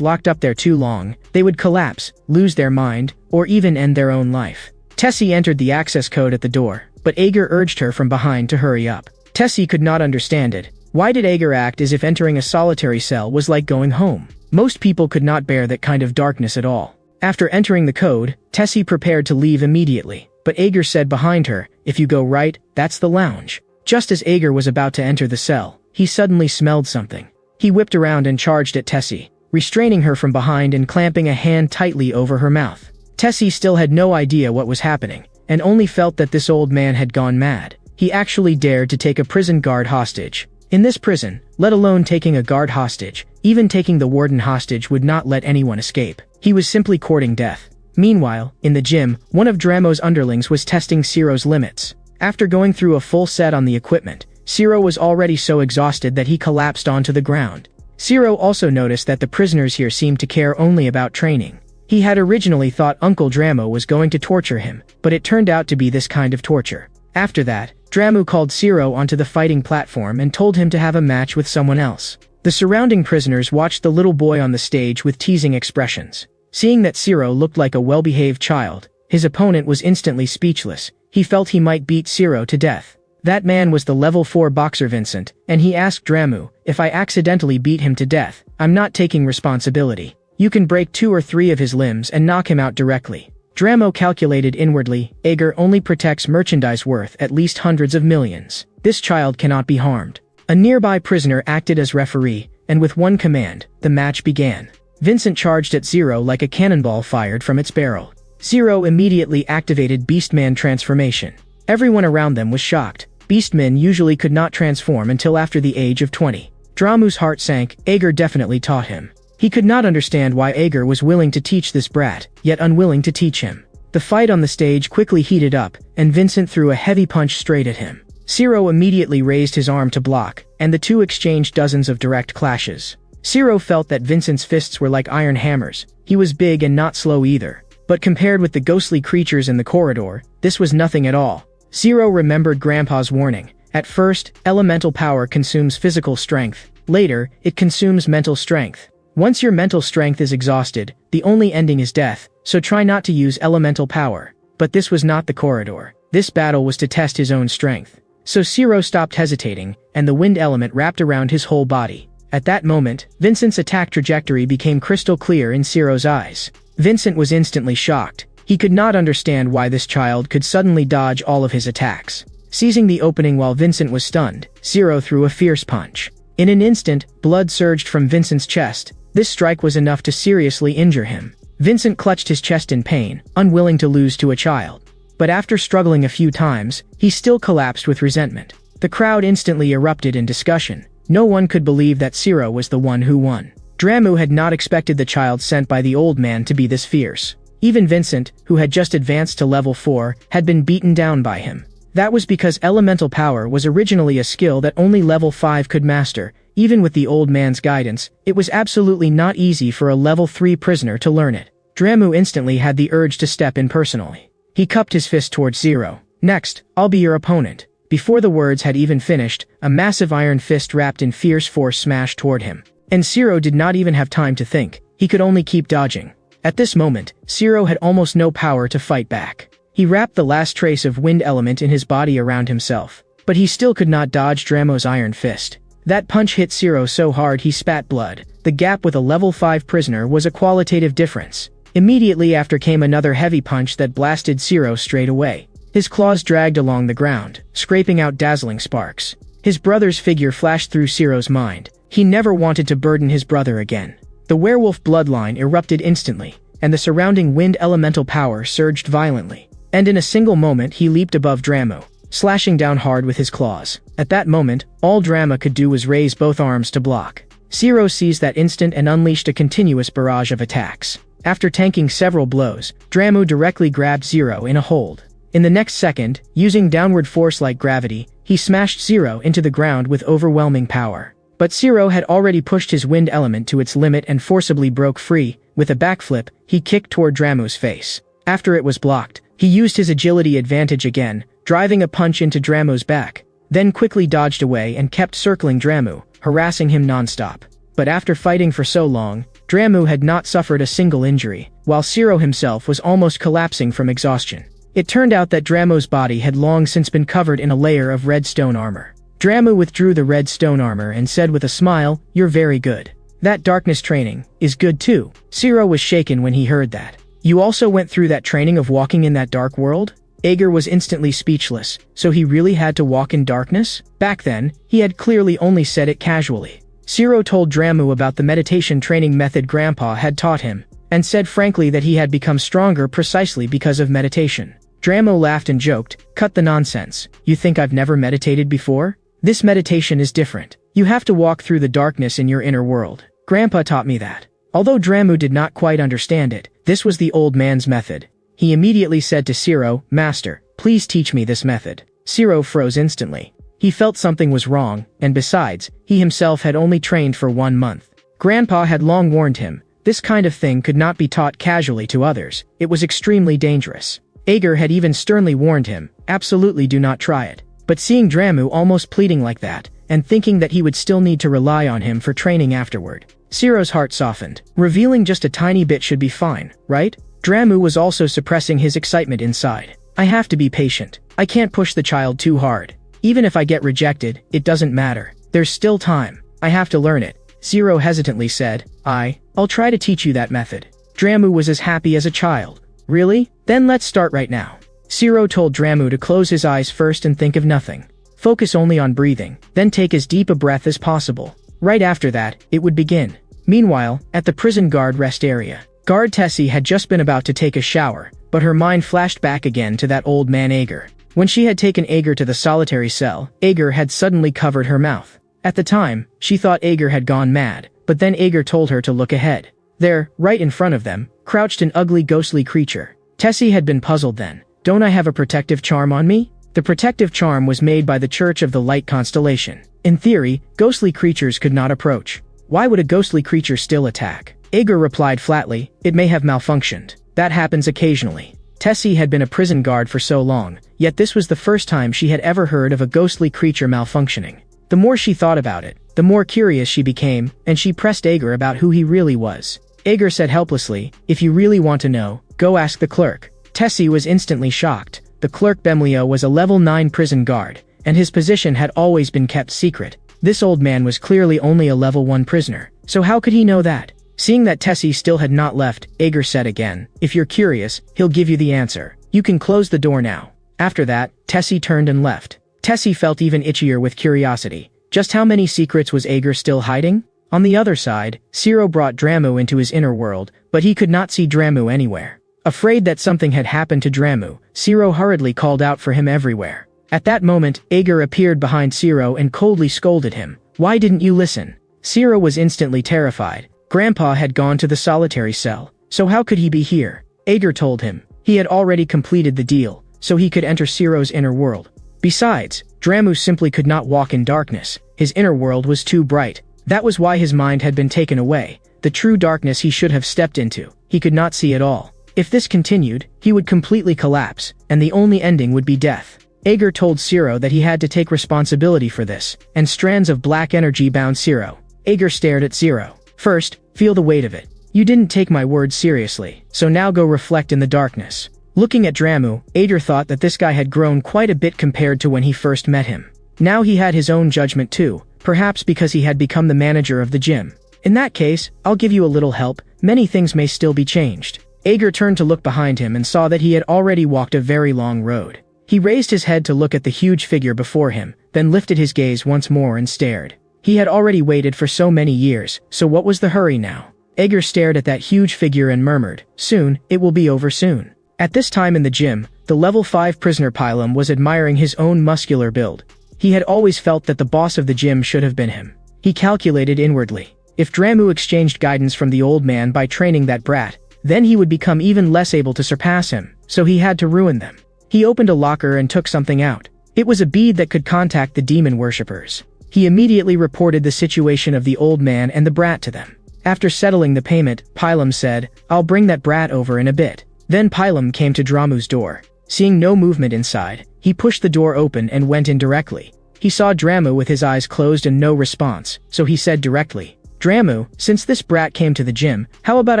locked up there too long, they would collapse, lose their mind, or even end their own life. Tessie entered the access code at the door, but Aegir urged her from behind to hurry up. Tessie could not understand it. Why did Aegir act as if entering a solitary cell was like going home? Most people could not bear that kind of darkness at all. After entering the code, Tessie prepared to leave immediately, but Aegir said behind her, If you go right, that's the lounge. Just as Aegir was about to enter the cell, he suddenly smelled something. He whipped around and charged at Tessie. restraining her from behind and clamping a hand tightly over her mouth. Tessie still had no idea what was happening, and only felt that this old man had gone mad. He actually dared to take a prison guard hostage. In this prison, let alone taking a guard hostage, even taking the warden hostage would not let anyone escape. He was simply courting death. Meanwhile, in the gym, one of Dramo's underlings was testing Ciro's limits. After going through a full set on the equipment, Ciro was already so exhausted that he collapsed onto the ground. Ciro also noticed that the prisoners here seemed to care only about training. He had originally thought Uncle Dramo was going to torture him, but it turned out to be this kind of torture. After that, Dramo called Ciro onto the fighting platform and told him to have a match with someone else. The surrounding prisoners watched the little boy on the stage with teasing expressions. Seeing that Ciro looked like a well-behaved child, his opponent was instantly speechless. He felt he might beat Ciro to death. That man was the level 4 boxer Vincent, and he asked Dramo, "If I accidentally beat him to death, I'm not taking responsibility. You can break 2 or 3 of his limbs and knock him out directly." Dramo calculated inwardly, Ager only protects merchandise worth at least hundreds of millions. This child cannot be harmed. A nearby prisoner acted as referee, and with one command, the match began. Vincent charged at Zero like a cannonball fired from its barrel. Zero immediately activated Beastman transformation. Everyone around them was shocked. Beastmen usually could not transform until after the age of 20. Dramu's heart sank. Ager definitely taught him. He could not understand why Ager was willing to teach this brat, yet unwilling to teach him. The fight on the stage quickly heated up, and Vincent threw a heavy punch straight at him. Ciro immediately raised his arm to block, and the two exchanged dozens of direct clashes. Ciro felt that Vincent's fists were like iron hammers. He was big and not slow either. But compared with the ghostly creatures in the corridor, this was nothing at all. Ciro remembered Grandpa's warning. At first, elemental power consumes physical strength. Later, it consumes mental strength. Once your mental strength is exhausted, the only ending is death, so try not to use elemental power. But this was not the corridor. This battle was to test his own strength. So Ciro stopped hesitating, and the wind element wrapped around his whole body. At that moment, Vincent's attack trajectory became crystal clear in Ciro's eyes. Vincent was instantly shocked. He could not understand why this child could suddenly dodge all of his attacks. Seizing the opening while Vincent was stunned, Ciro threw a fierce punch. In an instant, blood surged from Vincent's chest. This strike was enough to seriously injure him. Vincent clutched his chest in pain, unwilling to lose to a child. But after struggling a few times, he still collapsed with resentment. The crowd instantly erupted in discussion. No one could believe that Ciro was the one who won. Dramu had not expected the child sent by the old man to be this fierce. Even Vincent, who had just advanced to level 4, had been beaten down by him. That was because elemental power was originally a skill that only level 5 could master. Even with the old man's guidance, it was absolutely not easy for a level 3 prisoner to learn it. Dramu instantly had the urge to step in personally. He cupped his fist towards Ciro. "Next, I'll be your opponent." Before the words had even finished, a massive iron fist wrapped in fierce force smashed toward him. And Ciro did not even have time to think. He could only keep dodging. At this moment, Ciro had almost no power to fight back. He wrapped the last trace of wind element in his body around himself. But he still could not dodge Dramo's iron fist. That punch hit Ciro so hard he spat blood. The gap with a level 5 prisoner was a qualitative difference. Immediately after came another heavy punch that blasted Ciro straight away. His claws dragged along the ground, scraping out dazzling sparks. His brother's figure flashed through Ciro's mind. He never wanted to burden his brother again. The werewolf bloodline erupted instantly, and the surrounding wind elemental power surged violently. And in a single moment he leaped above Dramo, slashing down hard with his claws. At that moment, all Drama could do was raise both arms to block. Ciro seized that instant and unleashed a continuous barrage of attacks. After tanking several blows, Dramo directly grabbed Ciro in a hold. In the next second, using downward force like gravity, he smashed Ciro into the ground with overwhelming power. But Ciro had already pushed his wind element to its limit and forcibly broke free. With a backflip, he kicked toward Dramo's face. After it was blocked, he used his agility advantage again, driving a punch into Dramo's back, then quickly dodged away and kept circling Dramo, harassing him non-stop. But after fighting for so long, Dramo had not suffered a single injury, while Ciro himself was almost collapsing from exhaustion. It turned out that Dramo's body had long since been covered in a layer of red stone armor. Dramo withdrew the red stone armor and said with a smile, "You're very good. That darkness training is good too." Ciro was shaken when he heard that. "You also went through that training of walking in that dark world?" Ager was instantly speechless. So he really had to walk in darkness? Back then, he had clearly only said it casually. Siro told Dramu about the meditation training method Grandpa had taught him, and said frankly that he had become stronger precisely because of meditation. Dramu laughed and joked, "Cut the nonsense. You think I've never meditated before? This meditation is different. You have to walk through the darkness in your inner world. Grandpa taught me that." Although Dramu did not quite understand it, this was the old man's method. He immediately said to Siro, "Master, please teach me this method." Siro froze instantly. He felt something was wrong, and besides, he himself had only trained for 1 month. Grandpa had long warned him, this kind of thing could not be taught casually to others. It was extremely dangerous. Ager had even sternly warned him, absolutely do not try it. But seeing Dramu almost pleading like that, and thinking that he would still need to rely on him for training afterward, Siro's heart softened. Revealing just a tiny bit should be fine, right? Dramu was also suppressing his excitement inside. I have to be patient. I can't push the child too hard. Even if I get rejected, it doesn't matter. There's still time. I have to learn it. Siro hesitantly said, I'll try to teach you that method. Dramu was as happy as a child. Really? Then let's start right now. Siro told Dramu to close his eyes first and think of nothing. Focus only on breathing, then take as deep a breath as possible. Right after that, it would begin. Meanwhile, at the prison guard rest area, guard Tessie had just been about to take a shower, but her mind flashed back again to that old man Ager. When she had taken Ager to the solitary cell, Ager had suddenly covered her mouth. At the time, she thought Ager had gone mad, but then Ager told her to look ahead. There, right in front of them, crouched an ugly ghostly creature. Tessie had been puzzled then. Don't I have a protective charm on me? The protective charm was made by the Church of the Light Constellation. In theory, ghostly creatures could not approach. Why would a ghostly creature still attack? Ager replied flatly, it may have malfunctioned. That happens occasionally. Tessie had been a prison guard for so long, yet this was the first time she had ever heard of a ghostly creature malfunctioning. The more she thought about it, the more curious she became, and she pressed Ager about who he really was. Ager said helplessly, if you really want to know, go ask the clerk. Tessie was instantly shocked. The clerk Bemlio was a level 9 prison guard, and his position had always been kept secret. This old man was clearly only a level 1 prisoner, so how could he know that? Seeing that Tessie still had not left, Ager said again, if you're curious, he'll give you the answer. You can close the door now. After that, Tessie turned and left. Tessie felt even itchier with curiosity. Just how many secrets was Ager still hiding? On the other side, Siro brought Dramu into his inner world, but he could not see Dramu anywhere. Afraid that something had happened to Dramu, Siro hurriedly called out for him everywhere. At that moment, Ager appeared behind Siro and coldly scolded him. Why didn't you listen? Siro was instantly terrified. Grandpa had gone to the solitary cell, so how could he be here? Ager told him. He had already completed the deal, so he could enter Siro's inner world. Besides, Dramu simply could not walk in darkness. His inner world was too bright. That was why his mind had been taken away. The true darkness he should have stepped into, he could not see at all. If this continued, he would completely collapse, and the only ending would be death. Ager told Siro that he had to take responsibility for this, and strands of black energy bound Siro. Ager stared at Siro. First, feel the weight of it. You didn't take my words seriously, so now go reflect in the darkness. Looking at Dramu, Ager thought that this guy had grown quite a bit compared to when he first met him. Now he had his own judgment too, perhaps because he had become the manager of the gym. In that case, I'll give you a little help. Many things may still be changed. Ager turned to look behind him and saw that he had already walked a very long road. He raised his head to look at the huge figure before him, then lifted his gaze once more and stared. He had already waited for so many years, so what was the hurry now? Ager stared at that huge figure and murmured, soon, it will be over soon. At this time in the gym, the level 5 prisoner Pilum was admiring his own muscular build. He had always felt that the boss of the gym should have been him. He calculated inwardly. If Dramu exchanged guidance from the old man by training that brat, then he would become even less able to surpass him, so he had to ruin them. He opened a locker and took something out. It was a bead that could contact the demon worshippers. He immediately reported the situation of the old man and the brat to them. After settling the payment, Pilum said, I'll bring that brat over in a bit. Then Pilum came to Dramu's door. Seeing no movement inside, he pushed the door open and went in directly. He saw Dramu with his eyes closed and no response, so he said directly, Dramu, since this brat came to the gym, how about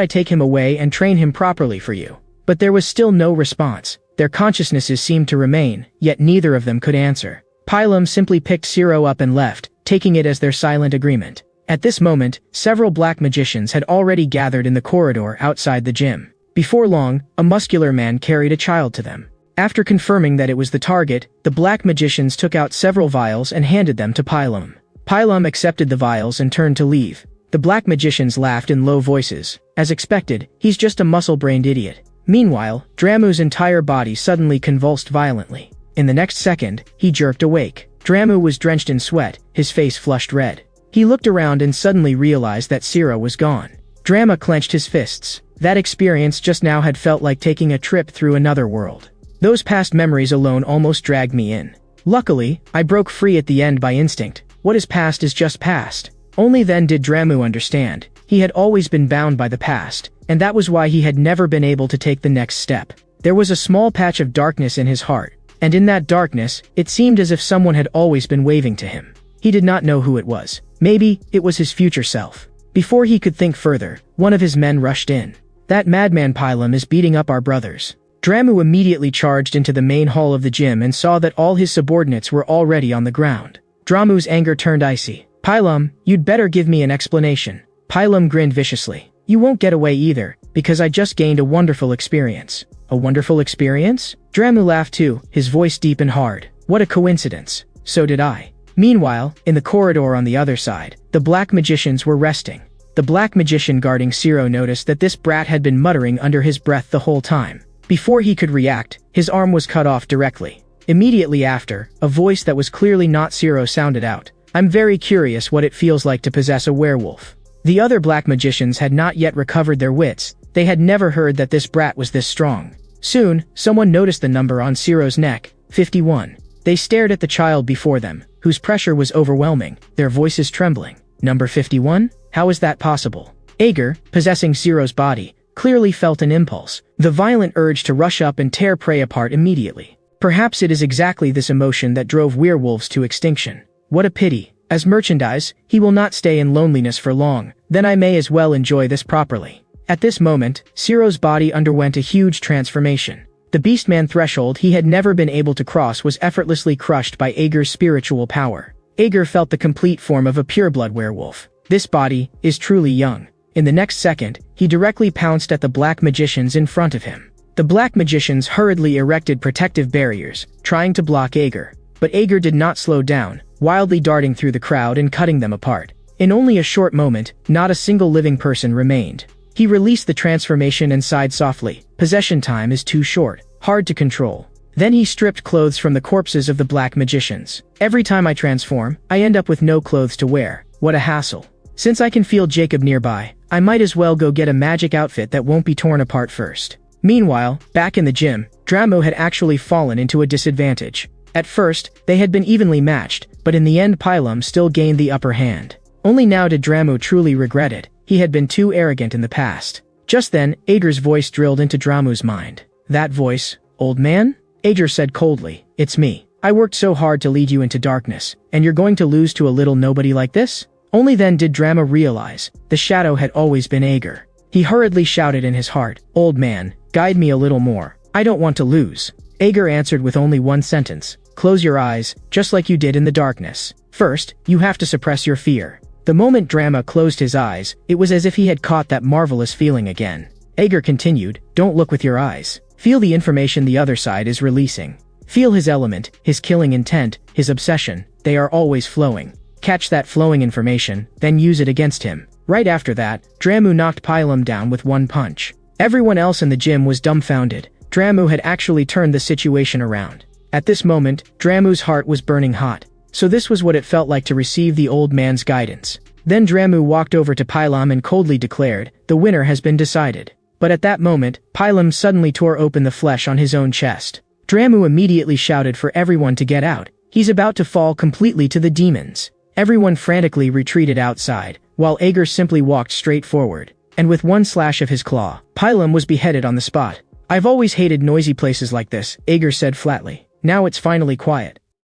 I take him away and train him properly for you? But there was still no response. Their consciousnesses seemed to remain, yet neither of them could answer. Pilum simply picked Siro up and left, taking it as their silent agreement. At this moment, several black magicians had already gathered in the corridor outside the gym. Before long, a muscular man carried a child to them. After confirming that it was the target, the black magicians took out several vials and handed them to Pilum. Pylum accepted the vials and turned to leave. The black magicians laughed in low voices. As expected, he's just a muscle-brained idiot. Meanwhile, Dramu's entire body suddenly convulsed violently. In the next second, he jerked awake. Dramu was drenched in sweat, his face flushed red. He looked around and suddenly realized that Siro was gone. Drama clenched his fists. That experience just now had felt like taking a trip through another world. Those past memories alone almost dragged me in. Luckily, I broke free at the end by instinct. What is past is just past. Only then did Dramu understand. He had always been bound by the past, and that was why he had never been able to take the next step. There was a small patch of darkness in his heart, and in that darkness, it seemed as if someone had always been waving to him. He did not know who it was. Maybe it was his future self. Before he could think further, one of his men rushed in. That madman Pylum is beating up our brothers. Dramu immediately charged into the main hall of the gym and saw that all his subordinates were already on the ground. Dramu's anger turned icy. Pylum, you'd better give me an explanation. Pylum grinned viciously. You won't get away either, because I just gained a wonderful experience. A wonderful experience? Dramu laughed too, his voice deep and hard. What a coincidence. So did I. Meanwhile, in the corridor on the other side, the black magicians were resting. The black magician guarding Siro noticed that this brat had been muttering under his breath the whole time. Before he could react, his arm was cut off directly. Immediately after, a voice that was clearly not Siro sounded out. I'm very curious what it feels like to possess a werewolf. The other black magicians had not yet recovered their wits. They had never heard that this brat was this strong. Soon, someone noticed the number on Siro's neck, 51. They stared at the child before them, whose pressure was overwhelming, their voices trembling. Number 51? How is that possible? Ager, possessing Siro's body, clearly felt an impulse, the violent urge to rush up and tear prey apart immediately. Perhaps it is exactly this emotion that drove werewolves to extinction. What a pity. As merchandise, he will not stay in loneliness for long, then I may as well enjoy this properly. At this moment, Siro's body underwent a huge transformation. The Beastman threshold he had never been able to cross was effortlessly crushed by Ager's spiritual power. Ager felt the complete form of a pureblood werewolf. This body is truly young. In the next second, he directly pounced at the black magicians in front of him. The black magicians hurriedly erected protective barriers, trying to block Ager. But Ager did not slow down, wildly darting through the crowd and cutting them apart. In only a short moment, not a single living person remained. He released the transformation and sighed softly. Possession time is too short, hard to control. Then he stripped clothes from the corpses of the black magicians. Every time I transform, I end up with no clothes to wear. What a hassle. Since I can feel Jacob nearby, I might as well go get a magic outfit that won't be torn apart first. Meanwhile, back in the gym, Dramu had actually fallen into a disadvantage. At first, they had been evenly matched, but in the end Pylum still gained the upper hand. Only now did Dramu truly regret it. He had been too arrogant in the past. Just then, Ager's voice drilled into Dramu's mind. That voice, old man? Ager said coldly, it's me. I worked so hard to lead you into darkness, and you're going to lose to a little nobody like this? Only then did Dramu realize, the shadow had always been Ager. He hurriedly shouted in his heart, old man, guide me a little more. I don't want to lose. Ager answered with only one sentence. Close your eyes, just like you did in the darkness. First, you have to suppress your fear. The moment Dramu closed his eyes, it was as if he had caught that marvelous feeling again. Ager continued, don't look with your eyes. Feel the information the other side is releasing. Feel his element, his killing intent, his obsession. They are always flowing. Catch that flowing information, then use it against him. Right after that, Dramu knocked Pylum down with one punch. Everyone else in the gym was dumbfounded. Dramu had actually turned the situation around. At this moment, Dramu's heart was burning hot. So this was what it felt like to receive the old man's guidance. Then Dramu walked over to Pylum and coldly declared, the winner has been decided. But at that moment, Pylum suddenly tore open the flesh on his own chest. Dramu immediately shouted for everyone to get out. He's about to fall completely to the demons. Everyone frantically retreated outside, while Ager simply walked straight forward. And with one slash of his claw, Pylum was beheaded on the spot. I've always hated noisy places like this, Ager said flatly. Now it's finally quiet.